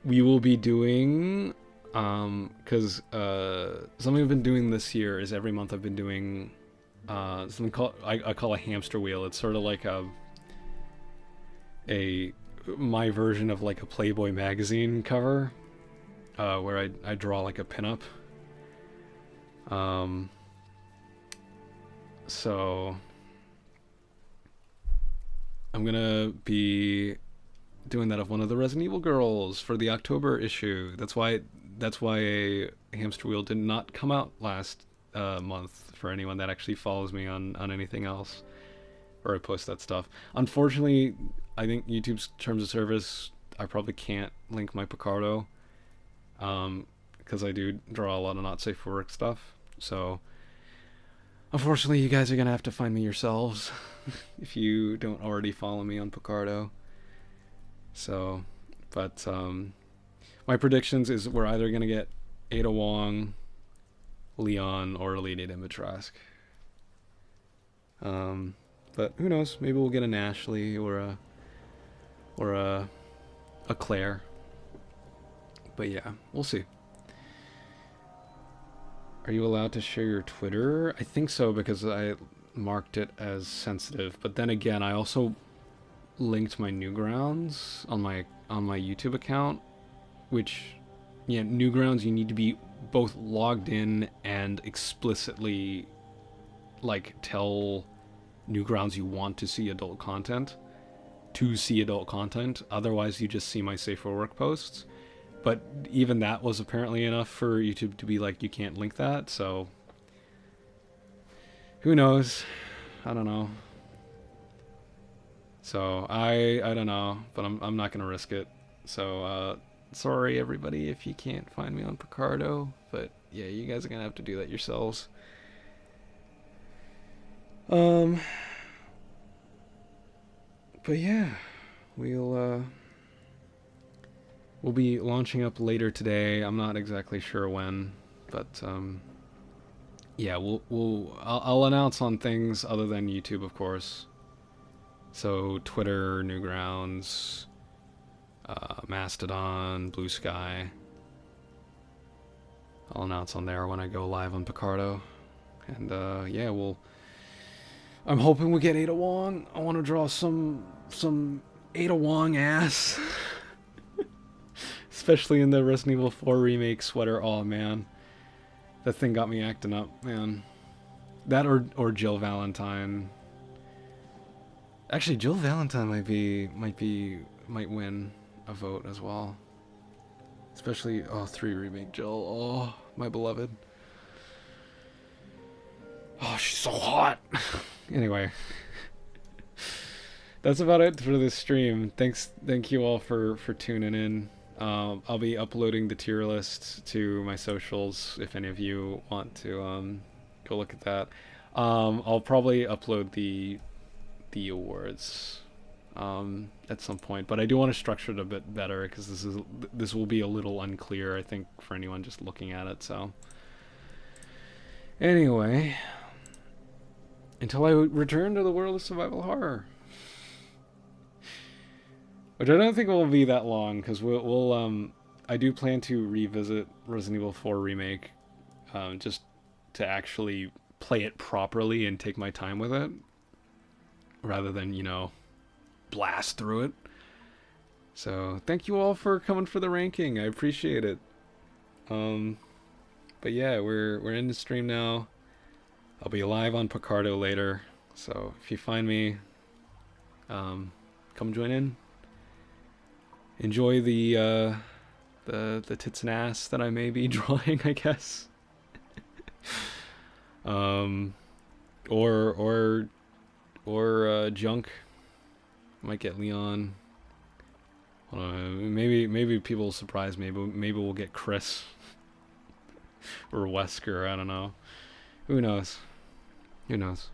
we will be doing, because something I've been doing this year is every month I've been doing something I call a hamster wheel. It's sort of like my version of like a Playboy magazine cover, where I draw like a pinup. So I'm gonna be doing that of one of the Resident Evil girls for the October issue. That's why Hamster Wheel did not come out last month for anyone that actually follows me on anything else, or I post that stuff. Unfortunately, I think YouTube's terms of service, I probably can't link my Picardo, because I do draw a lot of not safe for work stuff. So unfortunately, you guys are gonna have to find me yourselves if you don't already follow me on Picardo. So, but my predictions is we're either gonna get Ada Wong, Leon, or Lady Dimitrescu. But who knows? Maybe we'll get an Ashley or a Claire. But yeah, we'll see. Are you allowed to share your Twitter? I think so because I marked it as sensitive. But then again, I also linked my Newgrounds on my YouTube account, which, yeah, Newgrounds, you need to be both logged in and explicitly like tell Newgrounds you want to see adult content otherwise you just see my safe for work posts. But even that was apparently enough for YouTube to be like, you can't link that, so who knows? I don't know. So I don't know, but I'm not gonna risk it. So sorry everybody if you can't find me on Picardo, but yeah, you guys are gonna have to do that yourselves. But yeah, we'll be launching up later today. I'm not exactly sure when, but yeah, I'll announce on things other than YouTube, of course. So Twitter, Newgrounds, Mastodon, Blue Sky. I'll announce on there when I go live on Picardo. And yeah, I'm hoping we get Ada Wong. I want to draw some Ada Wong ass. Especially in the Resident Evil 4 remake sweater. Oh man. That thing got me acting up, man. That or Jill Valentine. Actually, Jill Valentine might win a vote as well. Especially 3 remake Jill. Oh, my beloved. Oh, she's so hot. Anyway. That's about it for this stream. Thank you all for tuning in. I'll be uploading the tier list to my socials if any of you want to go look at that. I'll probably upload the awards at some point, but I do want to structure it a bit better because this will be a little unclear, I think, for anyone just looking at it. So anyway, until I return to the world of survival horror, which I don't think will be that long, because we'll I do plan to revisit Resident Evil 4 Remake, just to actually play it properly and take my time with it, rather than, you know, blast through it. So thank you all for coming for the ranking. I appreciate it. But yeah, we're in the stream now. I'll be live on Picardo later, so if you find me, come join in. Enjoy the tits and ass that I may be drawing, I guess. Or junk. Might get Leon. Maybe people will surprise me. But maybe we'll get Chris or Wesker. I don't know. Who knows? Who knows?